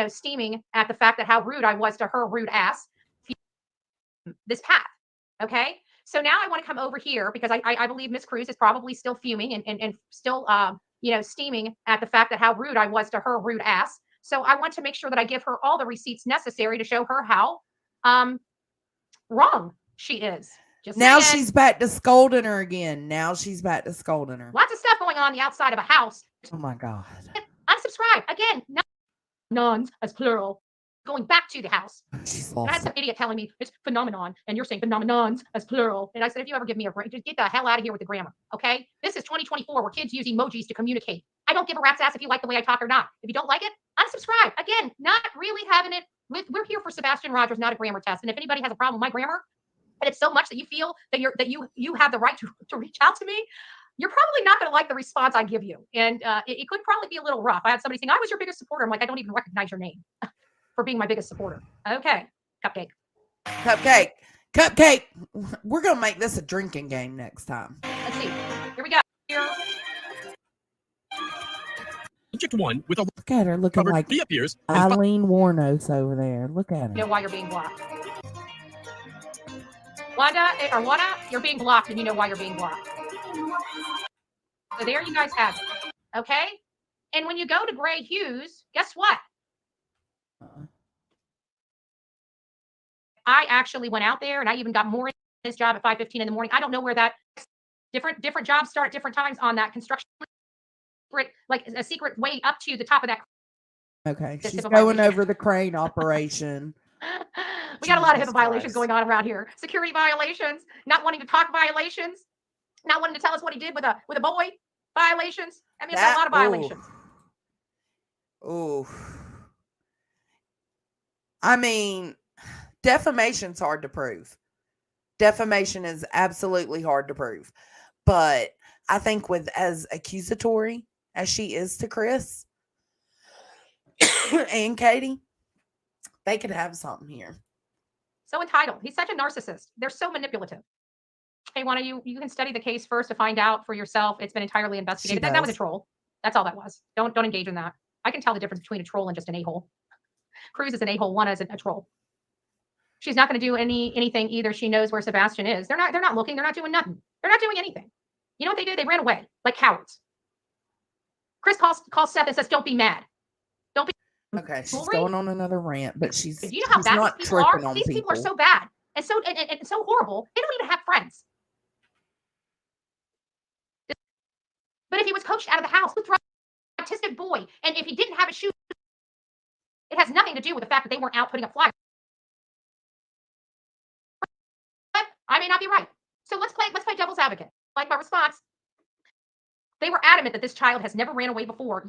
Steaming at the fact that how rude I was to her rude ass. This path. Okay. So now I want to come over here because I believe Miss Cruz is probably still fuming and still steaming at the fact that how rude I was to her rude ass. So I want to make sure that I give her all the receipts necessary to show her how wrong she is. Just now saying. she's back to scolding her again. Lots of stuff going on the outside of a house. Oh my God. Unsubscribe. Again, no. nuns as plural, going back to the house. She's And I had lost some idiot telling me it's phenomenon, and you're saying phenomenons as plural. And I said, if you ever give me a break, just get the hell out of here with the grammar, okay? This is 2024 where kids use emojis to communicate. I don't give a rat's ass if you like the way I talk or not. If you don't like it, unsubscribe. Again, not really having it with. We're here for Sebastian Rogers, not a grammar test. And if anybody has a problem with my grammar, and it's so much that you feel that you have the right to reach out to me, you're probably not going to like the response I give you. And it could probably be a little rough. I had somebody saying, I was your biggest supporter. I'm like, I don't even recognize your name for being my biggest supporter. Okay. Cupcake. Cupcake. We're going to make this a drinking game next time. Let's see. Here we go. Here. Subject 1 with a Look at her looking covered like reappears. Eileen Warnos over there. Look at You know her. why you're being blocked. Wanda, you're being blocked, and you know why you're being blocked. So there you guys have it. Okay? And when you go to Gray Hughes, guess what? I actually went out there and I even got more in his job at 5:15 in the morning. I don't know where that different jobs start at different times on that construction, like a secret way up to the top of that. Okay, This she's HIPAA going violation. over the crane operation. We got a lot of Jesus HIPAA violations Christ. going on around here. Security violations, not wanting to talk violations, not wanting to tell us what he did with a boy violations. I mean, there's a lot of violations. Ooh. I mean, defamation's hard to prove. Defamation is absolutely hard to prove. But I think with as accusatory as she is to Chris and Katie, they could have something here. So entitled. He's such a narcissist. They're so manipulative. Hey, Wanda, you can study the case first to find out for yourself. It's been entirely investigated. That was a does. troll. That's all that was. Don't engage in that. I can tell the difference between a troll and just an a-hole. Cruz is an a-hole. Wanda is a troll. She's not going to do anything either. She knows where Sebastian is. They're not looking. They're not doing nothing. They're not doing anything. You know what they did? They ran away like cowards. Chris calls Seth and says, "Don't be mad. Don't be." Okay, she's Jewelry? going on another rant, but she's, Do you know how she's bad not these people tripping are? on These people are people. so bad and so horrible. They don't even have friends. But if he was coached out of the house, who's autistic boy, and if he didn't have a shoe, it has nothing to do with the fact that they weren't out putting up flyers. But I may not be right. So let's play devil's advocate. Like my response, they were adamant that this child has never ran away before.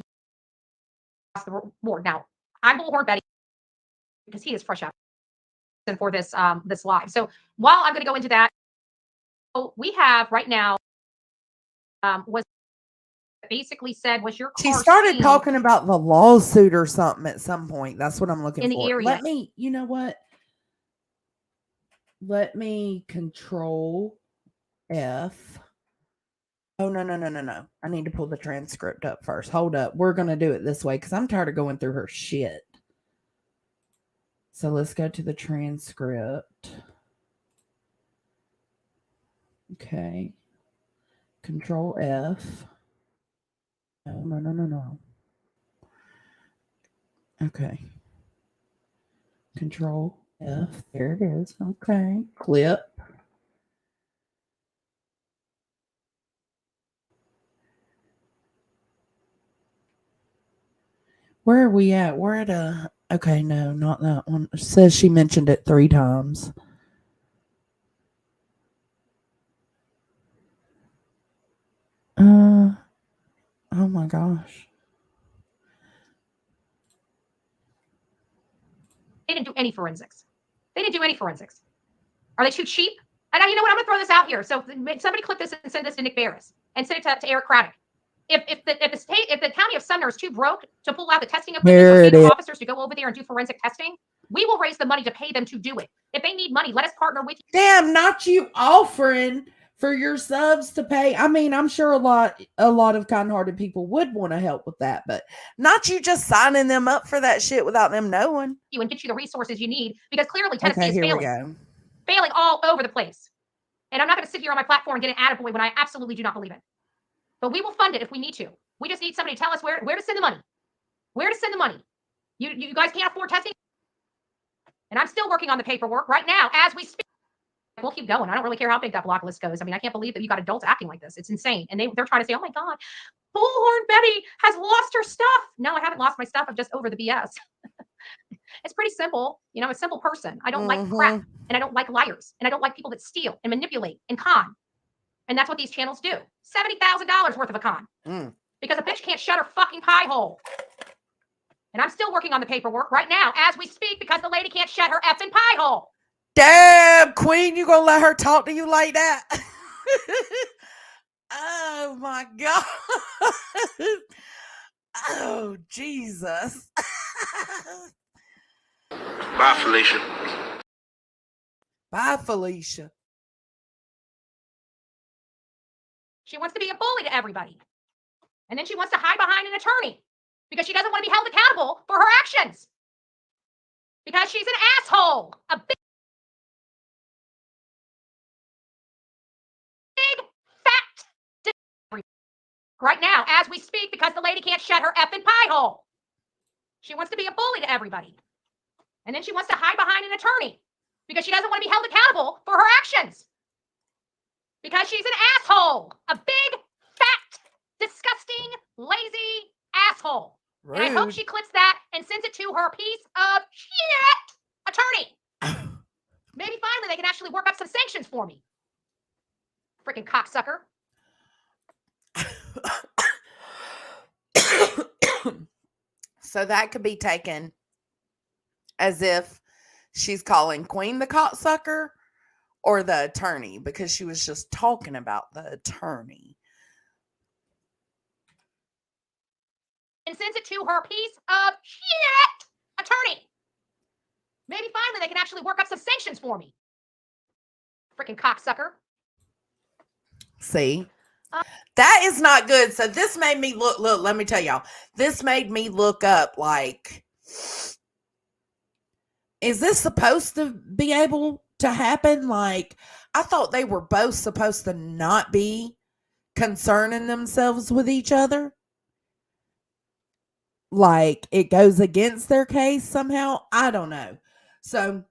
The reward. Now, I'm Bullhorn Betty because he is fresh out for this this live. So while I'm going to go into that, we have right now was basically said, was your car She started seen talking about the lawsuit or something at some point. That's what I'm looking in the for. area? Let me, you know what? Let me control F. Oh, no. I need to pull the transcript up first. Hold up. We're going to do it this way because I'm tired of going through her shit. So let's go to the transcript. Okay. Control F. No. Okay. Control F. There it is. Okay. Clip. Where are we at? We're at a... Okay, no, not that one. It says she mentioned it 3 times. Oh my gosh. They didn't do any forensics. They didn't do any forensics. Are they too cheap? And you know what? I'm going to throw this out here. So somebody clip this and send this to Nick Barris and send it to Eric Craddock. If the county of Sumner is too broke to pull out the testing equipment for officers to go over there and do forensic testing, we will raise the money to pay them to do it. If they need money, let us partner with you. Damn, not you offering for your subs to pay. I mean, I'm sure a lot of kind-hearted people would want to help with that, but not you just signing them up for that shit without them knowing. You and get you the resources you need, because clearly Tennessee Okay, is here we failing. go. Failing all over the place. And I'm not going to sit here on my platform and get an attaboy when I absolutely do not believe it. But we will fund it if we need to. We just need somebody to tell us where to send the money. Where to send the money. You guys can't afford testing? And I'm still working on the paperwork right now as we speak. We'll keep going. I don't really care how big that block list goes. I mean, I can't believe that you got adults acting like this. It's insane. And they're trying to say, oh my God, Bullhorn Betty has lost her stuff. No, I haven't lost my stuff. I'm just over the BS. It's pretty simple. You know, I'm a simple person. I don't like crap, and I don't like liars, and I don't like people that steal and manipulate and con. And that's what these channels do. $70,000 worth of a con. Because a bitch can't shut her fucking pie hole. And I'm still working on the paperwork right now as we speak because the lady can't shut her effing pie hole. Damn, Queen, you gonna let her talk to you like that? Oh my God. Oh, Jesus. Bye, Felicia. Bye, Felicia. She wants to be a bully to everybody. And then she wants to hide behind an attorney because she doesn't want to be held accountable for her actions. Because she's an asshole. A big fat right now as we speak because the lady can't shut her effing pie hole. She wants to be a bully to everybody. And then she wants to hide behind an attorney because she doesn't want to be held accountable for her actions. Because she's an asshole. A big, fat, disgusting, lazy asshole. Rude. And I hope she clips that and sends it to her piece of shit attorney. Maybe finally they can actually work up some sanctions for me. Freaking cocksucker. So that could be taken as if she's calling Queen the cocksucker or the attorney, because she was just talking about the attorney. And sends it to her piece of shit attorney. Maybe finally they can actually work up some sanctions for me. Freaking cocksucker. See? That is not good. So this made me look, let me tell y'all. This made me look up, like, is this supposed to be able to happen? Like, I thought they were both supposed to not be concerning themselves with each other. Like, it goes against their case somehow. I don't know. So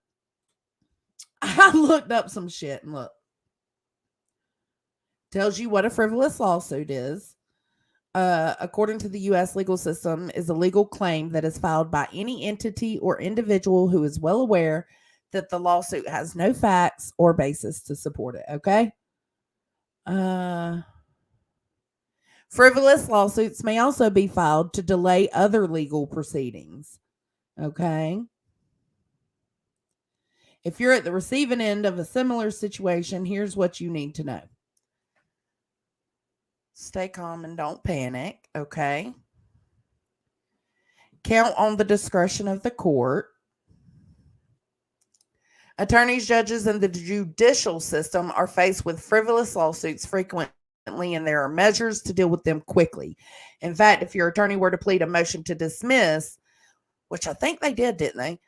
I looked up some shit and look. Tells you what a frivolous lawsuit is. According to the U.S. legal system, is a legal claim that is filed by any entity or individual who is well aware that the lawsuit has no facts or basis to support it. Okay. Frivolous lawsuits may also be filed to delay other legal proceedings. Okay. If you're at the receiving end of a similar situation, here's what you need to know. Stay calm and don't panic, okay? Count on the discretion of the court. Attorneys, judges, and the judicial system are faced with frivolous lawsuits frequently, and there are measures to deal with them quickly. In fact, if your attorney were to plead a motion to dismiss, which I think they did, didn't they?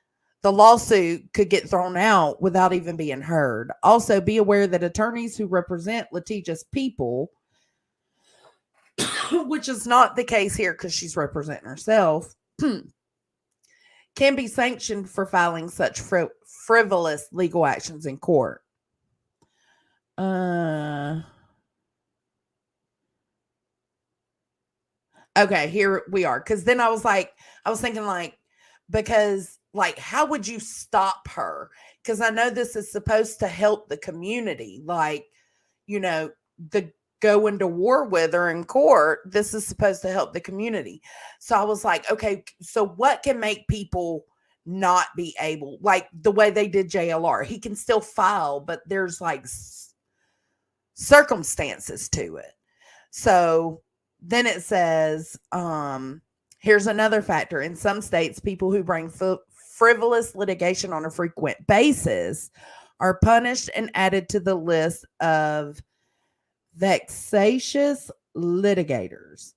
The lawsuit could get thrown out without even being heard. Also, be aware that attorneys who represent litigious people, which is not the case here because she's representing herself, can be sanctioned for filing such frivolous legal actions in court. Okay, here we are. Because then I was thinking like, because like, how would you stop her? Because I know this is supposed to help the community. Like, you know, the going to war with her in court, this is supposed to help the community. So I was like, okay, so what can make people not be able, like the way they did JLR, he can still file, but there's like circumstances to it. So then it says, here's another factor. In some states, people who bring frivolous litigation on a frequent basis are punished and added to the list of vexatious litigators.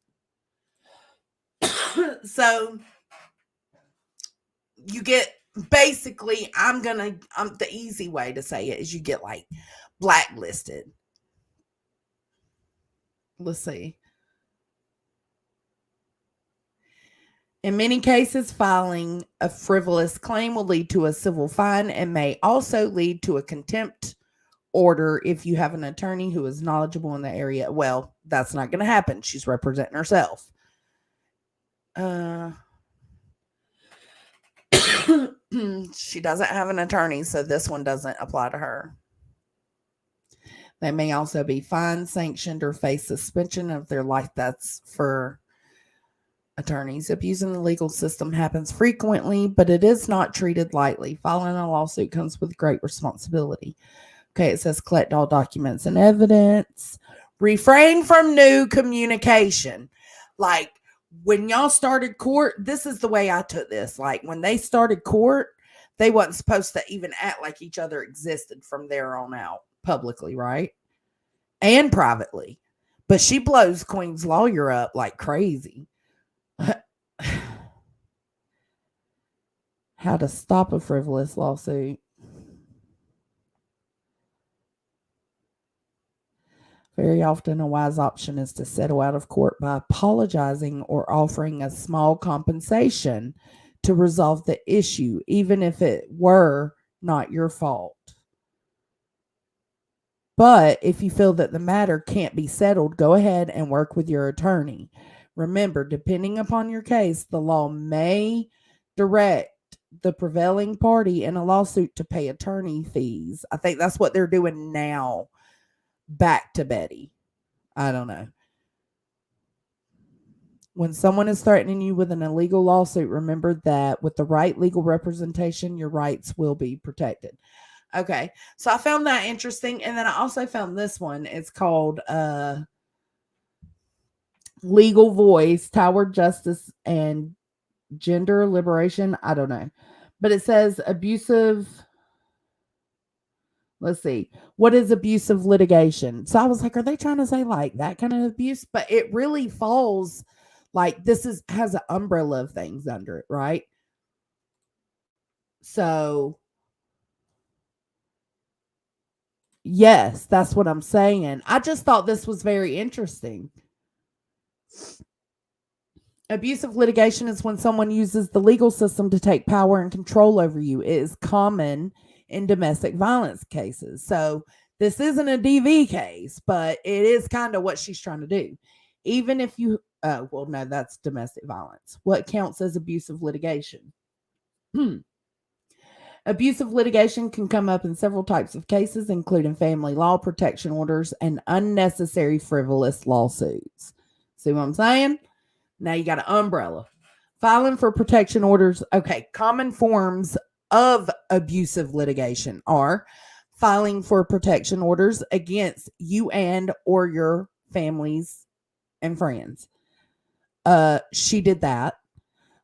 So you get, basically, the easy way to say it is you get like blacklisted. Let's see. In many cases, filing a frivolous claim will lead to a civil fine and may also lead to a contempt order if you have an attorney who is knowledgeable in the area. Well, that's not going to happen. She's representing herself. She doesn't have an attorney, so this one doesn't apply to her. They may also be fined, sanctioned, or face suspension of their life. That's for attorneys. Abusing the legal system happens frequently, but it is not treated lightly. Filing a lawsuit comes with great responsibility. Okay, it says collect all documents and evidence. Refrain from new communication. Like when y'all started court, this is the way I took this. Like when they started court, they wasn't supposed to even act like each other existed from there on out publicly, right? And privately. But she blows Queen's lawyer up like crazy. How to stop a frivolous lawsuit. Very often, a wise option is to settle out of court by apologizing or offering a small compensation to resolve the issue, even if it were not your fault. But if you feel that the matter can't be settled, go ahead and work with your attorney. Remember, depending upon your case, the law may direct the prevailing party in a lawsuit to pay attorney fees. I think that's what they're doing now. Back to Betty. I don't know. When someone is threatening you with an illegal lawsuit, remember that with the right legal representation, your rights will be protected. Okay, so I found that interesting. And then I also found this one. It's called Legal Voice, Tower Justice, and Gender Liberation. I don't know. But it says abusive. Let's see. What is abusive litigation? So I was like, are they trying to say like that kind of abuse? But it really falls like this has an umbrella of things under it, right? So yes, that's what I'm saying. I just thought this was very interesting. Abusive litigation is when someone uses the legal system to take power and control over you. It is common in domestic violence cases. So this isn't a DV case, but it is kind of what she's trying to do. Even if you, well, no, that's domestic violence. What counts as abusive litigation? Abusive litigation can come up in several types of cases, including family law, protection orders, and unnecessary frivolous lawsuits. See what I'm saying? Now you got an umbrella. Filing for protection orders. Okay, common forms of abusive litigation are filing for protection orders against you and or your families and friends. She did that.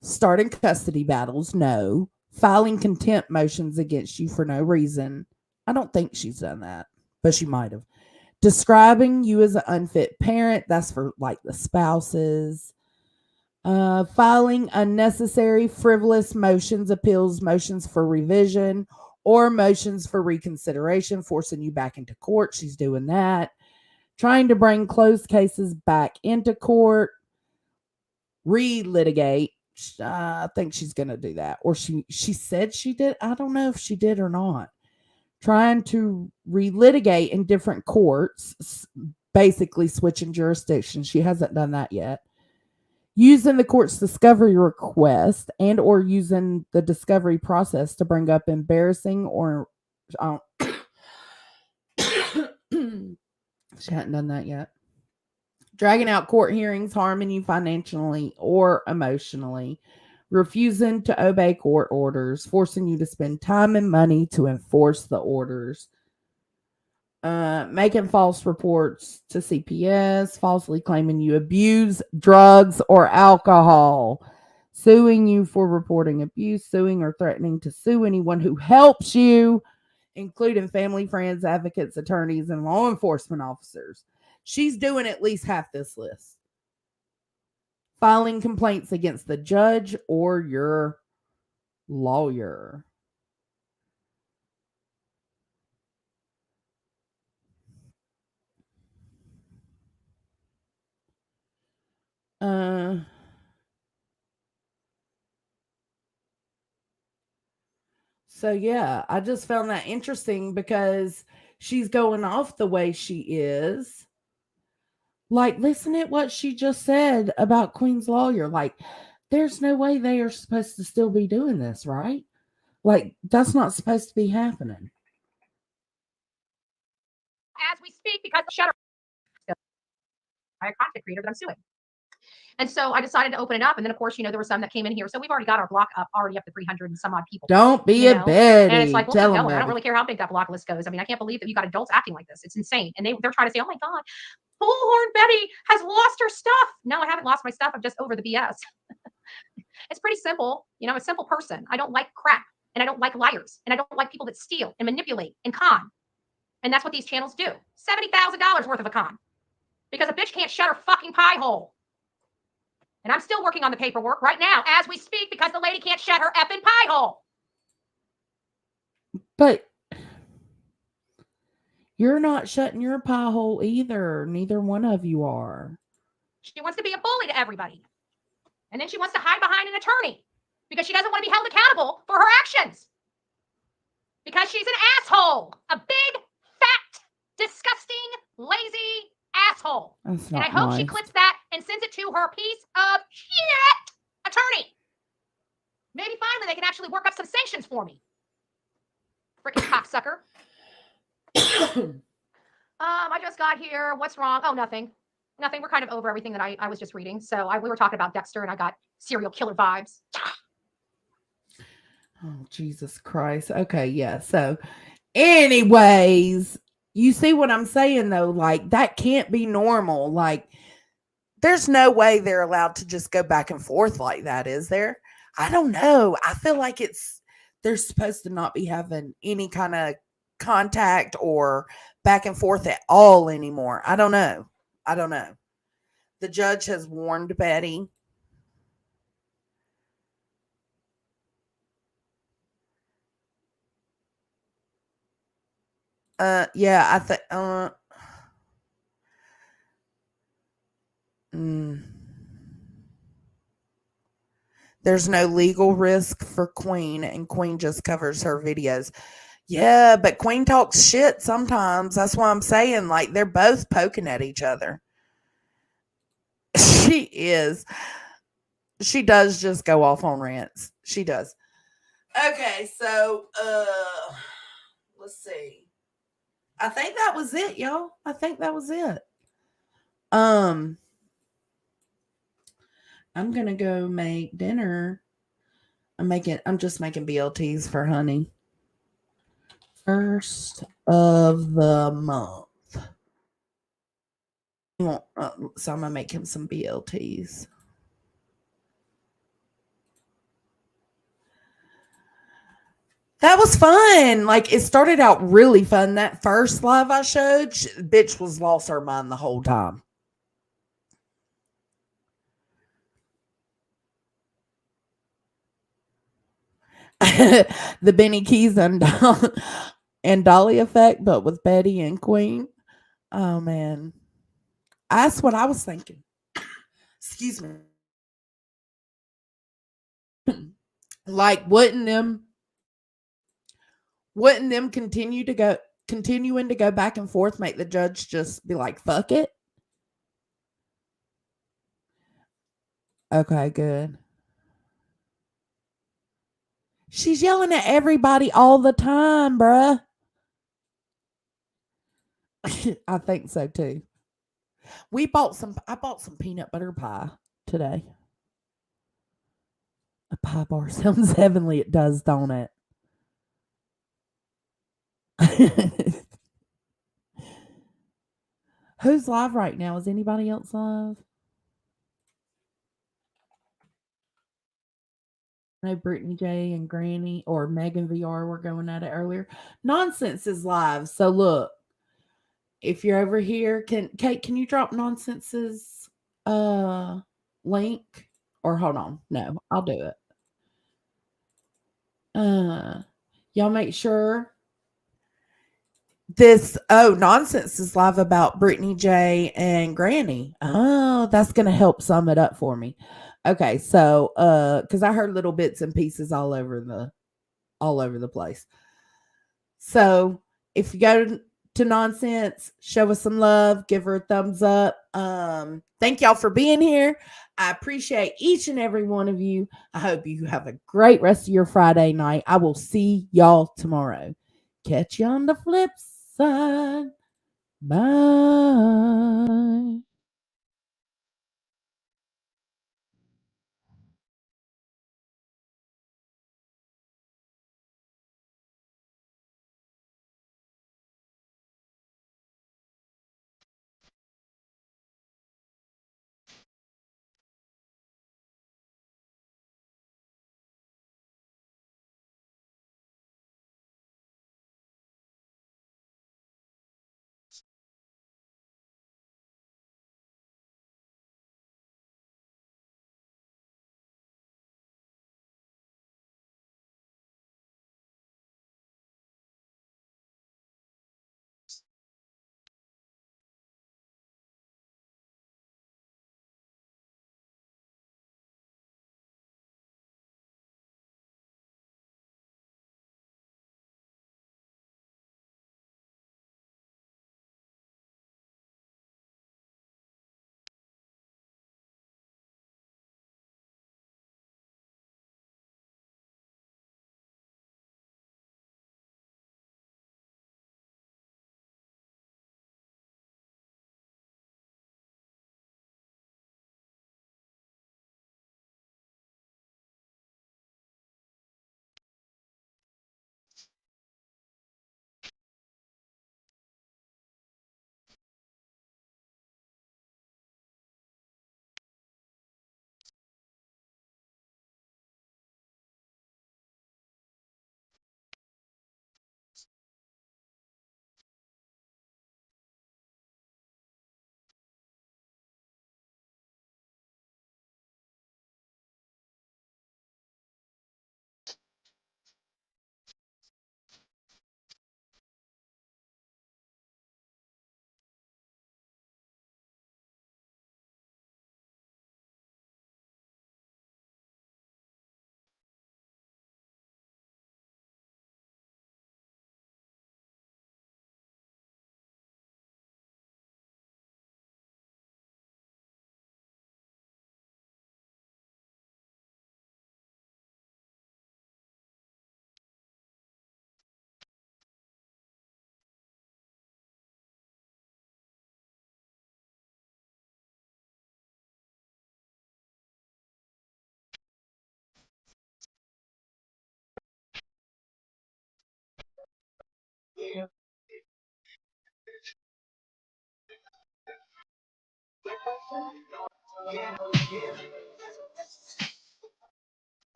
Starting custody battles, no. Filing contempt motions against you for no reason. I don't think she's done that, but she might have. Describing you as an unfit parent, that's for like the spouses. Filing unnecessary, frivolous motions, appeals, motions for revision, or motions for reconsideration, forcing you back into court. She's doing that. Trying to bring closed cases back into court. Relitigate. I think she's going to do that. Or she said she did. I don't know if she did or not. Trying to relitigate in different courts, basically switching jurisdictions. She hasn't done that yet. Using the court's discovery request and or using the discovery process to bring up embarrassing or she hadn't done that yet. Dragging out court hearings, harming you financially or emotionally, refusing to obey court orders, forcing you to spend time and money to enforce the orders, making false reports to CPS, falsely claiming you abuse drugs or alcohol, suing you for reporting abuse, suing or threatening to sue anyone who helps you, including family, friends, advocates, attorneys, and law enforcement officers. She's doing at least half this list. Filing complaints against the judge or your lawyer. So yeah, I just found that interesting because she's going off the way she is. Like, listen at what she just said about Queen's lawyer. Like, there's no way they are supposed to still be doing this, right? Like, that's not supposed to be happening. As we speak, because shutter by a content creator that I'm suing. And so I decided to open it up. And then, of course, there were some that came in here. So we've already got our block up already up to 300 and some odd people. Don't be you a know? Betty. And it's like, well, Tell no, them, I don't really care how big that block list goes. I mean, I can't believe that you got adults acting like this. It's insane. And they're trying to say, oh my God, Bullhorn Betty has lost her stuff. No, I haven't lost my stuff. I'm just over the BS. It's pretty simple. I'm a simple person. I don't like crap, and I don't like liars, and I don't like people that steal and manipulate and con. And that's what these channels do. $70,000 worth of a con. Because a bitch can't shut her fucking pie hole. And I'm still working on the paperwork right now as we speak because the lady can't shut her effing pie hole. But you're not shutting your pie hole either. Neither one of you are. She wants to be a bully to everybody. And then she wants to hide behind an attorney because she doesn't want to be held accountable for her actions. Because she's an asshole. A big, fat, disgusting, lazy asshole. That's And not I hope she nice. clips that and sends it to her piece of shit attorney. Maybe finally they can actually work up some sanctions for me. Freaking cocksucker. I just got here. What's wrong? Oh, nothing. Nothing. We're kind of over everything that I was just reading. So we were talking about Dexter and I got serial killer vibes. Oh, Jesus Christ. Okay, yeah. So, anyways, you see what I'm saying, though? Like, that can't be normal. Like, there's no way they're allowed to just go back and forth like that, is there? I don't know. I feel like they're supposed to not be having any kind of contact or back and forth at all anymore. I don't know. The judge has warned Betty. Yeah, I think there's no legal risk for Queen, and Queen just covers her videos. Yeah, but Queen talks shit sometimes. That's why I'm saying, like, they're both poking at each other. She is. She does just go off on rants. She does. Okay, so let's see. I think that was it, y'all. I think that was it. I'm gonna go make dinner. I'm just making BLTs for honey. First of the month. So I'm gonna make him some BLTs. That was fun. Like, it started out really fun. That first live I showed, bitch was lost her mind the whole time. The Benny Keys and Dolly effect, but with Betty and Queen. Oh man, that's what I was thinking. Excuse me. Like, wouldn't them continuing to go back and forth make the judge just be like, fuck it? Okay, good. She's yelling at everybody all the time, bruh. I think so too. I bought some peanut butter pie today. A pie bar sounds heavenly. It does, don't it? Who's live right now? Is anybody else live? No, Brittany J and Granny or Megan VR were going at it earlier. Nonsense is live. So look, if you're over here, Kate, can you drop Nonsense's link? Or hold on. No, I'll do it. Y'all make sure Nonsense is live about Brittany J and Granny. Oh, that's gonna help sum it up for me. Okay, so because I heard little bits and pieces all over the place. So if you go to Nonsense. Show us some love. Give her a thumbs up. Thank y'all for being here. I appreciate each and every one of you. I hope you have a great rest of your Friday night. I will see y'all tomorrow. Catch you on the flip side. Bye.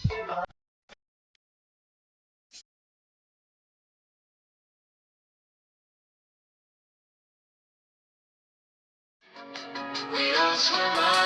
We all swim